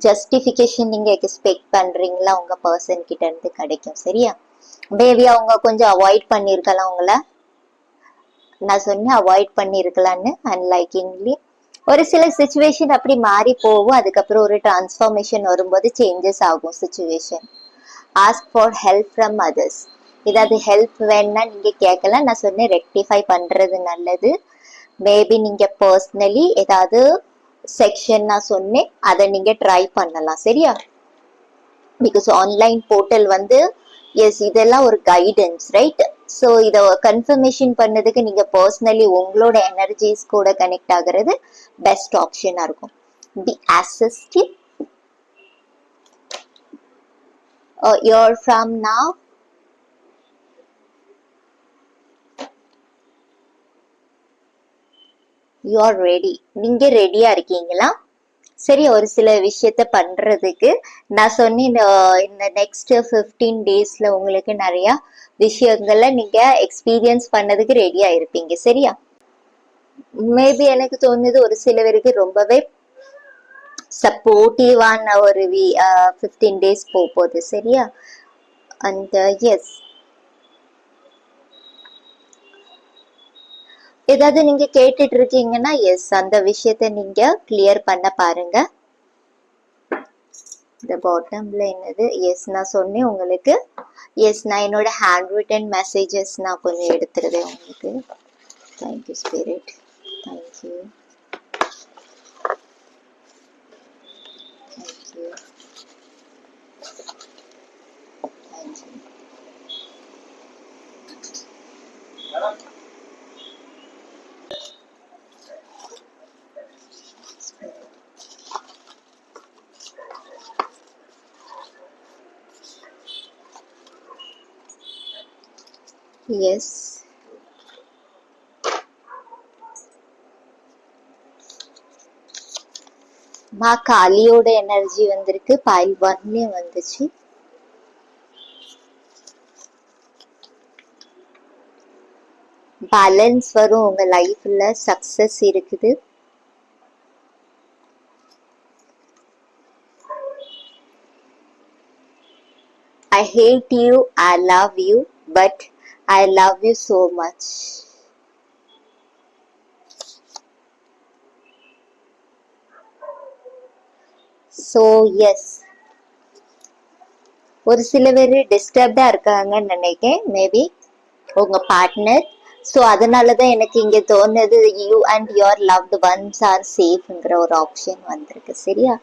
ஜஸ்டிஃபிகேஷன் நீங்க எக்ஸ்பெக்ட் பண்றீங்களா உங்க பர்சன் கிட்ட இருந்து கிடைக்கும். சரியா? பேபி அவங்க கொஞ்சம் அவாய்ட் பண்ணிருக்கலாம் உங்கள, நான் சொன்னேன் அவாய்ட் பண்ணிருக்கலான்னு. அன்லைக்கிங்லி ஒரு சில சுச்சுவேஷன் அப்படி மாறி போகும், அதுக்கப்புறம் ஒரு டிரான்ஸ்ஃபார்மேஷன் வரும்போது சேஞ்சஸ் ஆகும் situation. Ask for help from others. ஏதாவது ஹெல்ப் வேணும்னா நீங்க கேட்கலாம், நான் சொன்னேன் ரெக்டிஃபை பண்றது நல்லது. மேபி நீங்க பர்சனலி ஏதாவது செக்ஷன் நான் சொன்னேன் அதை நீங்க ட்ரை பண்ணலாம். சரியா? பிகாஸ் ஆன்லைன் போர்ட்டல் வந்து எஸ் இதெல்லாம் ஒரு கைடன்ஸ், ரைட்? ஸோ இதை கன்ஃபர்மேஷன் பண்ணதுக்கு நீங்க பர்சனலி உங்களோட எனர்ஜிஸ் கூட கனெக்ட் ஆகுறது பெஸ்ட் ஆப்ஷனா இருக்கும். Be assertive. You're from now. You are ready. நீங்க ரெடியா இருக்கீங்களா? சரி, ஒரு சில விஷயத்த பண்றதுக்கு நான் சொன்னேன். இந்த நெக்ஸ்ட் 15 டேஸ்ல உங்களுக்கு நிறைய விஷயங்களை நீங்க எக்ஸ்பீரியன்ஸ் பண்ணதுக்கு ரெடியா இருப்பீங்க. சரியா? மேபி எனக்கு தோணுது ஒரு சில பேருக்கு ரொம்பவே சப்போர்ட்டிவான ஒரு 15 டேஸ் போகுது. சரியா? அந்த எஸ் ஏதாவது நீங்க கேட்டுட்டு இருக்கீங்கன்னா எஸ் அந்த விஷயத்த நீங்க கிளியர் பண்ண பாருங்க. இந்த பாட்டம்ல என்னது, எஸ் நான் சொன்னேன் உங்களுக்கு. எஸ் நான் என்னோட ஹேண்ட் ரிட்டன் மெசேஜஸ் நான் கொஞ்சம் எடுத்துருவேன் உங்களுக்கு. Thank you spirit, thank you, thank you, thank you. Yes Maa காலியோட எனர்ஜி வந்திருக்கு, பைல் 1லயும் வந்துச்சு. பேலன்ஸ் வரும் உங்க லைஃப்ல, சக்சஸ் இருக்குது. I hate you, I love you, but I love you so much. So yes, ஒரு சில பேர் டிஸ்டர்ப்டா இருக்காங்கன்னு நினைக்கிறேன், மேபி உங்க பார்ட்னர். ஸோ அதனாலதான் எனக்கு இங்க தோணுது you and your loved ones are சேஃப்ங்கிற ஒரு ஆப்ஷன் வந்திருக்கு. சரியா?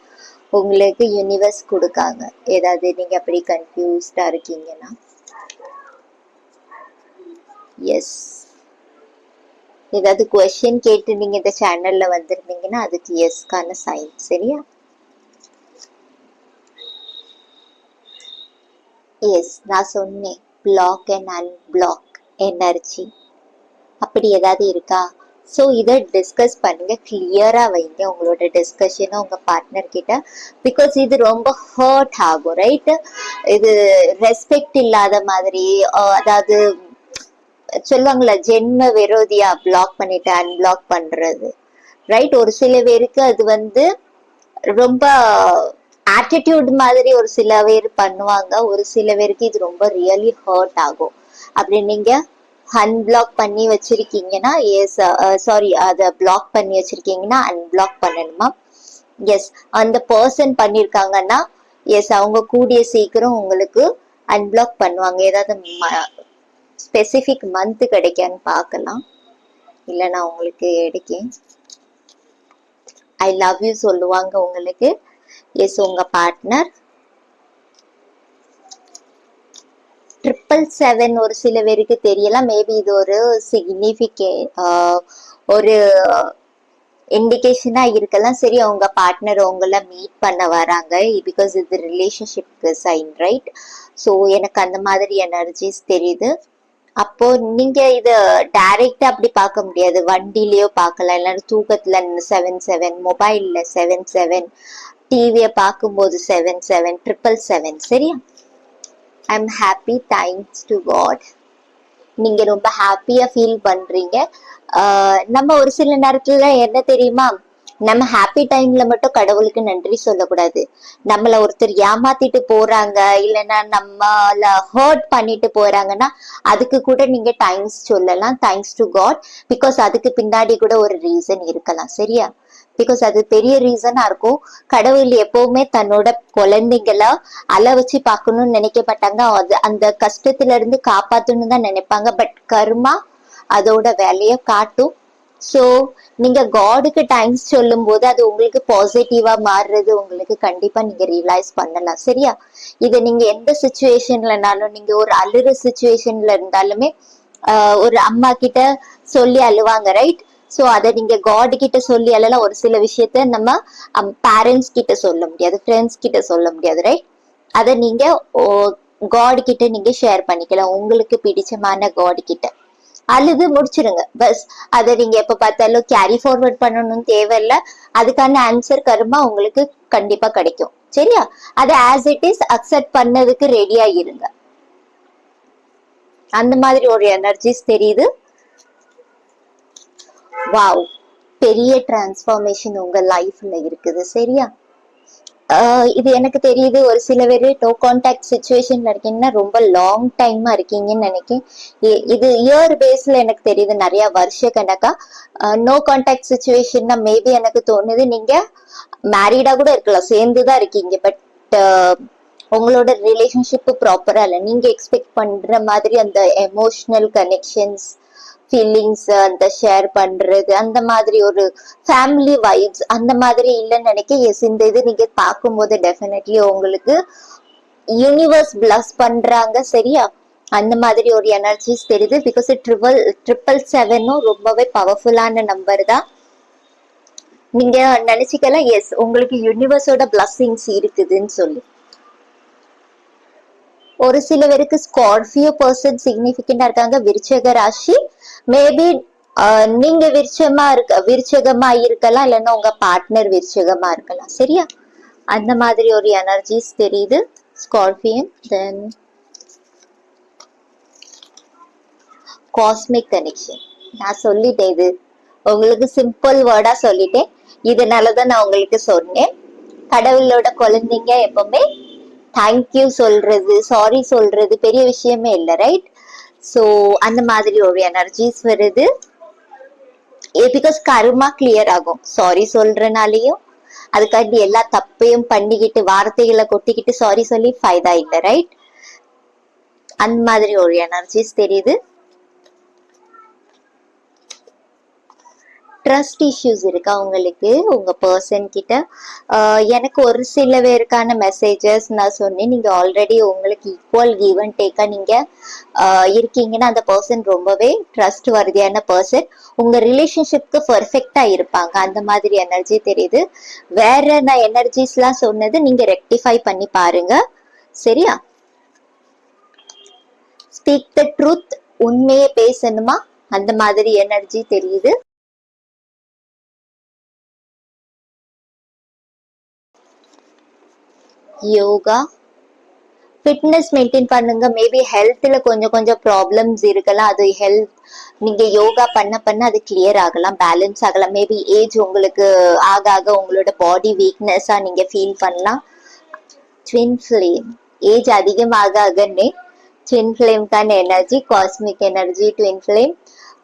உங்களுக்கு யூனிவர்ஸ் கொடுக்காங்க. ஏதாவது நீங்க அப்படி கன்ஃபியூஸ்டா இருக்கீங்கன்னா எஸ் ஏதாவது குவெஸ்டின் கேட்டு நீங்க இந்த சேனல்ல வந்திருந்தீங்கன்னா அதுக்கு எஸ்கான சைன். சரியா? எஸ் நான் சொன்னேன் பிளாக் அண்ட் அன்பிளாக் எனர்ஜி அப்படி ஏதாவது இருக்கா? ஸோ இதை டிஸ்கஸ் பண்ணுங்க, கிளியரா வைங்க உங்களோட டிஸ்கஷனை உங்க பார்ட்னர் கிட்ட. பிகாஸ் இது ரொம்ப ஹர்ட் ஆகும், ரைட்? இது ரெஸ்பெக்ட் இல்லாத மாதிரி, அதாவது சொல்லுவாங்களா ஜென்ம விரோதியா பிளாக் பண்ணிட்டு அன்பிளாக் பண்றது, ரைட்? ஒரு சில பேருக்கு அது வந்து ரொம்ப ஆட்டிடியூட் மாதிரி ஒரு சில பேர் பண்ணுவாங்க, ஒரு சில பேருக்கு இது ரொம்ப ரியலி ஹர்ட் ஆகும். அப்படி நீங்க அன்பிளாக் பண்ணி வச்சிருக்கீங்கன்னா எஸ், சாரி அதை பிளாக் பண்ணி வச்சிருக்கீங்கன்னா அன்பிளாக் பண்ணணுமா? எஸ் அந்த பர்சன் பண்ணிருக்காங்கன்னா எஸ் அவங்க கூடிய சீக்கிரம் உங்களுக்கு அன்பிளாக் பண்ணுவாங்க. ஏதாவது ஸ்பெசிபிக் மந்த் கிடைக்கான்னு பார்க்கலாம். இல்ல நான் உங்களுக்கு எடுக்கேன். ஐ லவ் யூ சொல்லுவாங்க உங்களுக்கு. எஸ், உங்க பார்ட்னர் 777 ஒரு சில பேருக்கு தெரியலாம். மேபி இது ஒரு ஒரு இண்டிகேஷனா இருக்கலாம். சரி, அவங்க பார்ட்னர் உங்களை மீட் பண்ண வராங்க, பிகாஸ் இது ரிலேஷன்ஷிப்க்கு சைன், ரைட்? ஸோ எனக்கு அந்த மாதிரி எனர்ஜிஸ் தெரியுது. அப்போ நீங்க இத டைரக்டா அப்படி பார்க்க முடியாது, வண்டிலயோ பார்க்கலாம், இல்லைன்னா தூக்கத்துல 77, மொபைல்ல 77, டிவிய பார்க்கும்போது 77, 777. சரியா? I am happy, thanks to God. நீங்க ரொம்ப ஹாப்பியா ஃபீல் பண்றீங்க. நம்ம ஒரு சில நேரத்துல என்ன தெரியுமா, நம்ம ஹாப்பி டைம்ல மட்டும் கடவுளுக்கு நன்றி சொல்லக்கூடாது. நம்மள ஒருத்தர் ஏமாத்திட்டு போறாங்க, இல்லைன்னா நம்மள ஹர்ட் பண்ணிட்டு போறாங்கன்னா அதுக்கு கூட நீங்க தேங்க்ஸ் சொல்லலாம், தேங்க்ஸ் டு காட். பிகாஸ் அதுக்கு பின்னாடி கூட ஒரு ரீசன் இருக்கலாம். சரியா? பிகாஸ் அது பெரிய ரீசனா இருக்கும். கடவுள் எப்பவுமே தன்னோட குழந்தைங்கள அழ வச்சு பார்க்கணும்னு நினைக்கப்பட்டாங்க, அது அந்த கஷ்டத்துல இருந்து காப்பாத்தணும்னு தான் நினைப்பாங்க. பட் கர்மா அதோட வேலைய காட்டும். ஸோ நீங்க காடுக்கு தேங்க்ஸ் சொல்லும் போது அது உங்களுக்கு பாசிட்டிவா மாறுறது உங்களுக்கு கண்டிப்பா நீங்க ரியலைஸ் பண்ணலாம். சரியா? இதை நீங்க எந்த சுச்சுவேஷன்லனாலும், நீங்க ஒரு அழுற சுச்சுவேஷன்ல இருந்தாலுமே ஒரு அம்மா கிட்ட சொல்லி அழுவாங்க, ரைட்? ஸோ அதை நீங்க காட் கிட்ட சொல்லி அழலாம். ஒரு சில விஷயத்த நம்ம பேரண்ட்ஸ் கிட்ட சொல்ல முடியாது, ஃப்ரெண்ட்ஸ் கிட்ட சொல்ல முடியாது, ரைட்? அதை நீங்க காட் கிட்ட நீங்க ஷேர் பண்ணிக்கலாம், உங்களுக்கு பிடிச்சமான காட் கிட்ட. அழுது முடிச்சிருங்க பஸ். அதை நீங்க எப்ப பார்த்தாலும் கேரி ஃபார்வர்ட் பண்ணணும்னு தேவையில்ல. அதுக்கான ஆன்சர் கர்மா உங்களுக்கு கண்டிப்பா கிடைக்கும். சரியா? அதை ஆஸ் இட் இஸ் அக்செப்ட் பண்ணதுக்கு ரெடியா இருங்க. அந்த மாதிரி ஒரு எனர்ஜிஸ் தெரியுது. வாவ், பெரிய டிரான்ஸ்ஃபார்மேஷன் உங்க லைஃப்ல இருக்குது. சரியா? இது எனக்கு தெரியுது. ஒரு சில பேர் நோ கான்டாக்ட் சுச்சுவேஷன்ல இருக்கீங்கன்னா ரொம்ப லாங் டைமா இருக்கீங்கன்னு நினைக்கிறேன். இது இயர் பேஸ்ல எனக்கு தெரியுது, நிறைய வருஷ கணக்கா நோ கான்டாக்ட் சுச்சுவேஷன்னா மேபி எனக்கு தோணுது நீங்க மேரீடா கூட இருக்கலாம், சேர்ந்துதான் இருக்கீங்க. பட் உங்களோட ரிலேஷன்ஷிப் ப்ராப்பரா இல்லை. நீங்க எக்ஸ்பெக்ட் பண்ற மாதிரி அந்த எமோஷனல் கனெக்ஷன்ஸ், ஃபீலிங்ஸ், அந்த ஷேர் பண்றது, அந்த மாதிரி ஒரு ஃபேமிலி வைப்ஸ் அந்த மாதிரி இல்லைன்னு நினைக்க. எஸ், இந்த இது நீங்க பார்க்கும்போது டெஃபினெட்லி உங்களுக்கு யூனிவர்ஸ் பிளஸ் பண்றாங்க. சரியா? அந்த மாதிரி ஒரு எனர்ஜிஸ் தெரியுது. பிகாஸ் 777 ரொம்பவே பவர்ஃபுல்லான நம்பர் தான். நீங்க நினைச்சுக்கலாம், எஸ் உங்களுக்கு யூனிவர்ஸோட பிளஸ்ஸிங்ஸ் இருக்குதுன்னு சொல்லி. ஒரு சில பேருக்கு ஸ்கார்பியோ பர்சன் சிக்னிபிகண்டா இருக்காங்க, விருச்சக ராசி. மேபி நீங்க விருச்சகமா இருக்கலாம், இல்லைன்னா உங்க பார்ட்னர் விருச்சகமா இருக்கலாம். சரியா? அந்த மாதிரி ஒரு எனர்ஜிஸ் தெரியுது. ஸ்கார்பியன். தென் காஸ்மிக் கனெக்ஷன். நான் சொல்லிட்டேன், இது உங்களுக்கு சிம்பிள் வேர்டா சொல்லிட்டேன். இதனாலதான் நான் உங்களுக்கு சொன்னேன், கடவுளோட குழந்தைங்க எப்பவுமே தேங்க்யூ சொல்றது, சாரி சொல்றது பெரிய விஷயமே இல்லை, ரைட்? ஸோ அந்த மாதிரி ஒரு எனர்ஜிஸ் வருது. பிகாஸ் கர்மா கிளியர் ஆகும் சாரி சொல்றனாலையும். அதுக்காண்டி எல்லா தப்பையும் பண்ணிக்கிட்டு வார்த்தைகளை கொட்டிக்கிட்டு சாரி சொல்லி ஃபைதா இல்லை, ரைட்? அந்த மாதிரி ஒரு எனர்ஜிஸ் தெரியுது. ட்ரஸ்ட் இஷ்யூஸ் இருக்கா உங்களுக்கு உங்க பர்சன் கிட்ட? எனக்கு ஒரு சில பேருக்கான மெசேஜஸ் நான் சொன்னேன். நீங்க ஆல்ரெடி உங்களுக்கு ஈக்குவல் கிவ் அண்ட் டேக்கா நீங்க இருக்கீங்கன்னா அந்த பர்சன் ரொம்பவே ட்ரஸ்ட் வர்தியான பர்சன். உங்க ரிலேஷன்ஷிப்க்கு பர்ஃபெக்டா இருப்பாங்க, அந்த மாதிரி எனர்ஜி தெரியுது. வேற நான் எனர்ஜிஸ் எல்லாம் சொன்னது நீங்க ரெக்டிஃபை பண்ணி பாருங்க. சரியா? ஸ்பீக் த ட்ரூத், உண்மையை பேசணுமா, அந்த மாதிரி எனர்ஜி தெரியுது. யோகா, ஃபிட்னஸ் மெயின்டைன் பண்ணுங்க. மேபி ஹெல்த்ல கொஞ்சம் கொஞ்சம் ப்ராப்ளம்ஸ் இருக்கலாம், அது ஹெல்த் நீங்க யோகா பண்ண பண்ண அது கிளியர் ஆகலாம், பேலன்ஸ் ஆகலாம். மேபி ஏஜ் உங்களுக்கு ஆக ஆக உங்களோட பாடி வீக்னஸா நீங்க ஃபீல் பண்ணலாம். ட்வின் ஃபிளேம், ஏஜ் அதிகமாக ஆகன்னே ட்வின் ஃபிளேம்கான energy, cosmic energy, twin flame.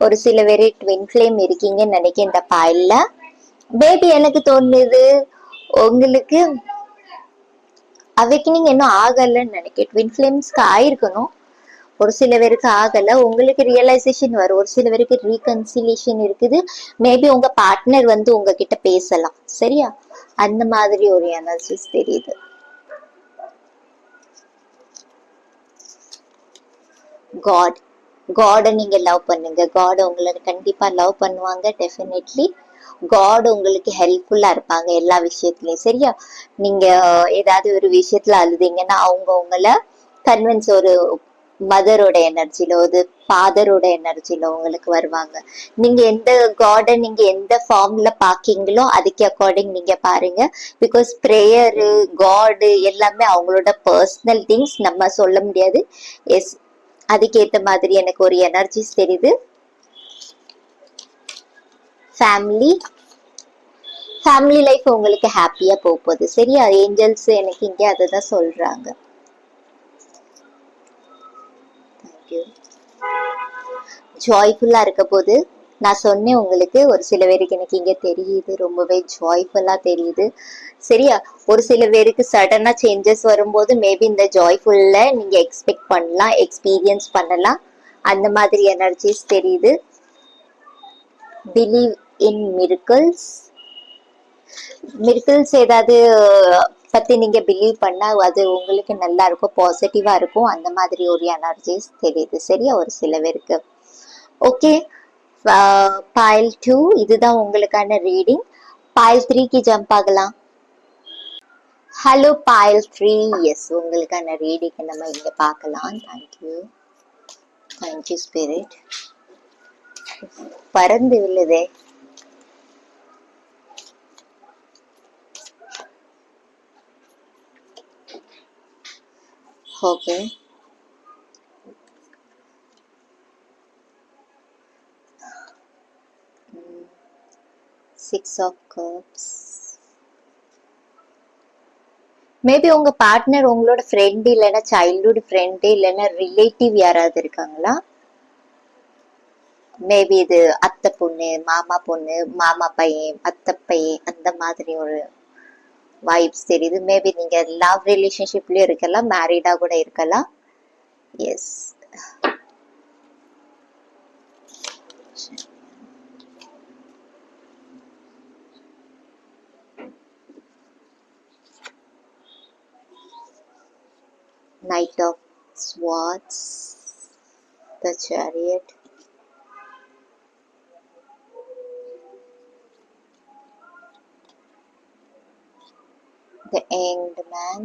ஒரு சில பேர் ட்வின் ஃபிளேம் இருக்கீங்கன்னு நினைக்கிறேன் இந்த பாயில்ல. பேபி எனக்கு தோணுது உங்களுக்கு அவேக்கனிங் இன்னும் ஆகலன்னு நினைக்கிறேன். ட்வின் ஃபிளேம்ஸ்க்கு ஆயிருக்கணும், ஒரு சில பேருக்கு ஆகல, உங்களுக்கு ரியலைசேஷன் வரும். ஒரு சில பேருக்கு ரீகன்சிலேஷன் இருக்குது. மேபி உங்க பார்ட்னர் வந்து உங்ககிட்ட பேசலாம். சரியா? அந்த மாதிரி ஒரு எனர்ஜிஸ் தெரியுது. காட் காடை நீங்க லவ் பண்ணுங்க. காட் உங்களை கண்டிப்பா லவ் பண்ணுவாங்க. டெஃபினெட்லி காட் உங்களுக்கு ஹெல்ப்ஃபுல்லா இருப்பாங்க எல்லா விஷயத்துலயும். சரியா? நீங்க ஏதாவது ஒரு விஷயத்துல அழுதீங்கன்னா அவங்க உங்களை கன்வின்ஸ், ஒரு மதரோட எனர்ஜில, ஒரு ஃபாதரோட எனர்ஜில உங்களுக்கு வருவாங்க. நீங்க எந்த காடை நீங்க எந்த ஃபார்ம்ல பாக்கீங்களோ அதுக்கு அக்கார்டிங் நீங்க பாருங்க. பிகாஸ் ப்ரேயரு, காடு எல்லாமே அவங்களோட பர்சனல் திங்ஸ், நம்ம சொல்ல முடியாது. எஸ், அதுக்கேத்த மாதிரி எனக்கு ஒரு எனர்ஜிஸ் தெரியுது. ஃபேமிலி ஃபேமிலி லைஃப் உங்களுக்கு ஹாப்பியா போகுது. சரியா? ஏஞ்சல்ஸ் எனக்கு இங்க அதை தான் சொல்றாங்க. ஜாய்ஃபுல்லா இருக்க போது நான் சொன்னேன் உங்களுக்கு. ஒரு சில பேருக்கு எனக்கு இங்க தெரியுது, ரொம்பவே ஜாய்ஃபுல்லா தெரியுது. சரியா? ஒரு சில பேருக்கு சடனா சேஞ்சஸ் வரும்போது மேபி இந்த ஜாய்ஃபுல்ல நீங்க எக்ஸ்பெக்ட் பண்ணலாம், எக்ஸ்பீரியன்ஸ் பண்ணலாம். அந்த மாதிரி எனர்ஜிஸ் தெரியுது. Believe in miracles. மிரக்கிள்ஸ் ஏதாவது பத்தி நீங்க பிலீவ் பண்ணா அது உங்களுக்கு நல்லா இருக்கும், பாசிட்டிவா இருக்கும். அந்த மாதிரி ஒரு எனர்ஜிஸ் தெரியுது. சரியா? ஒரு சில பேருக்கு. ஓகே, பைல் 2 இதுதான் உங்களுக்கான ரீடிங். பைல் 3க்கு ஜம்ப் ஆகலாம். ஹலோ பைல் 3, எஸ், உங்களுக்கான ரீடிங் நம்ம இங்க பார்க்கலாம். Thank you spirit. பறந்து விழுதே. Okay, 6 of cups. மேபி உங்க பார்ட்னர் உங்களோட ஃப்ரெண்ட், இல்லைன்னா சைல்ட்ஹுட் ஃப்ரெண்ட், இல்லைன்னா ரிலேட்டிவ் யாராவது இருக்காங்களா? மேபி இது அத்தை பொண்ணு, மாமா பொண்ணு, மாமா பையன், அத்தை பையன், அந்த மாதிரி ஒரு வைப்ஸ் தெரியுது. மேபி நீங்க லவ் ரிலேஷன்ஷிப்லயும் இருக்கலாம், மேரிடா கூட இருக்கலாம். Yes, Knight of Swords, the Chariot, the Hanged Man,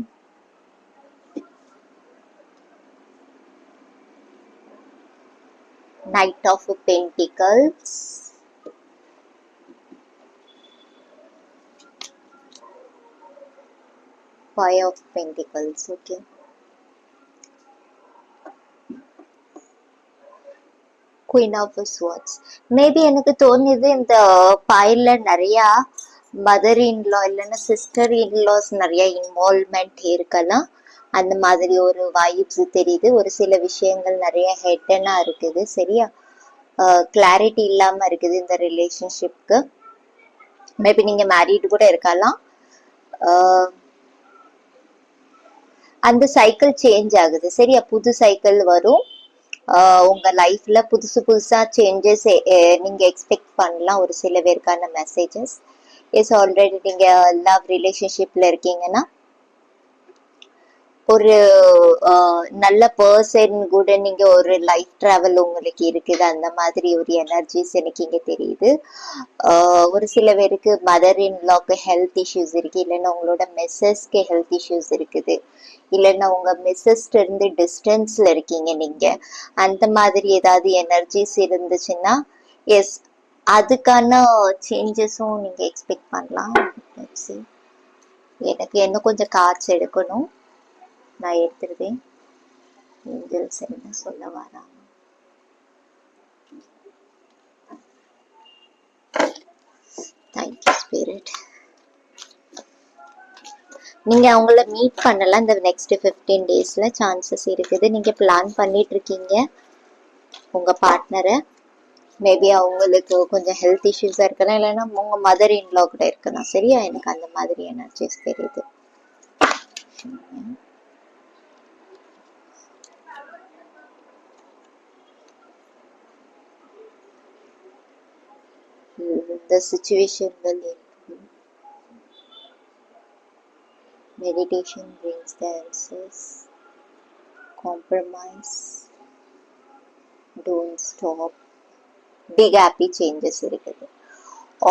Knight of Pentacles, Five of Pentacles. Okay, Queen of Swords. Maybe எனக்கு தோணுது இந்த பைல்ல நிறைய மதர் இன்லா இல்லைன்னா சிஸ்டர் இன்லாஸ் நிறைய இன்வால்வ்மெண்ட் இருக்கலாம். அந்த மாதிரி ஒரு வைப்ஸ் தெரியுது. ஒரு சில விஷயங்கள் நிறைய ஹெட்டனா இருக்குது. சரியா? கிளாரிட்டி இல்லாம இருக்குது இந்த ரிலேஷன்ஷிப்க்கு. மேபி நீங்க மேரிட் கூட இருக்கலாம். அந்த சைக்கிள் சேஞ்ச் ஆகுது. சரியா? புது சைக்கிள் வரும். உங்க லைஃப்ல புதுசு புதுசா சேஞ்சஸ் நீங்க எக்ஸ்பெக்ட் பண்ணலாம். ஒரு சில பேருக்கான மெசேஜஸ். எஸ், ஆல்ரெடி நீங்க லவ் ரிலேஷன்ஷிப்ல இருக்கீங்கன்னா ஒரு நல்ல பர்சன் கூட நீங்க ஒரு லைஃப் டிராவல் உங்களுக்கு இருக்குது. அந்த மாதிரி ஒரு எனர்ஜிஸ் எனக்கு இங்க தெரியுது. ஒரு சில பேருக்கு மதர் இன்லாக்கு ஹெல்த் இஷ்யூஸ் இருக்கு, இல்லைன்னா உங்களோட மிஸ்ஸஸ்க்கு ஹெல்த் இஷ்யூஸ் இருக்குது, இல்லைன்னா உங்க மிஸ்ஸஸ்ட் இருந்து டிஸ்டன்ஸ்ல இருக்கீங்க நீங்க. அந்த மாதிரி ஏதாவது எனர்ஜிஸ் இருந்துச்சுன்னா எஸ், அதுக்கான சேஞ்சஸும் நீங்க எக்ஸ்பெக்ட் பண்ணலாம். எனக்கு இன்னும் கொஞ்சம் கார்ட்ஸ் எடுக்கணும், நான் எடுத்துருவேன். ஏஞ்சல்ஸ் என்ன சொல்ல வராங்க? Thank you spirit. நீங்க அவங்கள மீட் பண்ணலாம் இந்த நெக்ஸ்ட் 15 டேஸ்ல சான்சஸ் இருக்குது. நீங்க பிளான் பண்ணிட்டு இருக்கீங்க உங்க பார்ட்னரை. மேபி அவங்களுக்கு கொஞ்சம் ஹெல்த் இஷ்யூஸா இருக்கலாம், இல்லைன்னா உங்க மதர் இன்லா கூட இருக்கலாம். சரியா? எனக்கு அந்த மாதிரி எனர்ஜிஸ் தெரியுது. The situation will improve. Meditation brings the answers. Compromise. Don't stop. Big happy changes இருக்குது.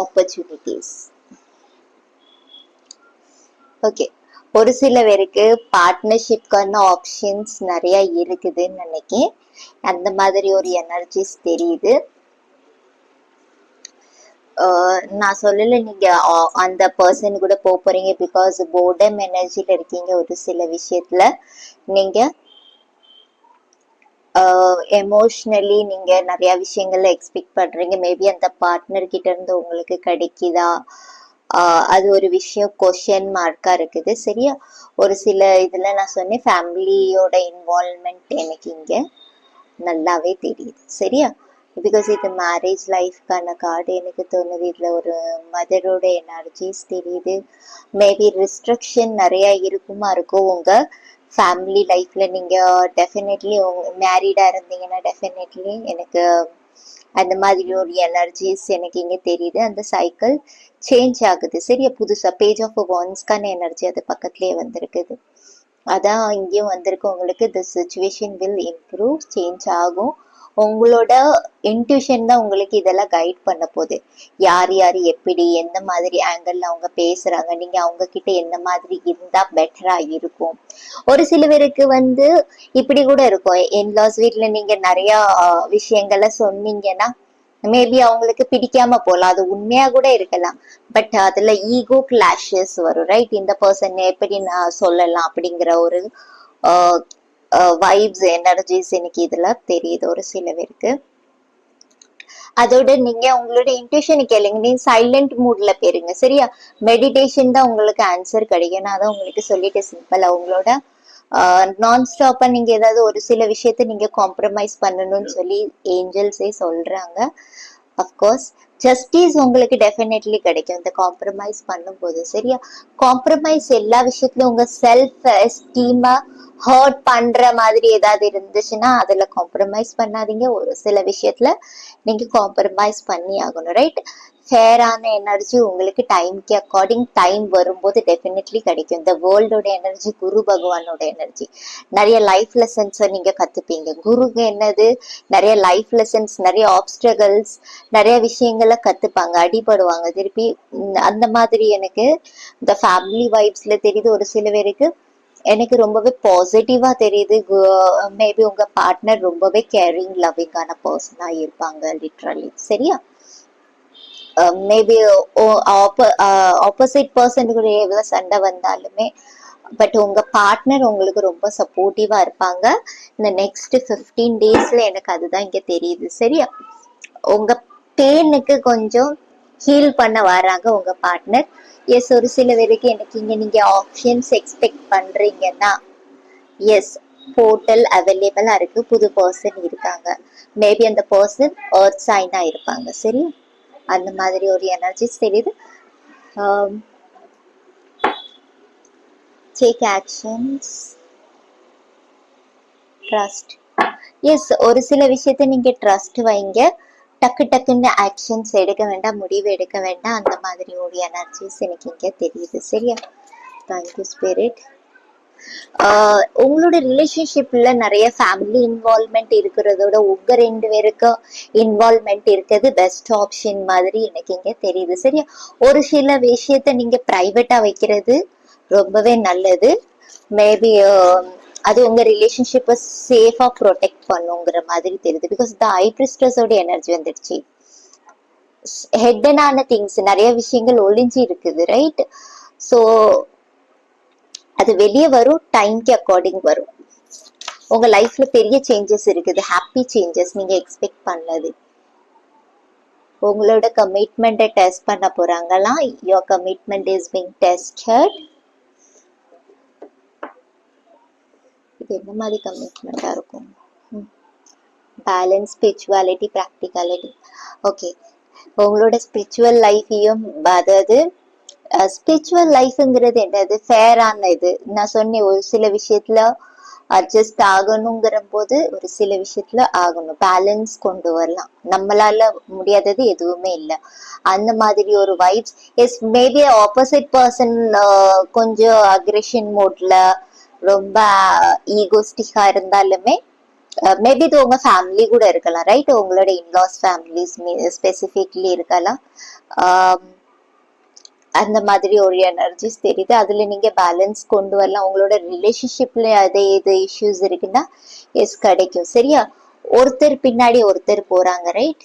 Opportunities. ஓகே, ஒரு சில பேருக்கு பார்ட்னர்ஷிப்கான ஆப்ஷன்ஸ் நிறைய இருக்குதுன்னு நினைக்கிறேன். அந்த மாதிரி ஒரு எனர்ஜிஸ் தெரியுது. நான் சொல்லல நீங்க அந்த பர்சன் கூட போறீங்க, பிகாஸ் போர்டம் எனர்ஜில இருக்கீங்க. ஒரு சில விஷயத்துல நீங்க எமோஷ்னலி நீங்க நிறைய விஷயங்கள்ல எக்ஸ்பெக்ட் பண்றீங்க. மேபி அந்த பார்ட்னர் கிட்ட இருந்து உங்களுக்கு கிடைக்குதா, அது ஒரு விஷயம் கொஸ்டின் மார்க்கா இருக்குது. சரியா, ஒரு சில இதுல நான் சொன்னேன் ஃபேமிலியோட இன்வால்வ்மெண்ட் எனக்கு இங்க நல்லாவே தெரியுது. சரியா, பிகாஸ் இது மேரேஜ் லைஃப்கான கார்டு எனக்கு தோணுது. இதுல ஒரு மதரோட எனர்ஜிஸ் தெரியுது. மேபி ரிஸ்ட்ரிக்ஷன் நிறைய இருக்கும் உங்க ஃபேமிலி லைஃப்ல. நீங்க டெஃபினெட்லி மேரீடா இருந்தீங்கன்னா டெஃபினெட்லி எனக்கு அந்த மாதிரி ஒரு எனர்ஜிஸ் எனக்கு இங்க தெரியுது. அந்த சைக்கிள் சேஞ்ச் ஆகுது. சரியா, புதுசா பேஜ் ஆஃப் வான்ஸ்க்கான எனர்ஜி அது பக்கத்துலயே வந்திருக்குது. அதான் இங்கேயும் வந்திருக்கு உங்களுக்கு. தி சிச்சுவேஷன் வில் இம்ப்ரூவ், சேஞ்ச் ஆகும். உங்களோட இன்ட்யூஷன் தான் உங்களுக்கு இதெல்லாம் கைட் பண்ண போகுது. யார் யார் எப்படி எந்த மாதிரி ஆங்கிள் அவங்க பேசுறாங்க, நீங்க அவங்க கிட்ட எந்த மாதிரி இருந்தா பெட்டரா இருக்கும். ஒரு சில பேருக்கு இப்படி கூட இருக்கும். இன்லாஸ் வீட்ல நீங்க நிறைய விஷயங்களை சொன்னீங்கன்னா மேபி அவங்களுக்கு பிடிக்காம போகலாம். அது உண்மையா கூட இருக்கலாம். பட் அதுல ஈகோ கிளாஷஸ் வரும். ரைட், இந்த பர்சன் எப்படி நான் சொல்லலாம் அப்படிங்கிற ஒரு வைப்ஸ் எனர்ஜிஸ் எனக்கு இதுல தெரியுது ஒரு சில பேருக்கு. அதோட நீங்க உங்களோட இன்ட்யூஷன் கேளுங்க. நீங்க சைலண்ட் மூட்ல போயிருங்க. சரியா, மெடிடேஷன் தான் உங்களுக்கு ஆன்சர் கிடைக்கும். நான் தான் உங்களுக்கு சொல்லிட்டு சிம்பிளா உங்களோட நான் ஸ்டாப்பா நீங்க ஏதாவது ஒரு சில விஷயத்த நீங்க காம்ப்ரமைஸ் பண்ணணும்னு சொல்லி ஏஞ்சல்ஸே சொல்றாங்க. அஃப்கோர்ஸ் ஜஸ்டிஸ் உங்களுக்கு டெஃபினெட்லி கிடைக்கும் இந்த காம்ப்ரமைஸ் பண்ணும்போது. சரியா, காம்ப்ரமைஸ் எல்லா விஷயத்துலயும் உங்க செல்ஃப் எஸ்டீமா ஹர்ட் பண்ற மாதிரி ஏதாவது இருந்துச்சுன்னா அதுல காம்ப்ரமைஸ் பண்ணாதீங்க. ஒரு சில விஷயத்துல நீங்க காம்ப்ரமைஸ் பண்ணி ஆகணும். ரைட், ஃபேரான எனர்ஜி உங்களுக்கு டைம்க்கு அக்கார்டிங் டைம் வரும்போது டெஃபினெட்லி கிடைக்கும். இந்த வேர்ல்டோட எனர்ஜி, குரு பகவானோட எனர்ஜி, நிறைய லைஃப் லெசன்ஸை நீங்க கத்துப்பீங்க. குருங்க என்னது, நிறைய லைஃப் லெசன்ஸ், நிறைய ஆப்ஸ்டகல்ஸ், நிறைய விஷயங்களை கத்துப்பாங்க, அடிபடுவாங்க திருப்பி. அந்த மாதிரி எனக்கு இந்த ஃபேமிலி வைப்ஸ்ல தெரியுது. ஒரு சில பேருக்கு எனக்கு ரொம்பவே பாசிட்டிவா தெரியுது. மேபி உங்க பார்ட்னர் ரொம்பவே கேரிங் லவ்விங்கான பர்சனா இருப்பாங்க லிட்ரலி. சரியா, மேபி ஆப்போசிட் பர்சன் கூட எவ்வளவு சண்டை வந்தாலுமே பட் உங்க பார்ட்னர் உங்களுக்கு ரொம்ப சப்போர்ட்டிவா இருப்பாங்க இந்த நெக்ஸ்ட் 15 டேஸ்ல. எனக்கு அதுதான் இங்க தெரியுது. சரியா, உங்க பெயினுக்கு கொஞ்சம் ஹீல் பண்ண வராங்க உங்க பார்ட்னர். எஸ், ஒரு சில பேருக்கு எனக்கு இங்க நீங்க ஆப்ஷன்ஸ் எக்ஸ்பெக்ட் பண்றீங்கன்னா எஸ், போர்ட்டல் அவைலபிளா இருக்கு. புது பர்சன் இருக்காங்க. மேபி அந்த பர்சன் எர்த் சைனா இருப்பாங்க. சரி, அந்த மாதிரி ஒரு எனர்ஜிஸ் தெரியுது. Take actions, trust. எஸ், ஒரு சில விஷயத்த நீங்க ட்ரஸ்ட் வைங்க. டக்கு டக்குன்னு ஆக்ஷன்ஸ் எடுக்க வேண்டாம், முடிவு எடுக்க வேண்டாம். அந்த மாதிரி ஒரு எனர்ஜிஸ் எனக்கு இங்க தெரியுது. சரியா, தேங்க்யூ ஸ்பிரிட். உங்களோட ரிலேஷன்ஷிப்ல நிறைய ஃபேமிலி இன்வால்வ்மெண்ட் இருக்கிறதோட உங்க 2 பேருக்கு இன்வால்வ்மெண்ட் இருக்கிறது பெஸ்ட் ஆப்ஷன் மாதிரி எனக்கு இங்க தெரியுது. சரியா, ஒரு சில விஷயத்த நீங்க பிரைவேட்டா வைக்கிறது ரொம்பவே நல்லது. மேபி அது உங்க ரிலேஷன்ஷிப்பை சேஃபா ப்ரொடெக்ட் பண்ணுங்கிற மாதிரி தெரியுது. பிகாஸ் த ஹை பிரிஸ்டஸோட எனர்ஜி வந்துடுச்சு. ஹெட்டனான திங்ஸ் நிறைய விஷயங்கள் ஒளிஞ்சு இருக்குது. ரைட், ஸோ அது வெளியே வரும், டைம்க்கு அக்கார்டிங் வரும். உங்க லைஃப்ல பெரிய சேஞ்சஸ் இருக்குது, ஹாப்பி சேஞ்சஸ் நீங்க எக்ஸ்பெக்ட் பண்ணது. உங்களோட கமிட்மெண்ட்டை டெஸ்ட் பண்ண போறாங்களாம். Your commitment is being tested. இது என்ன மாதிரி கமிட்மெண்டா இருக்கும்? Balance, spirituality, practicality. ஓகே, உங்களோட ஸ்பிரிச்சுவல் லைஃபையும், அதாவது ஸ்பிரிச்சுவல் லைஃப்ங்கிறது என்னது, ஃபேரான இது. நான் சொன்னேன் ஒரு சில விஷயத்துல அட்ஜஸ்ட் ஆகணுங்கிற போது ஒரு சில விஷயத்துல ஆகணும், பேலன்ஸ் கொண்டு வரலாம். நம்மளால முடியாதது எதுவுமே இல்லை. அந்த மாதிரி ஒரு vibes. Yes, maybe opposite person கொஞ்சம் அக்ரெஷன் மோட்ல ரொம்ப ஈகோஸ்டிக்கா இருந்தாலுமே மேபி இது உங்க ஃபேமிலி கூட இருக்கலாம், ரைட்? உங்களோட இன்லாஸ் ஃபேமிலிஸ் ஸ்பெசிஃபிக்லி இருக்கலாம். அந்த மாதிரி ஒரு எனர்ஜிஸ் தெரியுது. அதுல நீங்க பேலன்ஸ் கொண்டு வரலாம். உங்களோட ரிலேஷன்ஷிப்ல அதே இது இஷ்யூஸ் இருக்குன்னா எஸ் கிடைக்கும், சரியா? ஒருத்தர் பின்னாடி ஒருத்தர் போறாங்க, ரைட்?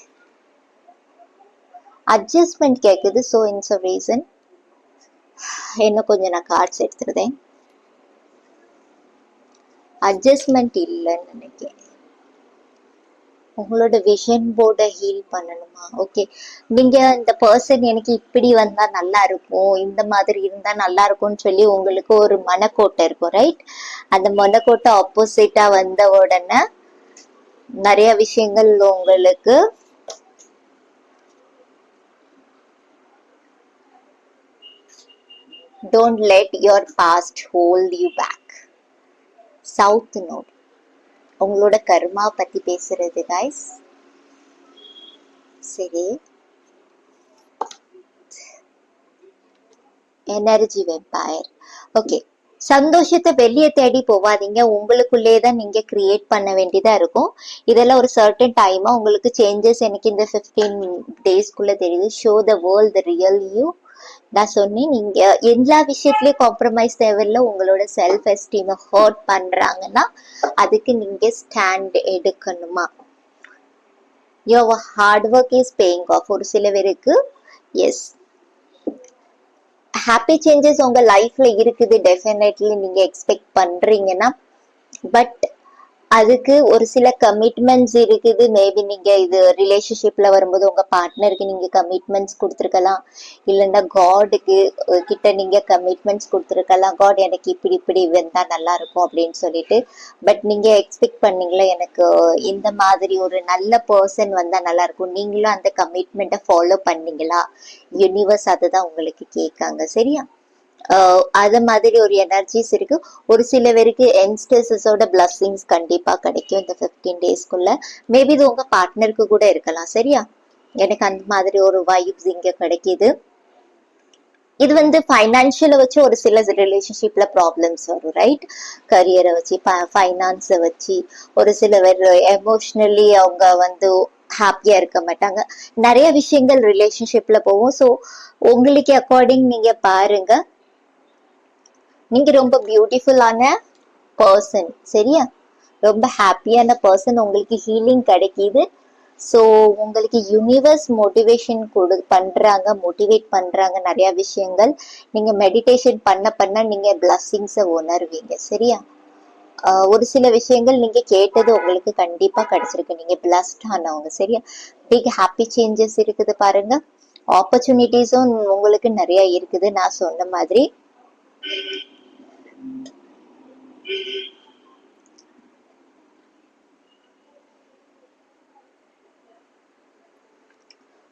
அட்ஜஸ்ட்மெண்ட் கேக்குது. ஸோ இன்ஸ் அ ரீசன். இன்னும் கொஞ்சம் நான் கார்ட்ஸ் எடுத்துருந்தேன். அட்ஜஸ்ட்மெண்ட் இல்லைன்னு நினைக்கிறேன். உங்களோட விஷன் போர்டை ஹீல் பண்ணணுமா? ஓகே, நீங்க இந்த பர்சன் எனக்கு இப்படி வந்தா நல்லா இருக்கும், இந்த மாதிரி இருந்தா நல்லா இருக்கும்னு சொல்லி உங்களுக்கு ஒரு மனக்கோட்டை இருக்கும், ரைட்? அந்த மனக்கோட்டை ஆப்போசிட்டா வந்த உடனே நிறைய விஷயங்கள் உங்களுக்கு don't let your past hold you back. South node உங்களோட கர்மா பத்தி பேசுறது கைஸ். சரி, எனர்ஜி வெம்பயர். ஓகே, சந்தோஷத்தை வெளியே தேடி போவாதீங்க, உங்களுக்குள்ளேதான் நீங்க கிரியேட் பண்ண வேண்டியதா இருக்கும். இதெல்லாம் ஒரு சர்டன் டைமா உங்களுக்கு சேஞ்சஸ் எனக்கு இந்த 15 டேஸ்க்குள்ள தெரியுது. Show the world the real you. நான் சொன்னேன், நீங்க எல்லா விஷயத்திலயும் காம்ப்ரமைஸ் தேவையில்லை. உங்களோட செல்ஃப் எஸ்டீமை ஹர்ட் பண்றாங்கன்னா அதுக்கு நீங்க ஸ்டாண்ட் எடுக்கணுமா? Your hard work is paying off. ஒரு சில பேருக்கு எஸ் ஹாப்பி சேஞ்சஸ் உங்க லைஃப்ல இருக்குது, டெஃபினெட்லி நீங்க எக்ஸ்பெக்ட் பண்றீங்கன்னா. பட் அதுக்கு ஒரு சில கமிட்மெண்ட்ஸ் இருக்குது. மேபி நீங்க இது ரிலேஷன்ஷிப்ல வரும்போது உங்க பார்ட்னருக்கு நீங்க கமிட்மெண்ட்ஸ் கொடுத்துருக்கலாம், இல்லைன்னா காடுக்கு கிட்ட நீங்க கமிட்மெண்ட்ஸ் கொடுத்துருக்கலாம். காட் எனக்கு இப்படி இப்படி வந்தா நல்லா இருக்கும் அப்படின்னு சொல்லிட்டு. பட் நீங்க எக்ஸ்பெக்ட் பண்ணீங்களா எனக்கு இந்த மாதிரி ஒரு நல்ல பர்சன் வந்தா நல்லா இருக்கும், நீங்களும் அந்த கமிட்மெண்ட்டை ஃபாலோ பண்ணீங்களா? யூனிவர்ஸ் அதுதான் உங்களுக்கு கேட்காங்க, சரியா? அது மாதிரி ஒரு எனர்ஜிஸ் இருக்கு. ஒரு சில பேருக்கு யங்ஸ்டர்ஸோட பிளஸ்ஸிங்ஸ் கண்டிப்பா கிடைக்கும் இந்த 15 டேஸ்க்குள்ள. மேபி இது உங்க பார்ட்னருக்கு கூட இருக்கலாம், சரியா? எனக்கு அந்த மாதிரி ஒரு வைப்ஸ் இங்க கிடைக்குது. இது வந்து ஃபைனான்சியலை வச்சு ஒரு சில ரிலேஷன்ஷிப்ல ப்ராப்ளம்ஸ் வரும், ரைட்? கரியரை வச்சு, ஃபைனான்ஸை வச்சு ஒரு சில பேர் எமோஷ்னலி அவங்க வந்து ஹாப்பியா இருக்க மாட்டாங்க. நிறைய விஷயங்கள் ரிலேஷன்ஷிப்ல போகும். ஸோ உங்களுக்கு அக்கார்டிங் நீங்க பாருங்க. நீங்க ரொம்ப பியூட்டிஃபுல்லான பர்சன், சரியா? ரொம்ப ஹாப்பியான பர்சன், உங்களுக்கு ஹீலிங் கிடைக்குது. ஸோ உங்களுக்கு யூனிவர்ஸ் மோட்டிவேஷன் மோட்டிவேட் பண்றாங்க நிறைய விஷயங்கள். நீங்க மெடிடேஷன் பண்ண நீங்க பிளஸ்ஸிங்ஸை உணர்வீங்க, சரியா? ஒரு சில விஷயங்கள் நீங்க கேட்டது உங்களுக்கு கண்டிப்பா கிடைச்சிருக்கு. நீங்க பிளஸ்ட் ஆனவங்க, சரியா? பிக் ஹாப்பி சேஞ்சஸ் இருக்குது பாருங்க. ஆப்பர்ச்சுனிட்டிஸும் உங்களுக்கு நிறைய இருக்குது. நான் சொன்ன மாதிரி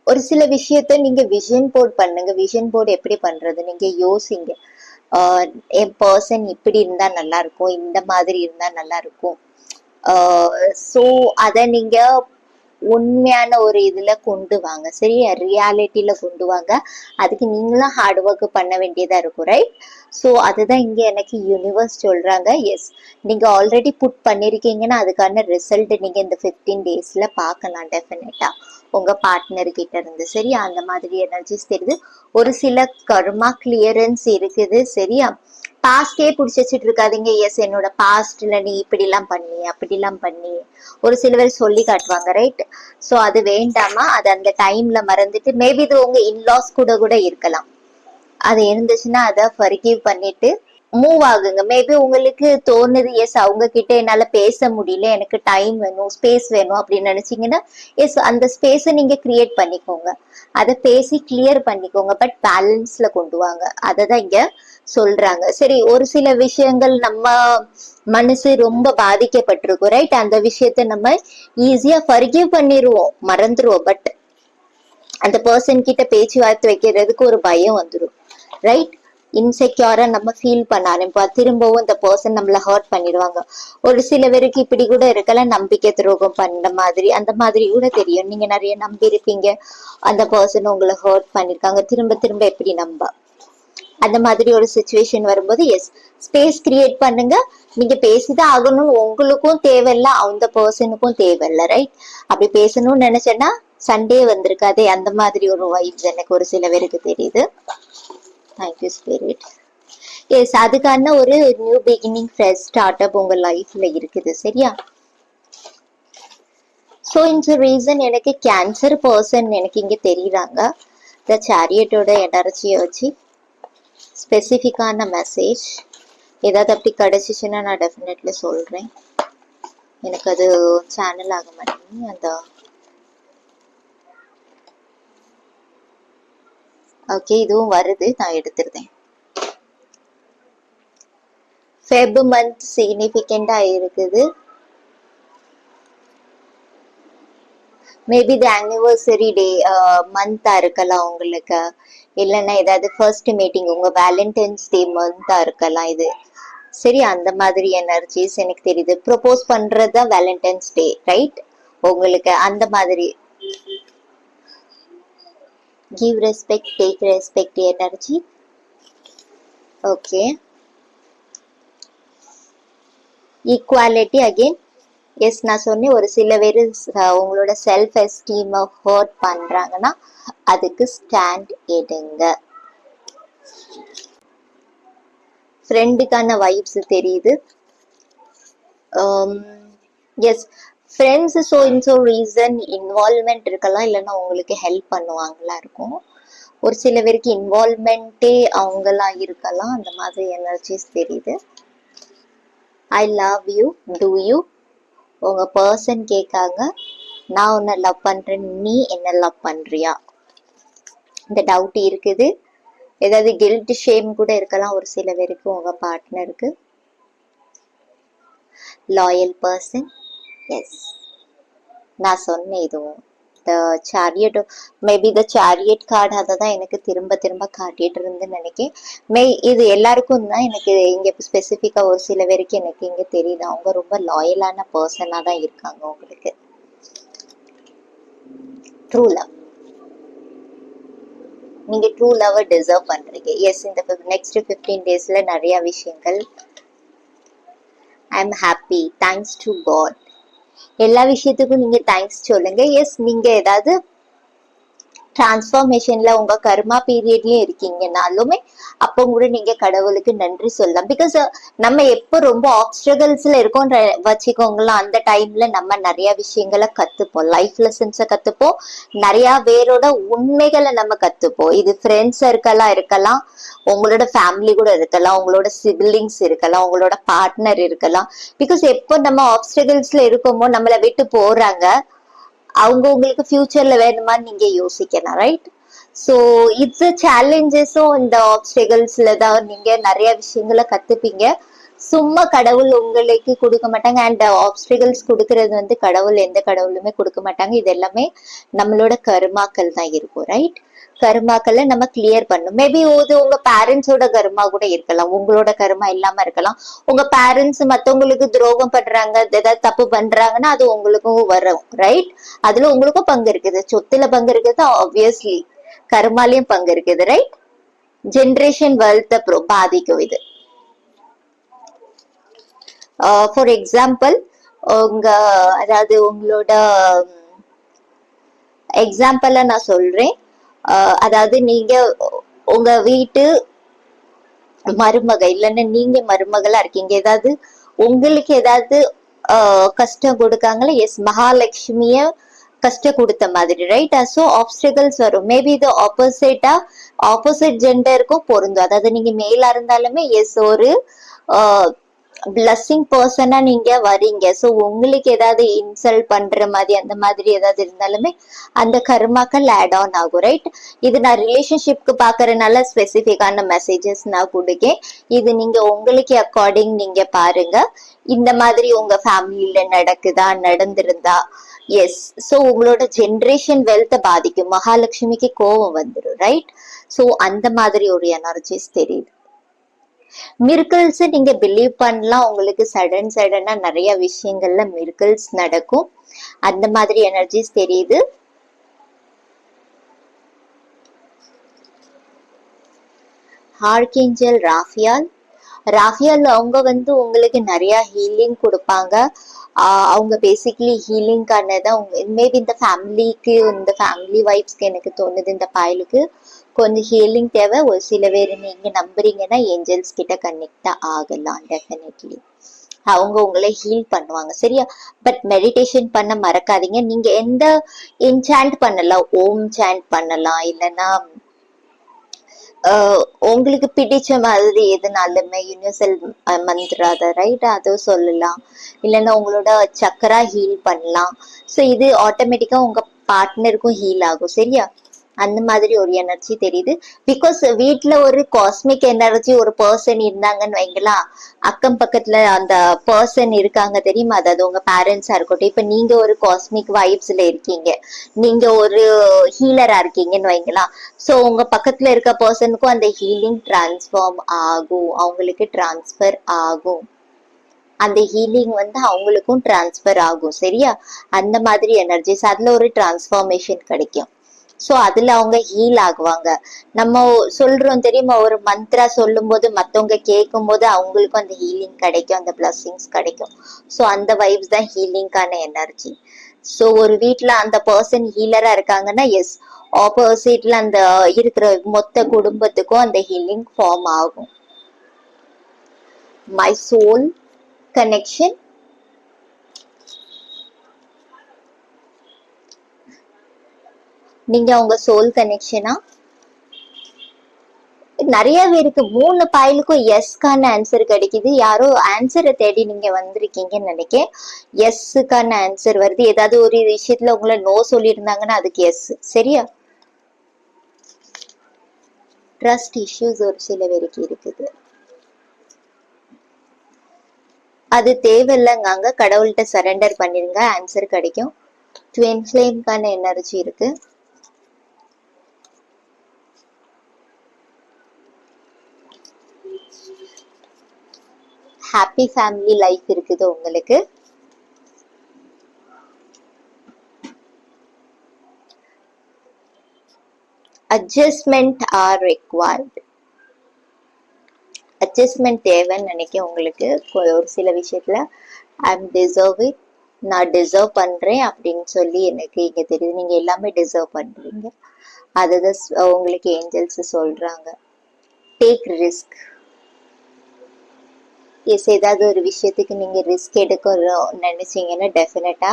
ஒரு சில விஷயத்த நீங்க விஷன் போர்ட் பண்ணுங்க. விஷன் போர்டு எப்படி பண்றது? நீங்க யோசிங்க. என் பர்சன் இப்படி இருந்தா நல்லா இருக்கும், இந்த மாதிரி இருந்தா நல்லா இருக்கும். ஸோ அதை நீங்க உண்மையான ஒரு இதுல கொண்டு வாங்க, சரியா? ரியாலிட்டியில கொண்டு வாங்க. அதுக்கு நீங்களும் ஹார்ட் ஒர்க் பண்ண வேண்டியதா இருக்கும், ரைட்? ஸோ அதுதான் இங்க எனக்கு யூனிவர்ஸ் சொல்றாங்க. எஸ், நீங்க ஆல்ரெடி புட் பண்ணிருக்கீங்கன்னா அதுக்கான ரிசல்ட் நீங்க இந்த 15 டேஸ்ல பார்க்கலாம் டெஃபினட்டா உங்க பார்ட்னர் கிட்ட இருந்து, சரியா? அந்த மாதிரி எனர்ஜிஸ் தெரியுது. ஒரு சில கர்மா கிளியரன்ஸ் இருக்குது, சரியா? பாஸ்டே பிடிச்சி வச்சுட்டு இருக்காதீங்க. எஸ், என்னோட பாஸ்ட்ல நீ இப்படிலாம் பண்ணி அப்படிலாம் பண்ணி ஒரு சில பேர் சொல்லி காட்டுவாங்க, ரைட்? ஸோ அது வேண்டாமா? அது அந்த டைம்ல மறந்துட்டு, மேபி இது உங்க இன்லாஸ் கூட இருக்கலாம். அது இருந்துச்சுன்னா அதை ஃபர்கிவ் பண்ணிட்டு மூவ் ஆகுங்க. மேபி உங்களுக்கு தோணுது, எஸ் அவங்க கிட்ட என்னால பேச முடியல, எனக்கு டைம் வேணும், ஸ்பேஸ் வேணும் அப்படின்னு நினைச்சீங்கன்னா எஸ் அந்த ஸ்பேஸை நீங்க கிரியேட் பண்ணிக்கோங்க. அதை பேசி கிளியர் பண்ணிக்கோங்க. பட் பேலன்ஸ்ல கொண்டு வாங்க. அததான் இங்க சொல்றாங்க. சரி, ஒரு சில விஷயங்கள் நம்ம மனசு ரொம்ப பாதிக்கப்பட்டிருக்கும், ரைட்? அந்த விஷயத்த நம்ம ஈஸியா ஃபர்கிவ் பண்ணிடுவோம், மறந்துருவோம். பட் அந்த பர்சன் கிட்ட பேச்சுவார்த்தை வைக்கிறதுக்கு ஒரு பயம் வந்துடும், ரைட்? இன்செக்யூரா நம்ம ஃபீல் பண்ண ஆரம்பிப்போம். திரும்பவும் இந்த பர்சன் நம்மள ஹர்ட் பண்ணிடுவாங்க. ஒரு சில பேருக்கு இப்படி கூட இருக்கலாம், நம்பிக்கை துரோகம் பண்ண மாதிரி, அந்த மாதிரி கூட தெரியும். நீங்க நிறைய நம்பி இருப்பீங்க, அந்த பர்சன் உங்களை ஹர்ட் பண்ணிருக்காங்க, திரும்ப திரும்ப எப்படி நம்ப, அந்த மாதிரி ஒரு சுச்சுவேஷன் வரும்போது எஸ், ஸ்பேஸ் கிரியேட் பண்ணுங்க. நீங்க பேசிதான் ஆகணும், உங்களுக்கும் தேவையில்ல, அந்த பர்சனுக்கும் தேவையில்ல, ரைட்? அப்படி பேசணும்னு நினைச்சேன்னா சண்டே வந்திருக்காதே, அந்த மாதிரி ஒரு வைப்ஸ் எனக்கு ஒரு சில பேருக்கு தெரியுது. Thank you spirit. எஸ், அதுக்கான ஒரு new beginning, fresh start up உங்க லைஃப்ல இருக்குது, சரியா? ஸோ இந்த ரீசன் எனக்கு கேன்சர் பர்சன் எனக்கு இங்க தெரியுறாங்க. இந்த சேரியட்டோட எனர்ஜியை வச்சு ஸ்பெசிஃபிக்கான மெசேஜ் ஏதாவது அப்படி கிடைச்சிச்சுன்னா நான் டெஃபினெட்லி சொல்றேன். எனக்கு அது சேனல் ஆக மாட்டேங்குது. அந்த ஓகே, இதுவும் வருது, நான் எடுத்துருந்தேன். ஃபெப் மந்த் சிக்னிஃபிகண்டா இருக்குது. மேபி தி ஆனிவர்சரி டே மந்தா இருக்கலாம் உங்களுக்கு, இல்லைன்னா ஏதாவது ஃபர்ஸ்ட் மீட்டிங் உங்க வேலண்டைன்ஸ் டே மந்தா இருக்கலாம் இது, சரி? அந்த மாதிரி எனர்ஜிஸ் எனக்கு தெரியுது. ப்ரொபோஸ் பண்றதா வேலண்டைன்ஸ் டே, ரைட்? உங்களுக்கு அந்த மாதிரி give respect, take respect energy. Okay, equality again. Yes, நான் சொன்னேன் ஒரு சில பேர் உங்களோட செல்ஃப் எஸ்டீம் ஹர்ட் பண்றாங்கன்னா அதுக்கு ஸ்டாண்ட் எடுங்க. ஃப்ரெண்டுக்கான வைப்ஸ் தெரியுது. Yes, friends so in so reason involvement இருக்கலாம், இல்லைன்னா உங்களுக்கு ஹெல்ப் பண்ணுவாங்களா இருக்கும். ஒரு சில பேருக்கு இன்வால்வ்மெண்ட்டே அவங்களா இருக்கலாம், அந்த மாதிரி எனர்ஜிஸ் தெரியுது. I love you, do you? உங்க பர்சன் கேட்காங்க, நான் உன்னை லவ் பண்றேன், நீ என்ன லவ் பண்றியா? இந்த டவுட் இருக்குது. ஏதாவது கில்ட், ஷேம் கூட இருக்கலாம் ஒரு சில பேருக்கு உங்க பார்ட்னருக்கு. Loyal person. எஸ், நான் சொன்னேன் இதுவும். The chariot, maybe the chariot card அதை தான் எனக்கு திரும்ப திரும்ப காட்டிட்டு இருந்துன்னு நினைக்கிறேன். இது எல்லாருக்கும் தான் எனக்கு இங்க ஸ்பெசிஃபிக்கா ஒரு சில பேருக்கு எனக்கு இங்க தெரியுது. அவங்க ரொம்ப லாயலான பர்சனா தான் இருக்காங்க உங்களுக்கு. ட்ரூ லவ், நீங்க ட்ரூ லவ் டிசர்வ் பண்றீங்க. எஸ், இந்த நெக்ஸ்ட் 15 டேஸ்ல நிறைய விஷயங்கள். I am happy, thanks to God. எல்லா விஷயத்துக்கும் நீங்க தேங்க்ஸ் சொல்லுங்க. எஸ், நீங்க ஏதாவது டிரான்ஸ்ஃபார்மேஷன்ல உங்க கர்மா பீரியட்லயும் இருக்கீங்கனாலுமே அப்போ கூட நீங்க கடவுளுக்கு நன்றி சொல்லலாம். பிகாஸ் நம்ம எப்போ ரொம்ப ஆப்ஸ்டகல்ஸ்ல இருக்கோம் வச்சுக்கோங்களேன், அந்த டைம்ல நம்ம நிறைய விஷயங்களை கத்துப்போம், லைஃப் லெசன்ஸை கத்துப்போம், நிறைய பேரோட உண்மைகளை நம்ம கத்துப்போம். இது ஃப்ரெண்ட்ஸ் சர்க்கிளா இருக்கலாம், உங்களோட ஃபேமிலி கூட இருக்கலாம், உங்களோட சிப்லிங்ஸ் இருக்கலாம், உங்களோட பார்ட்னர் இருக்கலாம். பிகாஸ் எப்போ நம்ம ஆப்ஸ்டகல்ஸ்ல இருக்கோமோ நம்மளை விட்டு போறாங்க, அவங்க உங்களுக்கு ஃபியூச்சர்ல வேணுமான்னு நீங்க யோசிக்கணும், ரைட்? ஸோ இட்ஸ் சேலஞ்சஸும் இந்த ஆப்ஸ்டிகல்ஸ்ல தான் நீங்க நிறைய விஷயங்களை கத்துப்பீங்க. சும்மா கடவுள் உங்களுக்கு கொடுக்க மாட்டாங்க. அண்ட் ஆப்ஸ்டிகல்ஸ் கொடுக்கறது வந்து கடவுள், எந்த கடவுளுமே கொடுக்க மாட்டாங்க. இது எல்லாமே நம்மளோட கர்மாக்கள் தான் இருக்கும், ரைட்? கர்மாக்களை நம்ம கிளியர் பண்ணும். மேபி இது உங்க பேரண்ட்ஸோட கர்மா கூட இருக்கலாம், உங்களோட கர்மா இல்லாம இருக்கலாம். உங்க பேரண்ட்ஸ் மத்தவங்களுக்கு துரோகம் பண்றாங்க, ஏதாவது தப்பு பண்றாங்கன்னா அது உங்களுக்கும் வரும், ரைட்? அதுல உங்களுக்கும் பங்கு இருக்குது, சொத்துல பங்கு இருக்குது, ஆப்வியஸ்லி கர்மாலையும் பங்கு இருக்குது, ரைட்? ஜென்ரேஷன் வெல்த் பாதிக்கும் இது. ஃபார் எக்ஸாம்பிள், உங்க அதாவது உங்களோட எக்ஸாம்பிள நான் சொல்றேன். அதாவது நீங்க உங்க வீட்டு மருமக இல்லைன்னா நீங்க மருமகளா இருக்கீங்க, ஏதாவது உங்களுக்கு ஏதாவது கஷ்டம் கொடுக்காங்களா? எஸ், மகாலட்சுமிய கஷ்டம் கொடுத்த மாதிரி, ரைட்? ஸோ ஆப்ஸ்டிகல்ஸ் வரும். மேபி இது ஆப்போசிட் ஜெண்டருக்கும் பொருந்தும். அதாவது நீங்க மேலா இருந்தாலுமே எஸ், ஒரு பிளஸ்ஸிங் பர்சனா நீங்க வரீங்க. ஸோ உங்களுக்கு ஏதாவது இன்சல்ட் பண்ற மாதிரி அந்த மாதிரி ஏதாவது இருந்தாலுமே அந்த கர்மாக்கள் ஆட் ஆன் ஆகும், ரைட்? இது நான் ரிலேஷன்ஷிப்க்கு பாக்குறதுனால ஸ்பெசிபிக்கான மெசேஜஸ் நான் கொடுக்கேன். இது நீங்க உங்களுக்கு அக்கார்டிங் நீங்க பாருங்க. இந்த மாதிரி உங்க ஃபேமிலியில நடக்குதா, நடந்திருந்தா எஸ், ஸோ உங்களோட ஜென்ரேஷன் வெல்த்தை பாதிக்கும். மகாலட்சுமிக்கு கோபம் வந்துடும், ரைட்? ஸோ அந்த மாதிரி ஒரு எனர்ஜிஸ் தெரியுது. மிர்கிள்ஸ் நீங்க பிலீவ் பண்ணலாம். உங்களுக்கு சடனா நிறைய விஷயங்கள்ல மிர்கிள்ஸ் நடக்கும். அந்த மாதிரி எனர்ஜிஸ் தெரியுது. ஆர்கேஞ்சல் ராஃபியால். ராஃபியால் அவங்க உங்களுக்கு நிறைய ஹீலிங் கொடுப்பாங்க. அவங்க பேசிக்கலி ஹீலிங்கானதான் மேபி இந்த ஃபேமிலிக்கு, இந்த ஃபேமிலி வைப்ஸ்க்கு எனக்கு தோணுது இந்த பாயலுக்கு கொஞ்சம் ஹீலிங் தேவை. ஒரு சில பேர் நீங்க நம்புறீங்கன்னா ஏஞ்சல்ஸ் கிட்ட கனெக்ட் ஆகலாம். டெஃபினெட்லி அவங்க உங்களை ஹீல் பண்ணுவாங்க. சரியா? பட் மெடிடேஷன் பண்ண மறக்காதீங்க. நீங்க எந்த என்சாண்ட் பண்ணலாம், ஓம் சாண்ட் பண்ணலாம், இல்லைன்னா உங்களுக்கு பிடிச்ச மாதிரி எதுனாலுமே யூனிவர்சல் மந்த்ரா அதை ரைட் அதை சொல்லலாம். இல்லைன்னா உங்களோட சக்கரா ஹீல் பண்ணலாம். ஸோ இது ஆட்டோமேட்டிக்கா உங்க பார்ட்னருக்கும் ஹீல் ஆகும். சரியா? அந்த மாதிரி ஒரு எனர்ஜி தெரியுது. பிகாஸ் வீட்டுல ஒரு காஸ்மிக் எனர்ஜி ஒரு பர்சன் இருந்தாங்கன்னு வைங்களா, அக்கம் பக்கத்துல அந்த பர்சன் இருக்காங்க தெரியுமா, அதாவது உங்க பேரண்ட்ஸா இருக்கட்டும். இப்ப நீங்க ஒரு காஸ்மிக் வைப்ஸ்ல இருக்கீங்க, நீங்க ஒரு ஹீலரா இருக்கீங்கன்னு வைங்களா. சோ உங்க பக்கத்துல இருக்க பர்சனுக்கும் அந்த ஹீலிங் டிரான்ஸ்ஃபார்ம் ஆகும், அவங்களுக்கு டிரான்ஸ்பர் ஆகும். அந்த ஹீலிங் அவங்களுக்கும் டிரான்ஸ்பர் ஆகும். சரியா? அந்த மாதிரி எனர்ஜிஸ் அதுல ஒரு டிரான்ஸ்ஃபார்மேஷன் கிடைக்கும். சோ அதுல அவங்க ஹீல் ஆகுவாங்க. நம்ம சொல்றோம் தெரியுமா, ஒரு மந்த்ரா சொல்லும் போது மத்தவங்க கேட்கும் போது அவங்களுக்கும் அந்த ஹீலிங் கிடைக்கும், அந்த பிளஸ்ஸிங்ஸ் கிடைக்கும். சோ அந்த வைப்ஸ் தான் ஹீலிங்கான எனர்ஜி. சோ ஒரு வீட்டுல அந்த பர்சன் ஹீலரா இருக்காங்கன்னா, எஸ், ஆப்போசிட்ல அந்த இருக்கிற மொத்த குடும்பத்துக்கும் அந்த ஹீலிங் ஃபார்ம் ஆகும். My soul connection. நீங்க உங்க சோல் கனெக்ஷனா? நிறைய பேருக்கு 3 பாயிலுக்கும் எஸ்க்கான ஆன்சர் கிடைக்குது. யாரோ ஆன்சரை தேடி நீங்க வந்திருக்கீங்கன்னு நினைக்கிறேன். எஸ்க்கான ஆன்சர் வருது. ஏதாவது ஒரு விஷயத்துல உங்களை நோ சொல்லியிருந்தாங்கன்னா அதுக்கு எஸ். சரியா? ட்ரஸ்ட் இஷ்யூஸ் ஒரு சில பேருக்கு இருக்குது. அது தேவையில்லைங்க, அங்க கடவுள்கிட்ட சரண்டர் பண்ணிருங்க, ஆன்சர் கிடைக்கும். ட்வின் ஃப்ளேம்க்கான எனர்ஜி இருக்கு. ஹாப்பி ஃபேமிலி லைஃப் இருக்குது உங்களுக்கு. Adjustment R required. அட்ஜஸ்ட்மெண்ட் தேவைன்னு நினைக்க உங்களுக்கு ஒரு சில விஷயத்துல. ஐ எம் டிசர்வ் இட், நான் டிசர்வ் பண்றேன் அப்படின்னு சொல்லி எனக்கு இங்க தெரியுது. நீங்க எல்லாமே டிசர்வ் பண்றீங்க, அதுதான் உங்களுக்கு ஏஞ்சல்ஸ் சொல்றாங்க. Take risk. எஸ், ஏதாவது ஒரு விஷயத்துக்கு நீங்க ரிஸ்க் எடுக்கணும் நினைச்சீங்கன்னா டெஃபினட்டா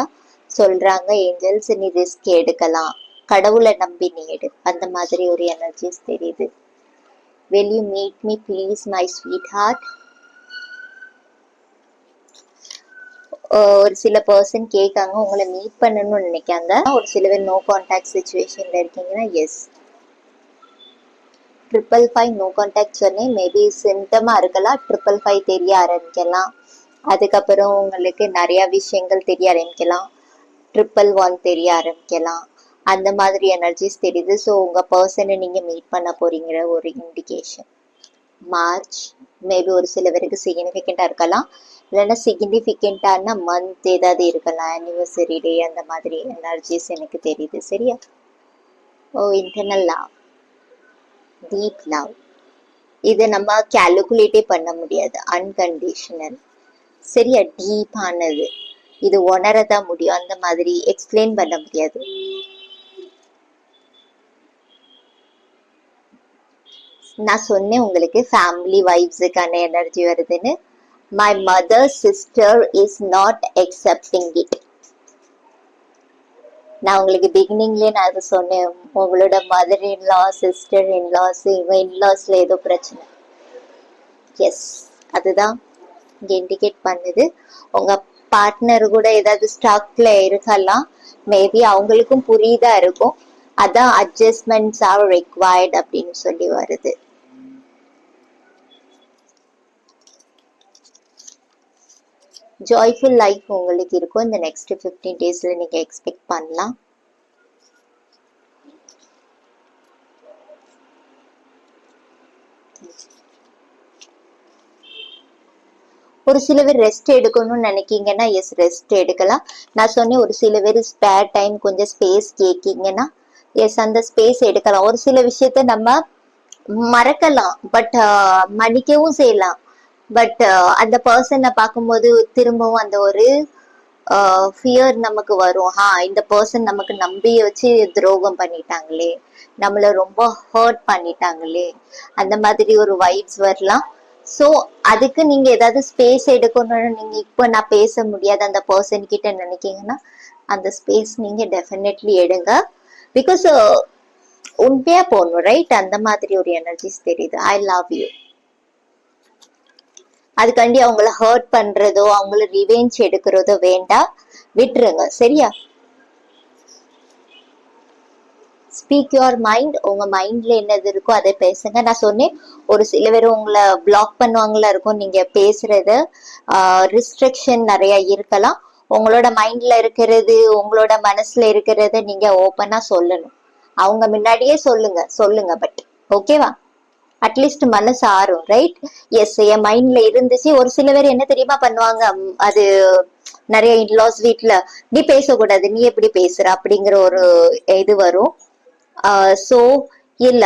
சொல்றாங்க ஏஞ்சல்ஸ், நீ ரிஸ்க் எடுக்கலாம், கடவுளை நம்பி நீ எடு. அந்த மாதிரி ஒரு எனர்ஜிஸ் தெரியுது. will you meet me please my sweetheart. ஒரு சில பர்சன் கேட்காங்க, உங்களை மீட் பண்ணணும்னு நினைக்காங்க. ஒரு சில பேர் நோ கான்டாக்ட் சுச்சுவேஷன்ல இருக்கீங்கன்னா எஸ். 555 நோ கான்டாக்ட் சொன்னேன். மேபி சிம்டமா இருக்கலாம். 555 தெரிய ஆரம்பிக்கலாம். அதுக்கப்புறம் உங்களுக்கு நிறைய விஷயங்கள் தெரிய ஆரம்பிக்கலாம். 111 தெரிய ஆரம்பிக்கலாம். அந்த மாதிரி எனர்ஜிஸ் தெரியுது. ஸோ உங்க பர்சனை நீங்க மீட் பண்ண போறீங்கிற ஒரு இண்டிகேஷன். மார்ச் மேபி ஒரு சில பேருக்கு சிக்னிஃபிகண்டா இருக்கலாம், இல்லைன்னா சிக்னிஃபிகண்டான மந்த் ஏதாவது இருக்கலாம், ஆனிவர்சரி டே, அந்த மாதிரி எனர்ஜிஸ் எனக்கு தெரியுது. சரியா? ஓ, இன்டர்னல் லவ், டீப் லவ். இதை நம்ம கால்குலேட்டே பண்ண முடியாது, அன்கண்டிஷனல். சரியா? டீப் ஆனது, இது உணரதான் முடியும், அந்த மாதிரி எக்ஸ்பிளைன் பண்ண முடியாது. நான் சொன்னேன் உங்களுக்கு ஃபேமிலி வைப்ஸுக்கான எனர்ஜி வருதுன்னு. My mother sister is not accepting it. நான் உங்களுக்கு பிகினிங்லேயே நான் அதை சொன்னேன். உங்களோட மதர் இன்லா, சிஸ்டர் இன்லாஸ், இவன் இன்லாஸ்ல ஏதோ பிரச்சனை. எஸ், அதுதான் இங்க இண்டிகேட் பண்ணுது. உங்க பார்ட்னர் கூட ஏதாவது ஸ்டாக்ல இருக்கலாம். மேபி அவங்களுக்கும் புரியுதா இருக்கும். அதான் அட்ஜஸ்ட்மெண்ட்ஸ் ஆர் ரெக்வயர்ட் அப்படின்னு சொல்லி வருது. ஜாய்ஃபுல் லைஃப் உங்களுக்கு இருக்கும் இந்த நெக்ஸ்ட் 15 டேஸ்ல நீங்க எக்ஸ்பெக்ட் பண்ணலாம். ஒரு சில பேர் ரெஸ்ட் எடுக்கணும்னு நினைக்கீங்கன்னா எஸ் ரெஸ்ட் எடுக்கலாம். நான் சொன்னேன் ஒரு சில பேர் ஸ்பேர் டைம் கொஞ்சம் ஸ்பேஸ் கேட்கீங்கன்னா எஸ் அந்த ஸ்பேஸ் எடுக்கலாம். ஒரு சில விஷயத்த நம்ம மறக்கலாம், பட் மன்னிக்கவும் செய்யலாம். பட் அந்த பர்சனை பார்க்கும்போது திரும்பவும் அந்த ஒரு ஃபியர் நமக்கு வரும். இந்த பர்சன் நமக்கு நம்பி வச்சு துரோகம் பண்ணிட்டாங்களே, நம்மள ரொம்ப ஹர்ட் பண்ணிட்டாங்களே, அந்த மாதிரி ஒரு வைப்ஸ் வரலாம். ஸோ அதுக்கு நீங்க ஏதாவது ஸ்பேஸ் எடுக்கணும்னு நீங்க இப்போ நான் பேச முடியாது அந்த பர்சன் கிட்ட நினைக்கீங்கன்னா அந்த ஸ்பேஸ் நீங்க டெஃபினெட்லி எடுங்க. பிகாஸ் உண்மையா போகணும், ரைட்? அந்த மாதிரி ஒரு எனர்ஜிஸ் தெரியுது. I love you. அதுக்காண்டி அவங்கள ஹர்ட் பண்றதோ அவங்கள ரிவெஞ்ச் எடுக்கிறதோ வேண்டாம், விட்டுருங்க. சரியா? Speak your mind. உங்க மைண்ட்ல என்னது இருக்கோ அதை பேசுங்க. நான் சொன்னேன் ஒரு சில பேர் உங்களை பிளாக் பண்ணுவாங்களா இருக்கும் நீங்க பேசுறது. ரிஸ்ட்ரிக்ஷன் நிறைய இருக்கலாம். உங்களோட மைண்ட்ல இருக்கிறது, உங்களோட மனசுல இருக்கிறத நீங்க ஓப்பனா சொல்லணும். அவங்க முன்னாடியே சொல்லுங்க. பட் ஓகேவா? அட்லீஸ்ட் மனசு ஆறும், ரைட்? எஸ், என் மைண்ட்ல இருந்துச்சு. ஒரு சில பேர் என்ன தெரியுமா பண்ணுவாங்க, அது நிறைய இன்லாஸ் வீட்ல நீ பேசக்கூடாது, நீ எப்படி பேசுற அப்படிங்கிற ஒரு இது வரும். சோ இல்ல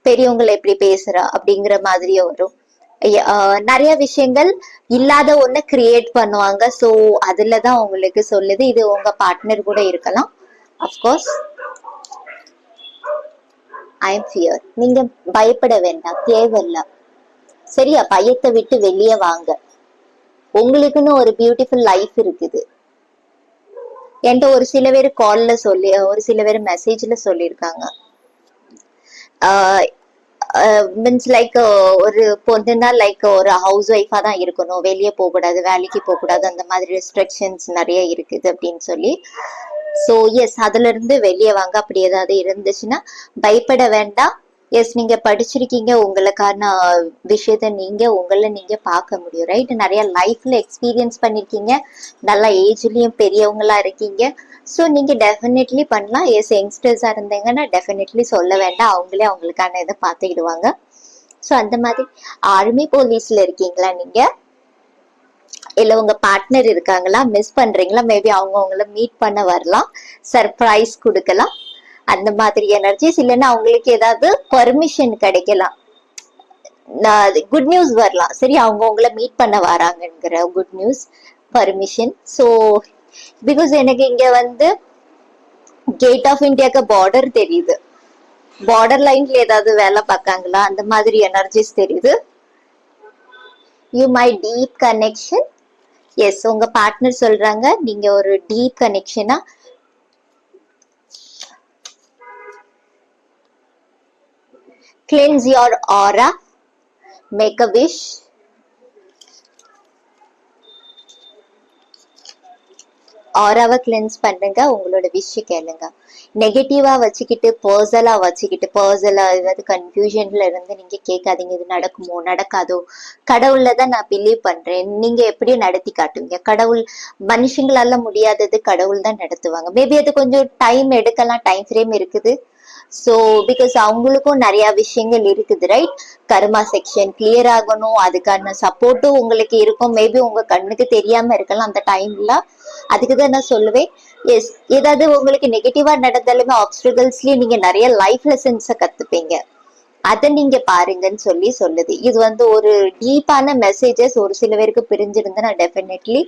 பெரியவங்களை எப்படி பேசுறா அப்படிங்கிற மாதிரியே வரும். நிறைய விஷயங்கள் இல்லாத ஒண்ணு கிரியேட் பண்ணுவாங்க. சோ அதுலதான் உங்களுக்கு சொல்லுது. இது உங்க பார்ட்னர் கூட இருக்கலாம். Of course I am fear. நீங்க பயப்பட வேண்டாம், தேவையில்ல. சரியா? பயத்தை விட்டு வெளியே வாங்க. உங்களுக்குன்னு ஒரு பியூட்டிஃபுல் லைஃப் இருக்குது. என்கிட்ட ஒரு சில பேர் கால்ல சொல்லி, ஒரு சில பேர் மெசேஜ்ல சொல்லியிருக்காங்க. மீன்ஸ் லைக் ஒரு பொண்ணுன்னா லைக் ஒரு ஹவுஸ் ஒய்ஃபா தான் இருக்கணும், வெளியே போக கூடாது, வேலைக்கு போக கூடாது, அந்த மாதிரி ரெஸ்ட்ரிக்ஷன்ஸ் நிறைய இருக்குது அப்படின்னு சொல்லி. சோ எஸ், அதுல இருந்து வெளியே வாங்க. அப்படி ஏதாவது இருந்துச்சுன்னா பயப்பட வேண்டாம். எஸ், நீங்க படிச்சிருக்கீங்க, உங்களுக்கான விஷயத்த உங்களை நீங்க பார்க்க முடியும், ரைட்? நிறைய லைஃப்ல எக்ஸ்பீரியன்ஸ் பண்ணிருக்கீங்க, நல்லா ஏஜ்லயும் பெரியவங்களா இருக்கீங்க. ஸோ நீங்க டெஃபினெட்லி பண்ணலாம். எஸ், யங்ஸ்டர்ஸா இருந்தீங்கன்னா டெஃபினெட்லி சொல்ல வேண்டாம், அவங்களே அவங்களுக்கான இதை பார்த்துக்கிடுவாங்க. ஸோ அந்த மாதிரி ஆர்மி போலீஸ்ல இருக்கீங்களா நீங்க, இல்ல உங்க பார்ட்னர் இருக்காங்களா, மிஸ் பண்றீங்களா, மேபி அவங்க உங்களை மீட் பண்ண வரலாம், சர்ப்ரைஸ் கொடுக்கலாம், அந்த மாதிரி எனர்ஜிஸ். இல்லைன்னா அவங்களுக்கு ஏதாவது பர்மிஷன் கிடைக்கலாம், குட் நியூஸ் வரலாம். சரி, அவங்க உங்களை மீட் பண்ண வராங்கிற good news, permission. So because எனக்கு இங்க வந்து கேட் ஆஃப் இந்தியாக்கு பார்டர் தெரியுது. பார்டர் லைன்ல ஏதாவது வேலை பார்க்காங்களா, அந்த மாதிரி எனர்ஜிஸ் தெரியுது. You my deep connection. Yes, உங்க பார்ட்னர் சொல்றாங்க நீங்க ஒரு டீப் கனெக்ஷனா. cleanse your aura, make a wish. ஆராவை கிளென்ஸ் பண்ணுங்க, உங்களோட விஷ் கேளுங்க. நெகட்டிவா வச்சுக்கிட்டு பர்சனலா ஏதாவது கன்ஃபியூஷன்ல இருந்து நீங்க கேட்காதீங்க. இது நடக்குமோ நடக்காதோ, கடவுள்ல தான் நான் பிலீவ் பண்றேன், நீங்க எப்படியும் நடத்தி காட்டுவீங்க. கடவுள், மனுஷங்களால முடியாதது கடவுள் தான் நடத்துவாங்க. மேபி அது கொஞ்சம் டைம் எடுக்கலாம், டைம் ஃப்ரேம் இருக்குது. ஸோ பிகாஸ் அவங்களுக்கும் நிறைய விஷயங்கள் இருக்குது, ரைட்? கர்மா செக்ஷன் கிளியர் ஆகணும், அதுக்கான சப்போர்ட்டும் உங்களுக்கு இருக்கும். மேபி உங்க கண்ணுக்கு தெரியாம இருக்கலாம் அந்த டைம்ல. அதுக்குதான் நான் சொல்லுவேன், எஸ், ஏதாவது உங்களுக்கு நெகட்டிவா நடந்தாலுமே ஆப்ஸ்டிகல்ஸ்லயும் நீங்க நிறைய லைஃப் லெசன்ஸ கத்துப்பீங்க, அதை நீங்க பாருங்கன்னு சொல்லுது. இது வந்து ஒரு டீப்பான மெசேஜஸ். ஒரு சில பேருக்கு பிரிஞ்சிருந்தா definitely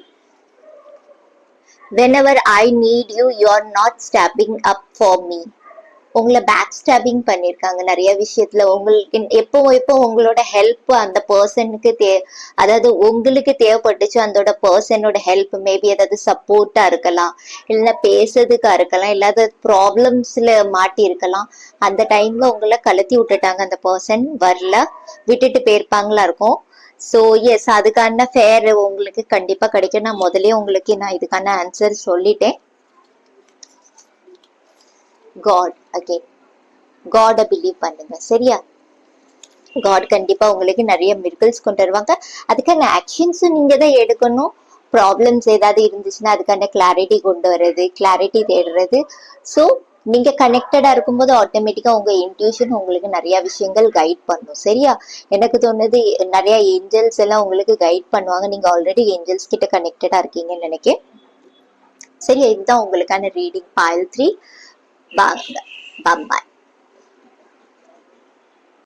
whenever I need you, you are not stepping up for me. உங்களை பேக் ஸ்டாபிங் பண்ணிருக்காங்க நிறைய விஷயத்துல. உங்களுக்கு எப்போ உங்களோட ஹெல்ப் அந்த பர்சனுக்கு அதாவது உங்களுக்கு தேவைப்பட்டுச்சு, அந்த பர்சனோட ஹெல்ப், மேபி ஏதாவது சப்போர்ட்டா இருக்கலாம், இல்லைன்னா பேசுறதுக்கா இருக்கலாம், இல்லாத ப்ராப்ளம்ஸ்ல மாட்டி இருக்கலாம். அந்த டைம்ல உங்களை கலத்தி விட்டுட்டாங்க, அந்த பர்சன் வரல, விட்டுட்டு போயிருப்பாங்களா இருக்கும். ஸோ எஸ், அதுக்கான ஃபேர் உங்களுக்கு கண்டிப்பா கிடைக்கும். நான் முதலே உங்களுக்கு இதுக்கான ஆன்சர் சொல்லிட்டேன். காட் அகெயின், காட பிலீவ் பண்ணுங்க, சரியா? காட் கண்டிப்பா உங்களுக்கு நிறைய மிரக்கிள்ஸ் கொண்டு வருவாங்க. அதுக்கான ஆக்ஷன்ஸும் நீங்க தான் எடுக்கணும். ப்ராப்ளம்ஸ் ஏதாவது இருந்துச்சுன்னா அதுக்கான கிளாரிட்டி கொண்டு வர்றது, கிளாரிட்டி தேடுறது. ஸோ நீங்க கனெக்டடா இருக்கும்போது ஆட்டோமேட்டிக்கா உங்க இன்ட்யூஷன் உங்களுக்கு நிறைய விஷயங்கள் கைட் பண்ணும். சரியா? எனக்கு தோணுது நிறைய ஏஞ்சல்ஸ் எல்லாம் உங்களுக்கு கைட் பண்ணுவாங்க. நீங்க ஆல்ரெடி ஏஞ்சல்ஸ் கிட்ட கனெக்டடா இருக்கீங்கன்னு நினைக்கிறேன். சரியா? இதுதான் உங்களுக்கான ரீடிங் pile 3. வாங்க, பாய்.